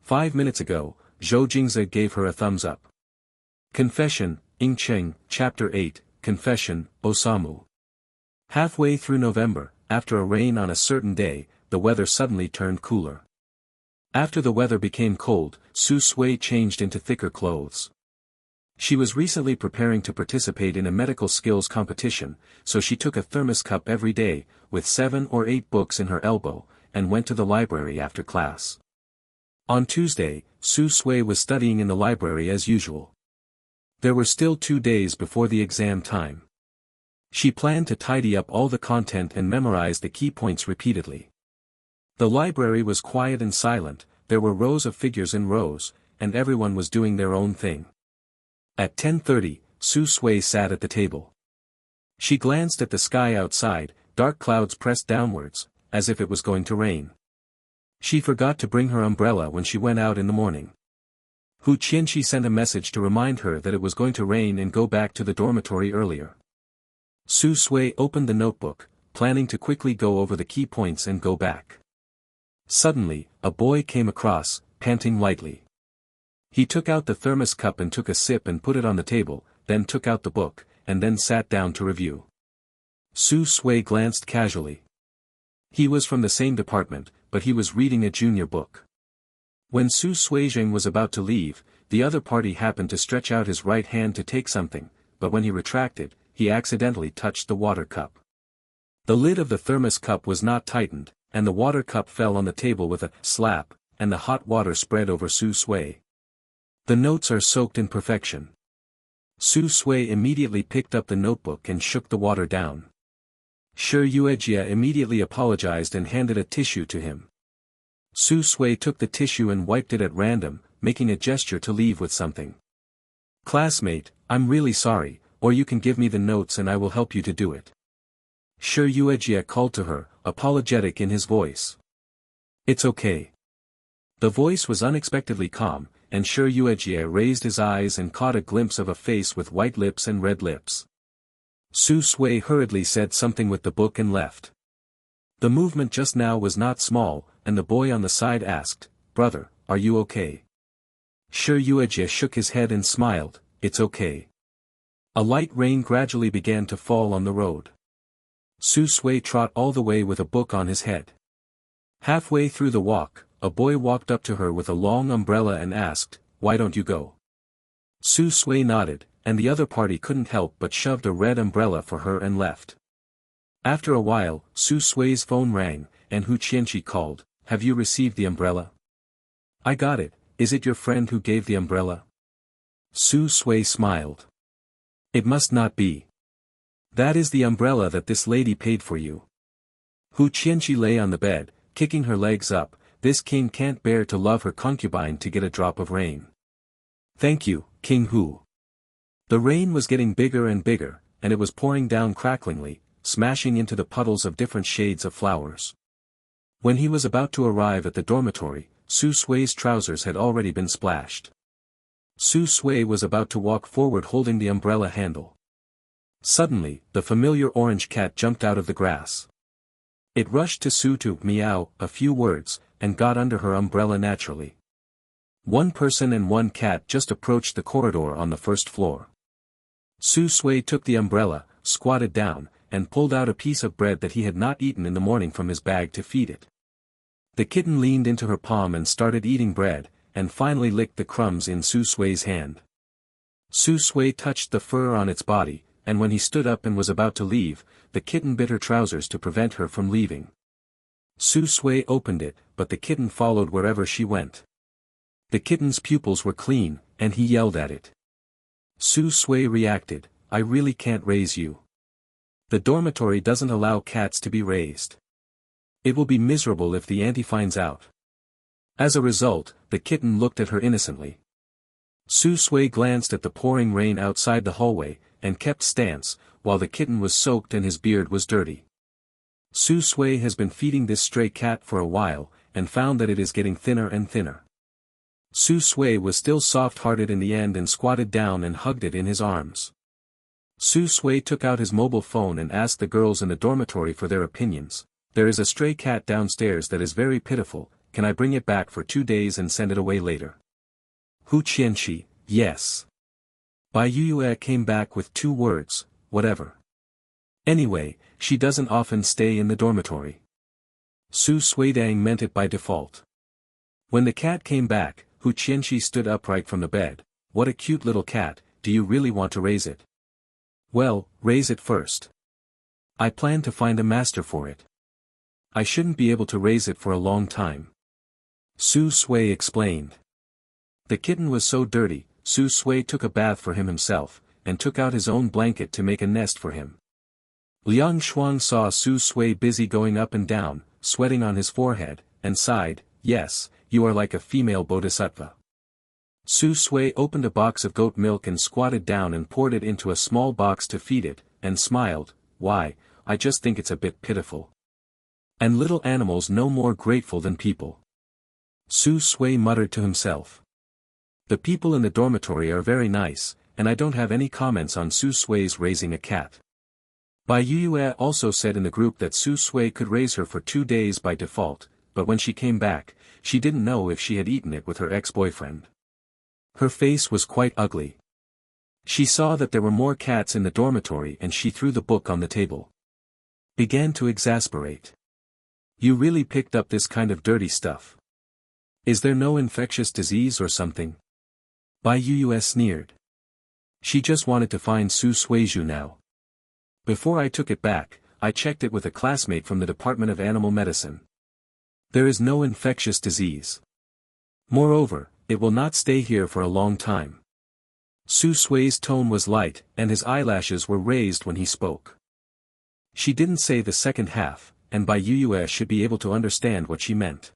5 minutes ago, Zhou Jingze gave her a thumbs up. Confession, Ying Cheng, Chapter 8, Confession, Osamu. Halfway through November, after a rain on a certain day, the weather suddenly turned cooler. After the weather became cold, Su Sui changed into thicker clothes. She was recently preparing to participate in a medical skills competition, so she took a thermos cup every day, with 7 or 8 books in her elbow, and went to the library after class. On Tuesday, Su Sui was studying in the library as usual. There were still 2 days before the exam time. She planned to tidy up all the content and memorize the key points repeatedly. The library was quiet and silent, there were rows of figures in rows, and everyone was doing their own thing. At 10:30, Su Sui sat at the table. She glanced at the sky outside, dark clouds pressed downwards, as if it was going to rain. She forgot to bring her umbrella when she went out in the morning. Hu Qianqi sent a message to remind her that it was going to rain and go back to the dormitory earlier. Su Sui opened the notebook, planning to quickly go over the key points and go back. Suddenly, a boy came across, panting lightly. He took out the thermos cup and took a sip and put it on the table, then took out the book, and then sat down to review. Su Sui glanced casually. He was from the same department, but he was reading a junior book. When Su Suizheng was about to leave, the other party happened to stretch out his right hand to take something, but when he retracted, he accidentally touched the water cup. The lid of the thermos cup was not tightened, and the water cup fell on the table with a slap, and the hot water spread over Su Sui. The notes are soaked in perfection. Su Sui immediately picked up the notebook and shook the water down. Shi Yuejia immediately apologized and handed a tissue to him. Su Sui took the tissue and wiped it at random, making a gesture to leave with something. "Classmate, I'm really sorry, or you can give me the notes and I will help you to do it." Shi Yuejia called to her, apologetic in his voice. "It's okay." The voice was unexpectedly calm, and Shi Yuejia raised his eyes and caught a glimpse of a face with white lips and red lips. Su Sui hurriedly said something with the book and left. The movement just now was not small, and the boy on the side asked, "Brother, are you okay?" Shi Yuejia shook his head and smiled, "It's okay." A light rain gradually began to fall on the road. Su Sui trot all the way with a book on his head. Halfway through the walk, a boy walked up to her with a long umbrella and asked, "Why don't you go?" Su Sui nodded, and the other party couldn't help but shoved a red umbrella for her and left. After a while, Su Sui's phone rang, and Hu Qianqi called, "Have you received the umbrella?" "I got it. Is it your friend who gave the umbrella?" Su Sui smiled. "It must not be. That is the umbrella that this lady paid for you." Hu Qianqi lay on the bed, kicking her legs up. This king can't bear to love her concubine to get a drop of rain. "Thank you, King Hu." The rain was getting bigger and bigger, and it was pouring down cracklingly, smashing into the puddles of different shades of flowers. When he was about to arrive at the dormitory, Su Sui's trousers had already been splashed. Su Sui was about to walk forward holding the umbrella handle. Suddenly, the familiar orange cat jumped out of the grass. It rushed to Su to meow a few words, and got under her umbrella naturally. One person and one cat just approached the corridor on the first floor. Su Sui took the umbrella, squatted down, and pulled out a piece of bread that he had not eaten in the morning from his bag to feed it. The kitten leaned into her palm and started eating bread, and finally licked the crumbs in Su Sui's hand. Su Sui touched the fur on its body, and when he stood up and was about to leave, the kitten bit her trousers to prevent her from leaving. Su Sui opened it, but the kitten followed wherever she went. The kitten's pupils were clean, and he yelled at it. Su Sui reacted, "I really can't raise you. The dormitory doesn't allow cats to be raised. It will be miserable if the auntie finds out." As a result, the kitten looked at her innocently. Su Sui glanced at the pouring rain outside the hallway, and kept stance, while the kitten was soaked and his beard was dirty. Su Sui has been feeding this stray cat for a while, and found that it is getting thinner and thinner. Su Sui was still soft-hearted in the end and squatted down and hugged it in his arms. Su Sui took out his mobile phone and asked the girls in the dormitory for their opinions. "There is a stray cat downstairs that is very pitiful, can I bring it back for 2 days and send it away later?" Hu Qianqi, "Yes." Bai Yue came back with 2 words, "Whatever. Anyway, she doesn't often stay in the dormitory." Su Suidang meant it by default. When the cat came back, Hu Qianqi stood upright from the bed. "What a cute little cat, do you really want to raise it?" "Well, raise it first. I plan to find a master for it. I shouldn't be able to raise it for a long time." Su Sui explained. The kitten was so dirty, Su Sui took a bath for him himself, and took out his own blanket to make a nest for him. Liang Shuang saw Su Sui busy going up and down, sweating on his forehead, and sighed, "Yes, you are like a female bodhisattva." Su Sui opened a box of goat milk and squatted down and poured it into a small box to feed it, and smiled, "Why, I just think it's a bit pitiful. And little animals no more grateful than people." Su Sui muttered to himself. "The people in the dormitory are very nice, and I don't have any comments on Su Sui's raising a cat." Bai Yue also said in the group that Su Sui could raise her for 2 days by default, but when she came back, she didn't know if she had eaten it with her ex-boyfriend. Her face was quite ugly. She saw that there were more cats in the dormitory and she threw the book on the table. Began to exasperate. "You really picked up this kind of dirty stuff. Is there no infectious disease or something?" Bai Yue sneered. She just wanted to find Su Suiju now. "Before I took it back, I checked it with a classmate from the Department of Animal Medicine. There is no infectious disease. Moreover, it will not stay here for a long time." Su Sui's tone was light, and his eyelashes were raised when he spoke. She didn't say the second half, and Bai Yue should be able to understand what she meant.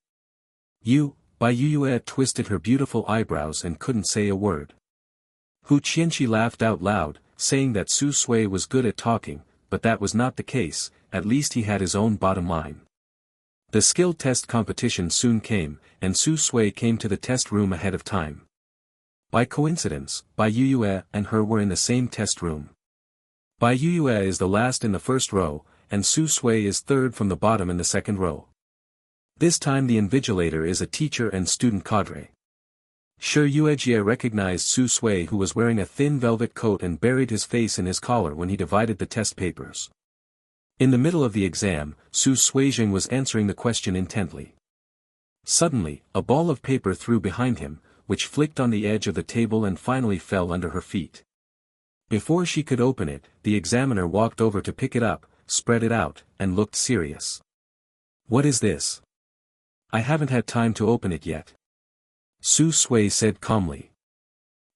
Bai Yue twisted her beautiful eyebrows and couldn't say a word. Hu Qianqi laughed out loud, saying that Su Sui was good at talking, but that was not the case, at least he had his own bottom line. The skill test competition soon came, and Su Sui came to the test room ahead of time. By coincidence, Bai Yue and her were in the same test room. Bai Yue is the last in the first row, and Su Sui is third from the bottom in the second row. This time the invigilator is a teacher and student cadre. Shi Yuejie recognized Su Sui, who was wearing a thin velvet coat and buried his face in his collar when he divided the test papers. In the middle of the exam, Su Suijing was answering the question intently. Suddenly, a ball of paper threw behind him, which flicked on the edge of the table and finally fell under her feet. Before she could open it, the examiner walked over to pick it up, spread it out, and looked serious. "What is this?" "I haven't had time to open it yet," Su Sui said calmly.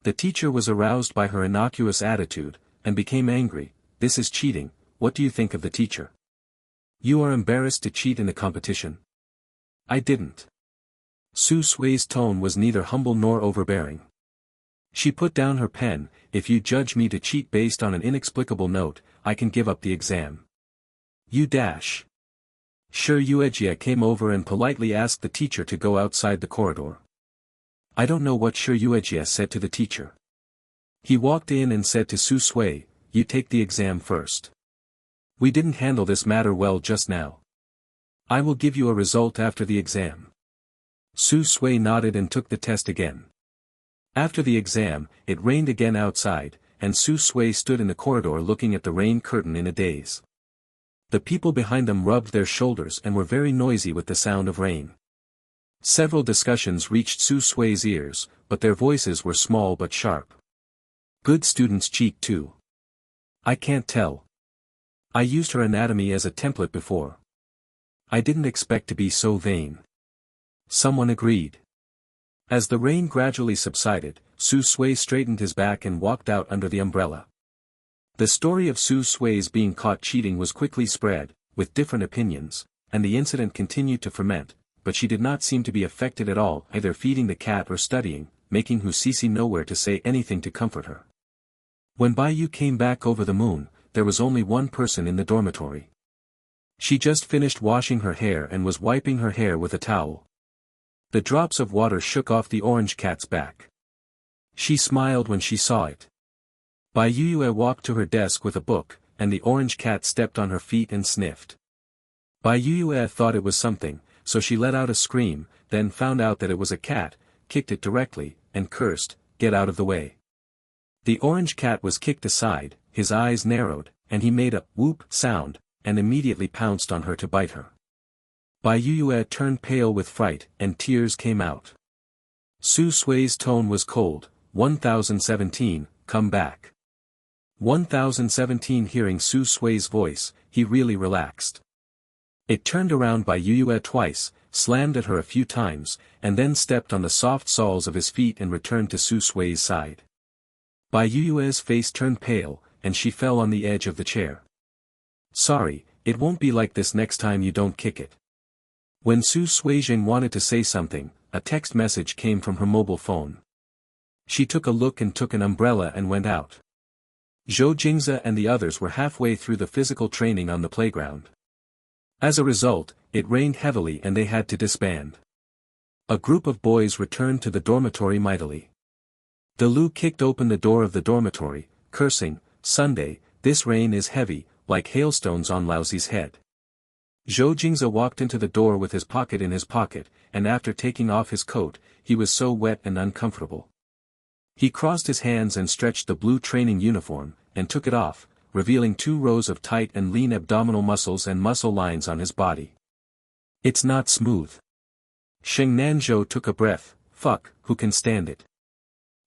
The teacher was aroused by her innocuous attitude, and became angry. "This is cheating. What do you think of the teacher? You are embarrassed to cheat in the competition." "I didn't." Su Sui's tone was neither humble nor overbearing. She put down her pen. "If you judge me to cheat based on an inexplicable note, I can give up the exam." "You dash." Shi Yuejie came over and politely asked the teacher to go outside the corridor. I don't know what Shi Yuejie said to the teacher. He walked in and said to Su Sui, "You take the exam first. We didn't handle this matter well just now. I will give you a result after the exam." Su Sui nodded and took the test again. After the exam, it rained again outside, and Su Sui stood in the corridor looking at the rain curtain in a daze. The people behind them rubbed their shoulders and were very noisy with the sound of rain. Several discussions reached Su Sui's ears, but their voices were small but sharp. "Good students cheat too." "I can't tell. I used her anatomy as a template before." "I didn't expect to be so vain." Someone agreed. As the rain gradually subsided, Su Sui straightened his back and walked out under the umbrella. The story of Su Sui's being caught cheating was quickly spread, with different opinions, and the incident continued to ferment, but she did not seem to be affected at all, either feeding the cat or studying, making Hu Sisi nowhere to say anything to comfort her. When Bai Yu came back over the moon, there was only one person in the dormitory. She just finished washing her hair and was wiping her hair with a towel. The drops of water shook off the orange cat's back. She smiled when she saw it. Bai Yue walked to her desk with a book, and the orange cat stepped on her feet and sniffed. Bai Yue thought it was something, so she let out a scream, then found out that it was a cat, kicked it directly, and cursed, "Get out of the way." The orange cat was kicked aside, his eyes narrowed, and he made a whoop sound, and immediately pounced on her to bite her. Bai Yue turned pale with fright, and tears came out. Su Sui's tone was cold. 1017, come back. 1017 hearing Su Sui's voice, he really relaxed. It turned around Bai Yue twice, slammed at her a few times, and then stepped on the soft soles of his feet and returned to Su Sui's side. Bai Yue's face turned pale, and she fell on the edge of the chair. "Sorry, it won't be like this next time you don't kick it." When Su Suijing wanted to say something, a text message came from her mobile phone. She took a look and took an umbrella and went out. Zhou Jingze and the others were halfway through the physical training on the playground. As a result, it rained heavily and they had to disband. A group of boys returned to the dormitory mightily. Delu kicked open the door of the dormitory, cursing, "Sunday, this rain is heavy, like hailstones on Laozi's head." Zhou Jingze walked into the door with his pocket in his pocket, and after taking off his coat, he was so wet and uncomfortable. He crossed his hands and stretched the blue training uniform, and took it off, revealing 2 rows of tight and lean abdominal muscles and muscle lines on his body. "It's not smooth." Sheng Nanzhou took a breath. "Fuck, who can stand it?"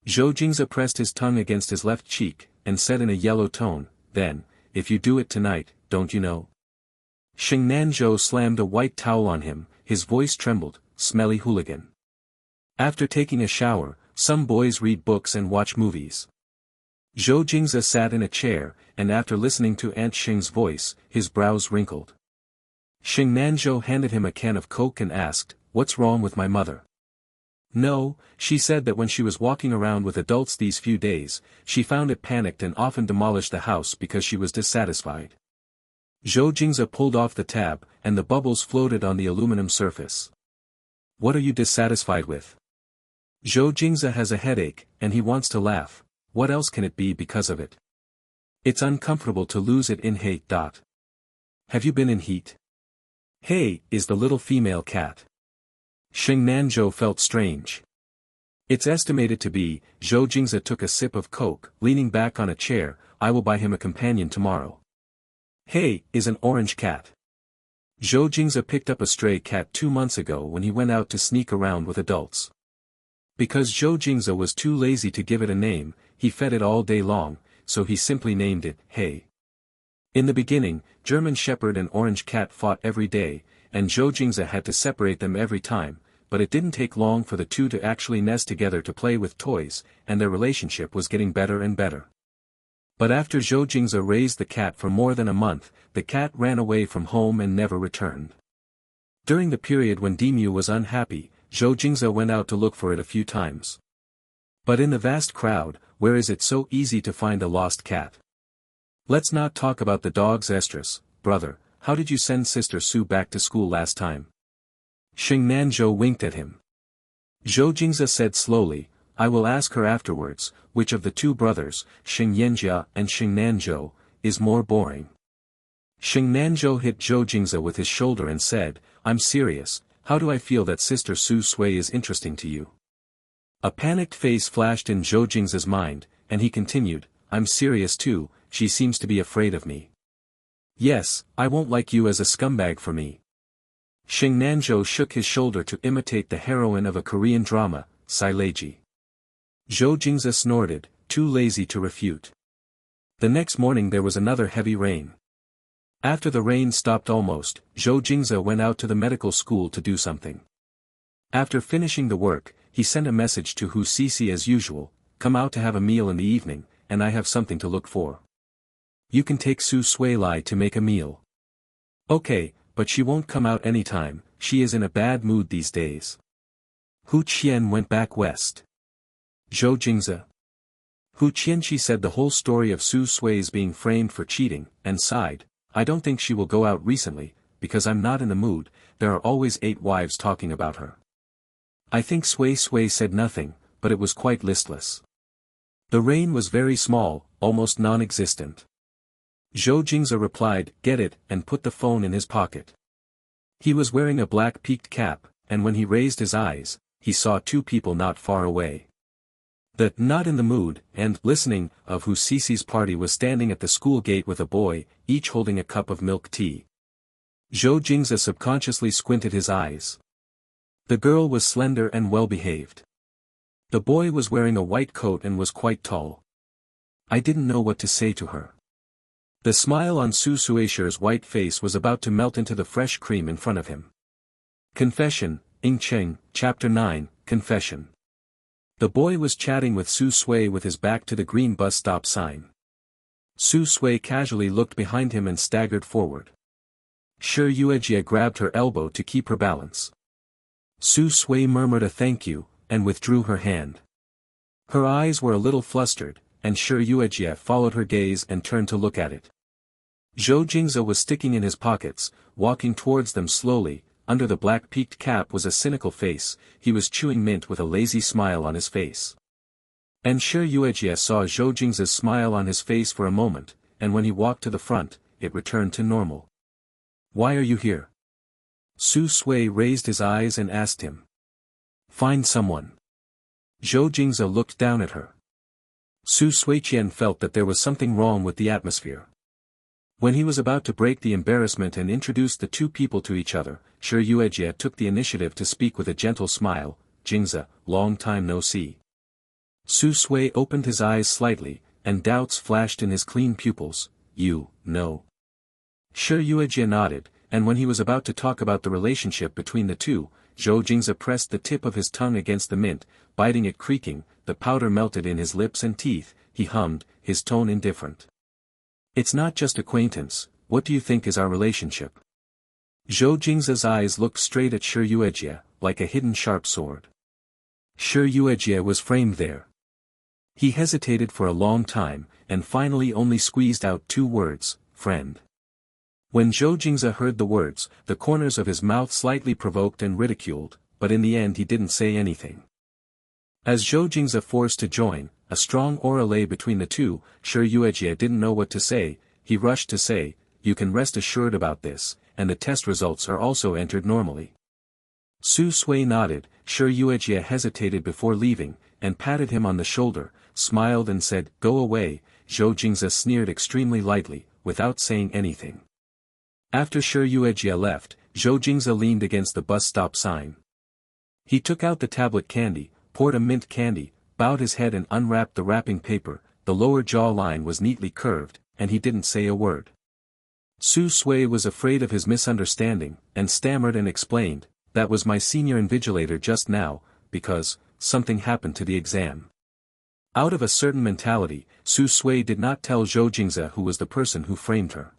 Zhou Jingze pressed his tongue against his left cheek, and said in a yellow tone, "Then, if you do it tonight, don't you know?" Sheng Nanzhou slammed a white towel on him, his voice trembled, "Smelly hooligan." After taking a shower, some boys read books and watch movies. Zhou Jingze sat in a chair, and after listening to Aunt Sheng's voice, his brows wrinkled. Sheng Nanzhou handed him a can of Coke and asked, "What's wrong with my mother?" "No," she said that when she was walking around with adults these few days, she found it panicked and often demolished the house because she was dissatisfied. Zhou Jingze pulled off the tab, and the bubbles floated on the aluminum surface. "What are you dissatisfied with?" "Zhou Jingze has a headache, and he wants to laugh. What else can it be because of it? It's uncomfortable to lose it in hate. Have you been in heat?" "Hey," is the little female cat. Sheng Nanzhou felt strange. It's estimated to be. Zhou Jingze took a sip of coke, leaning back on a chair. I will buy him a companion tomorrow. Hey, is an orange cat. Zhou Jingze picked up a stray cat 2 months ago when he went out to sneak around with adults. Because Zhou Jingze was too lazy to give it a name, he fed it all day long, so he simply named it, Hey. In the beginning, German Shepherd and Orange Cat fought every day, and Zhou Jingze had to separate them every time, but it didn't take long for the two to actually nest together to play with toys, and their relationship was getting better and better. But after Zhou Jingze raised the cat for more than a month, the cat ran away from home and never returned. During the period when Demu was unhappy, Zhou Jingze went out to look for it a few times. But in the vast crowd, where is it so easy to find a lost cat? Let's not talk about the dog's estrus. Brother, how did you send Sister Sue back to school last time? Xing Nanzhou winked at him. Zhou Jingze said slowly, I will ask her afterwards, which of the two brothers, Xing Yanjia and Xing Nanzhou, is more boring. Xing Nanzhou hit Zhou Jingze with his shoulder and said, I'm serious, how do I feel that Sister Su Sui is interesting to you? A panicked face flashed in Zhou Jingze's mind, and he continued, I'm serious too, she seems to be afraid of me. Yes, I won't like you as a scumbag for me. Xing Nanzhou shook his shoulder to imitate the heroine of a Korean drama, Saileji. Zhou Jingze snorted, too lazy to refute. The next morning there was another heavy rain. After the rain stopped almost, Zhou Jingze went out to the medical school to do something. After finishing the work, he sent a message to Hu Sisi as usual, come out to have a meal in the evening, and I have something to look for. You can take Su Sui Lai to make a meal. Okay, but she won't come out anytime, she is in a bad mood these days. Hu Qian went back west. Zhou Jingze. Hu Qianqi said the whole story of Su Sui's being framed for cheating, and sighed, I don't think she will go out recently, because I'm not in the mood, there are always 8 wives talking about her. I think Sui Sui said nothing, but it was quite listless. The rain was very small, almost non-existent. Zhou Jingze replied, get it, and put the phone in his pocket. He was wearing a black peaked cap, and when he raised his eyes, he saw 2 people not far away. The not in the mood, and listening, of Hu Sisi's party was standing at the school gate with a boy, each holding a cup of milk tea. Zhou Jingze subconsciously squinted his eyes. The girl was slender and well-behaved. The boy was wearing a white coat and was quite tall. I didn't know what to say to her. The smile on Su Suisher's white face was about to melt into the fresh cream in front of him. Confession, Ying Cheng, Chapter 9, Confession. The boy was chatting with Su Sui with his back to the green bus stop sign. Su Sui casually looked behind him and staggered forward. Shi Yuejia grabbed her elbow to keep her balance. Su Sui murmured a thank you, and withdrew her hand. Her eyes were a little flustered, and Shi Yuejia followed her gaze and turned to look at it. Zhou Jingze was sticking in his pockets, walking towards them slowly. Under the black peaked cap was a cynical face, he was chewing mint with a lazy smile on his face. And Shi Yuejia saw Zhou Jingze's smile on his face for a moment, and when he walked to the front, it returned to normal. Why are you here? Su Sui raised his eyes and asked him. Find someone. Zhou Jingze looked down at her. Su Suiqian felt that there was something wrong with the atmosphere. When he was about to break the embarrassment and introduce the 2 people to each other, Shi Yuejia took the initiative to speak with a gentle smile, Jingze, long time no see. Su Sui opened his eyes slightly, and doubts flashed in his clean pupils, you, know. Shi Yuejia nodded, and when he was about to talk about the relationship between the two, Zhou Jingze pressed the tip of his tongue against the mint, biting it creaking, the powder melted in his lips and teeth, he hummed, his tone indifferent. It's not just acquaintance, what do you think is our relationship? Zhou Jingze's eyes looked straight at Shi Yuejia, like a hidden sharp sword. Shi Yuejia was framed there. He hesitated for a long time, and finally only squeezed out 2 words, friend. When Zhou Jingze heard the words, the corners of his mouth slightly provoked and ridiculed, but in the end he didn't say anything. As Zhou Jingze forced to join, a strong aura lay between the two. Shi Yuejia didn't know what to say, he rushed to say, you can rest assured about this, and the test results are also entered normally. Su Sui nodded, Shi Yuejie hesitated before leaving, and patted him on the shoulder, smiled and said, "Go away." Zhou Jingze sneered extremely lightly, without saying anything. After Shi Yuejie left, Zhou Jingze leaned against the bus stop sign. He took out the tablet candy, poured a mint candy, bowed his head and unwrapped the wrapping paper. The lower jaw line was neatly curved, and he didn't say a word. Su Sui was afraid of his misunderstanding, and stammered and explained, "That was my senior invigilator just now, because something happened to the exam." Out of a certain mentality, Su Sui did not tell Zhou Jingze who was the person who framed her.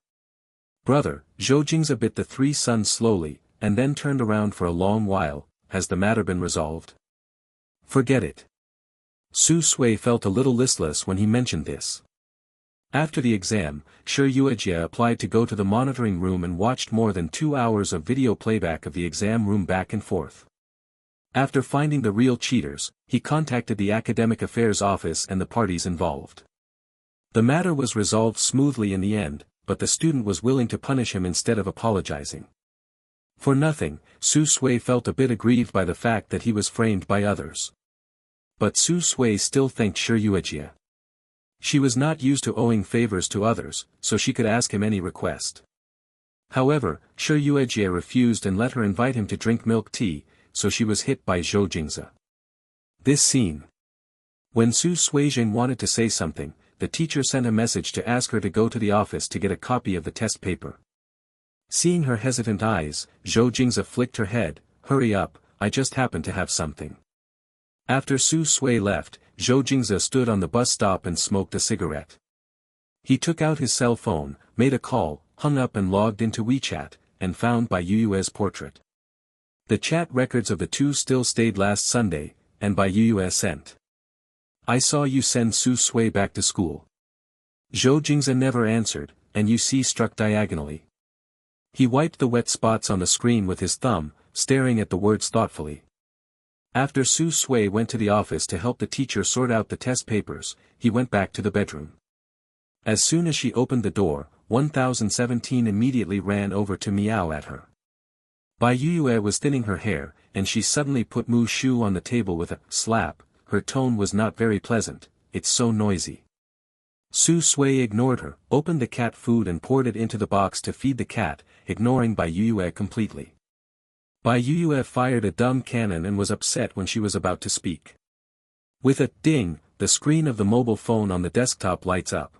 "Brother," Zhou Jingze bit the three suns slowly, and then turned around for a long while. "Has the matter been resolved?" "Forget it." Su Sui felt a little listless when he mentioned this. After the exam, Shi Yuejie applied to go to the monitoring room and watched more than 2 hours of video playback of the exam room back and forth. After finding the real cheaters, he contacted the academic affairs office and the parties involved. The matter was resolved smoothly in the end, but the student was willing to punish him instead of apologizing. For nothing, Su Sui felt a bit aggrieved by the fact that he was framed by others. But Su Sui still thanked Shi Yuejie. She was not used to owing favors to others, so she could ask him any request. However, Shi Yuejie refused and let her invite him to drink milk tea, so she was hit by Zhou Jingze. This scene. When Su Suijing wanted to say something, the teacher sent a message to ask her to go to the office to get a copy of the test paper. Seeing her hesitant eyes, Zhou Jingze flicked her head, "Hurry up, I just happen to have something." After Su Sui left, Zhou Jingze stood on the bus stop and smoked a cigarette. He took out his cell phone, made a call, hung up and logged into WeChat, and found Bai Yue's portrait. The chat records of the two still stayed last Sunday, and Bai Yue sent. "I saw you send Su Sui back to school." Zhou Jingze never answered, and UC struck diagonally. He wiped the wet spots on the screen with his thumb, staring at the words thoughtfully. After Su Sui went to the office to help the teacher sort out the test papers, he went back to the bedroom. As soon as she opened the door, 1017 immediately ran over to meow at her. Bai Yue was thinning her hair, and she suddenly put Mu Shu on the table with a slap. Her tone was not very pleasant, "It's so noisy." Su Sui ignored her, opened the cat food and poured it into the box to feed the cat, ignoring Bai Yue completely. Bai Yue fired a dumb cannon and was upset when she was about to speak. With a ding, the screen of the mobile phone on the desktop lights up.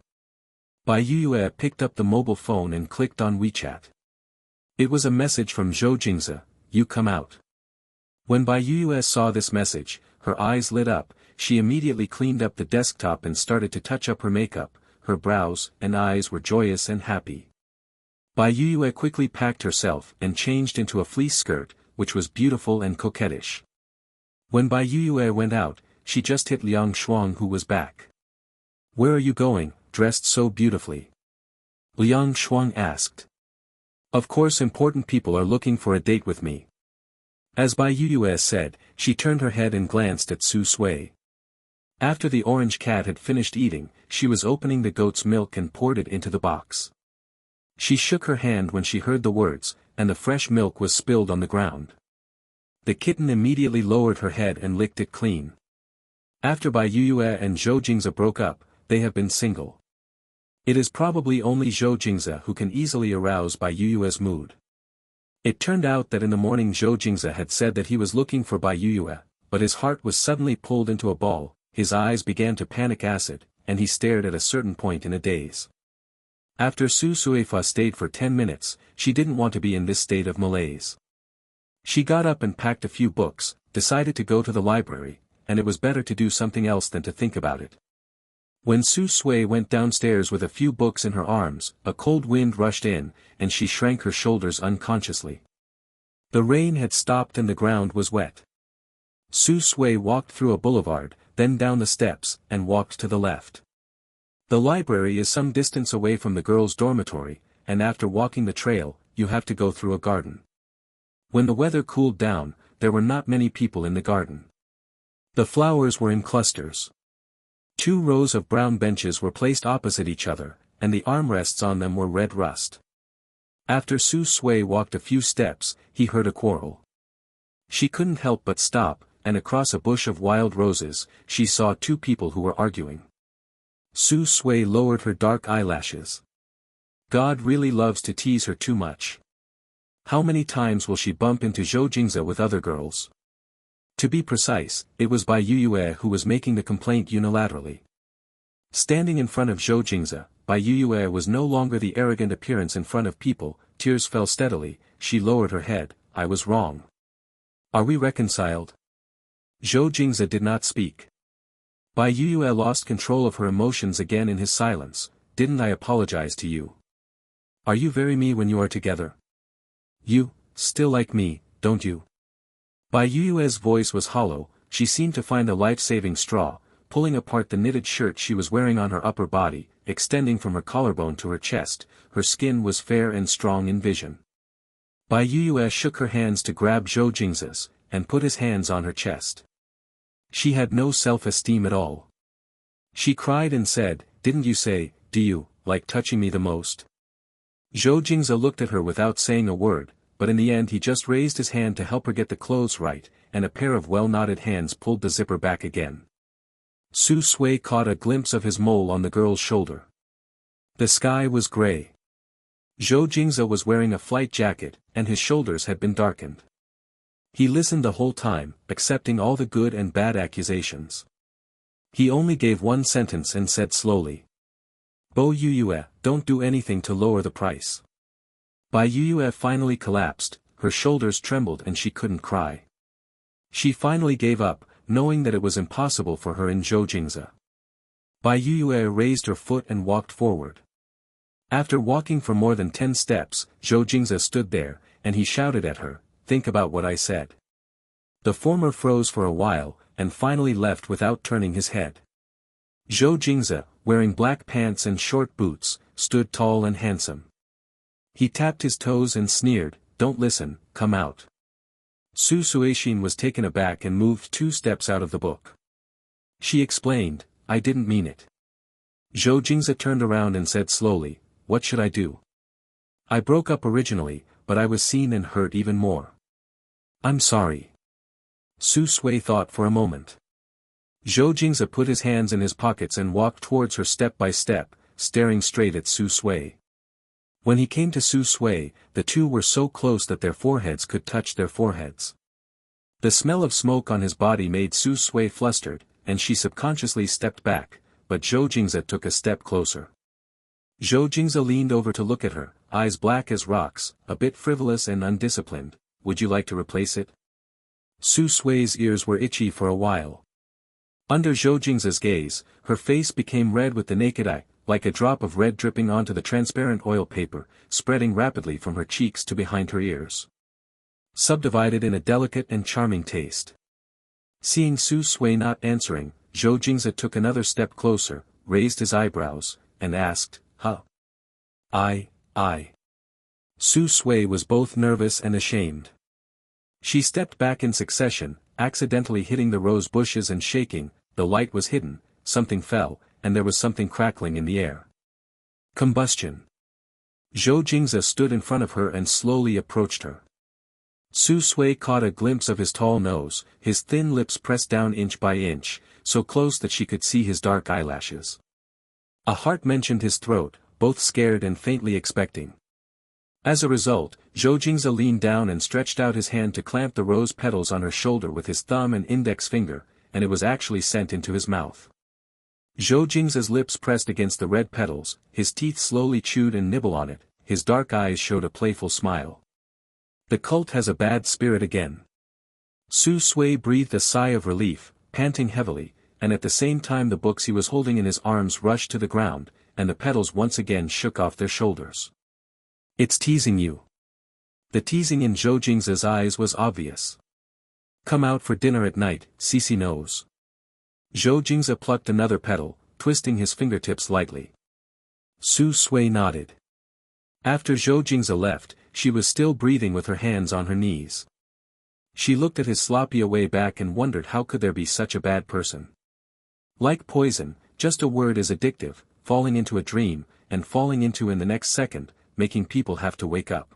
Bai Yue picked up the mobile phone and clicked on WeChat. It was a message from Zhou Jingze, "You come out." When Bai Yue saw this message, her eyes lit up. She immediately cleaned up the desktop and started to touch up her makeup. Her brows and eyes were joyous and happy. Bai Yue quickly packed herself and changed into a fleece skirt, which was beautiful and coquettish. When Bai Yue went out, she just hit Liang Shuang, who was back. "Where are you going, dressed so beautifully?" Liang Shuang asked. "Of course, important people are looking for a date with me." As Bai Yue said, she turned her head and glanced at Su Sui. After the orange cat had finished eating, she was opening the goat's milk and poured it into the box. She shook her hand when she heard the words, and the fresh milk was spilled on the ground. The kitten immediately lowered her head and licked it clean. After Bai Yue and Zhou Jingze broke up, they have been single. It is probably only Zhou Jingze who can easily arouse Bai Yue's mood. It turned out that in the morning Zhou Jingze had said that he was looking for Bai Yue, but his heart was suddenly pulled into a ball, his eyes began to panic acid, and he stared at a certain point in a daze. After Su Suifa stayed for 10 minutes, she didn't want to be in this state of malaise. She got up and packed a few books, decided to go to the library, and it was better to do something else than to think about it. When Su Sui went downstairs with a few books in her arms, a cold wind rushed in, and she shrank her shoulders unconsciously. The rain had stopped and the ground was wet. Su Sui walked through a boulevard, then down the steps, and walked to the left. The library is some distance away from the girls' dormitory, and after walking the trail, you have to go through a garden. When the weather cooled down, there were not many people in the garden. The flowers were in clusters. 2 rows of brown benches were placed opposite each other, and the armrests on them were red rust. After Su Sui walked a few steps, he heard a quarrel. She couldn't help but stop, and across a bush of wild roses, she saw two people who were arguing. Su Sui lowered her dark eyelashes. God really loves to tease her too much. How many times will she bump into Zhou Jingze with other girls? To be precise, it was Bai Yue who was making the complaint unilaterally. Standing in front of Zhou Jingze, Bai Yue was no longer the arrogant appearance in front of people. Tears fell steadily. She lowered her head. I was wrong. Are we reconciled? Zhou Jingze did not speak. Bai Yue lost control of her emotions again in his silence. Didn't I apologize to you? Are you very me when you are together? You, still like me, don't you? Bai Yue's voice was hollow. She seemed to find a life-saving straw, pulling apart the knitted shirt she was wearing on her upper body, extending from her collarbone to her chest. Her skin was fair and strong in vision. Bai Yue shook her hands to grab Zhou Jingze's, and put his hands on her chest. She had no self-esteem at all. She cried and said, didn't you say, do you, like touching me the most? Zhou Jingze looked at her without saying a word, but in the end he just raised his hand to help her get the clothes right, and a pair of well-knotted hands pulled the zipper back again. Su Sui caught a glimpse of his mole on the girl's shoulder. The sky was gray. Zhou Jingze was wearing a flight jacket, and his shoulders had been darkened. He listened the whole time, accepting all the good and bad accusations. He only gave one sentence and said slowly. Bo Yue, don't do anything to lower the price. Bai Yue finally collapsed, her shoulders trembled and she couldn't cry. She finally gave up, knowing that it was impossible for her in Zhou Jingze. Bai Yue raised her foot and walked forward. After walking for more than 10 steps, Zhou Jingze stood there, and he shouted at her, think about what I said. The former froze for a while, and finally left without turning his head. Zhou Jingze, wearing black pants and short boots, stood tall and handsome. He tapped his toes and sneered, don't listen, come out. Su Suixin was taken aback and moved 2 steps out of the book. She explained, I didn't mean it. Zhou Jingze turned around and said slowly, what should I do? I broke up originally, but I was seen and hurt even more. I'm sorry. Su Sui thought for a moment. Zhou Jingze put his hands in his pockets and walked towards her step by step, staring straight at Su Sui. When he came to Su Sui, the two were so close that their foreheads could touch their foreheads. The smell of smoke on his body made Su Sui flustered, and she subconsciously stepped back, but Zhou Jingze took a step closer. Zhou Jingze leaned over to look at her, eyes black as rocks, a bit frivolous and undisciplined. Would you like to replace it? Su Sui's ears were itchy for a while. Under Zhou Jingze's gaze, her face became red with the naked eye, like a drop of red dripping onto the transparent oil paper, spreading rapidly from her cheeks to behind her ears. Subdivided in a delicate and charming taste. Seeing Su Sui not answering, Zhou Jingze took another step closer, raised his eyebrows, and asked, huh? I. Su Sui was both nervous and ashamed. She stepped back in succession, accidentally hitting the rose bushes and shaking. The light was hidden, something fell, and there was something crackling in the air. Combustion. Zhou Jingze stood in front of her and slowly approached her. Su Sui caught a glimpse of his tall nose, his thin lips pressed down inch by inch, so close that she could see his dark eyelashes. A heart mentioned his throat, both scared and faintly expecting. As a result, Zhou Jingze leaned down and stretched out his hand to clamp the rose petals on her shoulder with his thumb and index finger, and it was actually sent into his mouth. Zhou Jingze's lips pressed against the red petals, his teeth slowly chewed and nibbled on it, his dark eyes showed a playful smile. The cult has a bad spirit again. Su Sui breathed a sigh of relief, panting heavily, and at the same time the books he was holding in his arms rushed to the ground, and the petals once again shook off their shoulders. It's teasing you. The teasing in Zhou Jingze's eyes was obvious. Come out for dinner at night, Cici knows. Zhou Jingze plucked another petal, twisting his fingertips lightly. Su Sui nodded. After Zhou Jingze left, she was still breathing with her hands on her knees. She looked at his sloppy away back and wondered how could there be such a bad person. Like poison, just a word is addictive, falling into a dream, and falling into in the next second, making people have to wake up.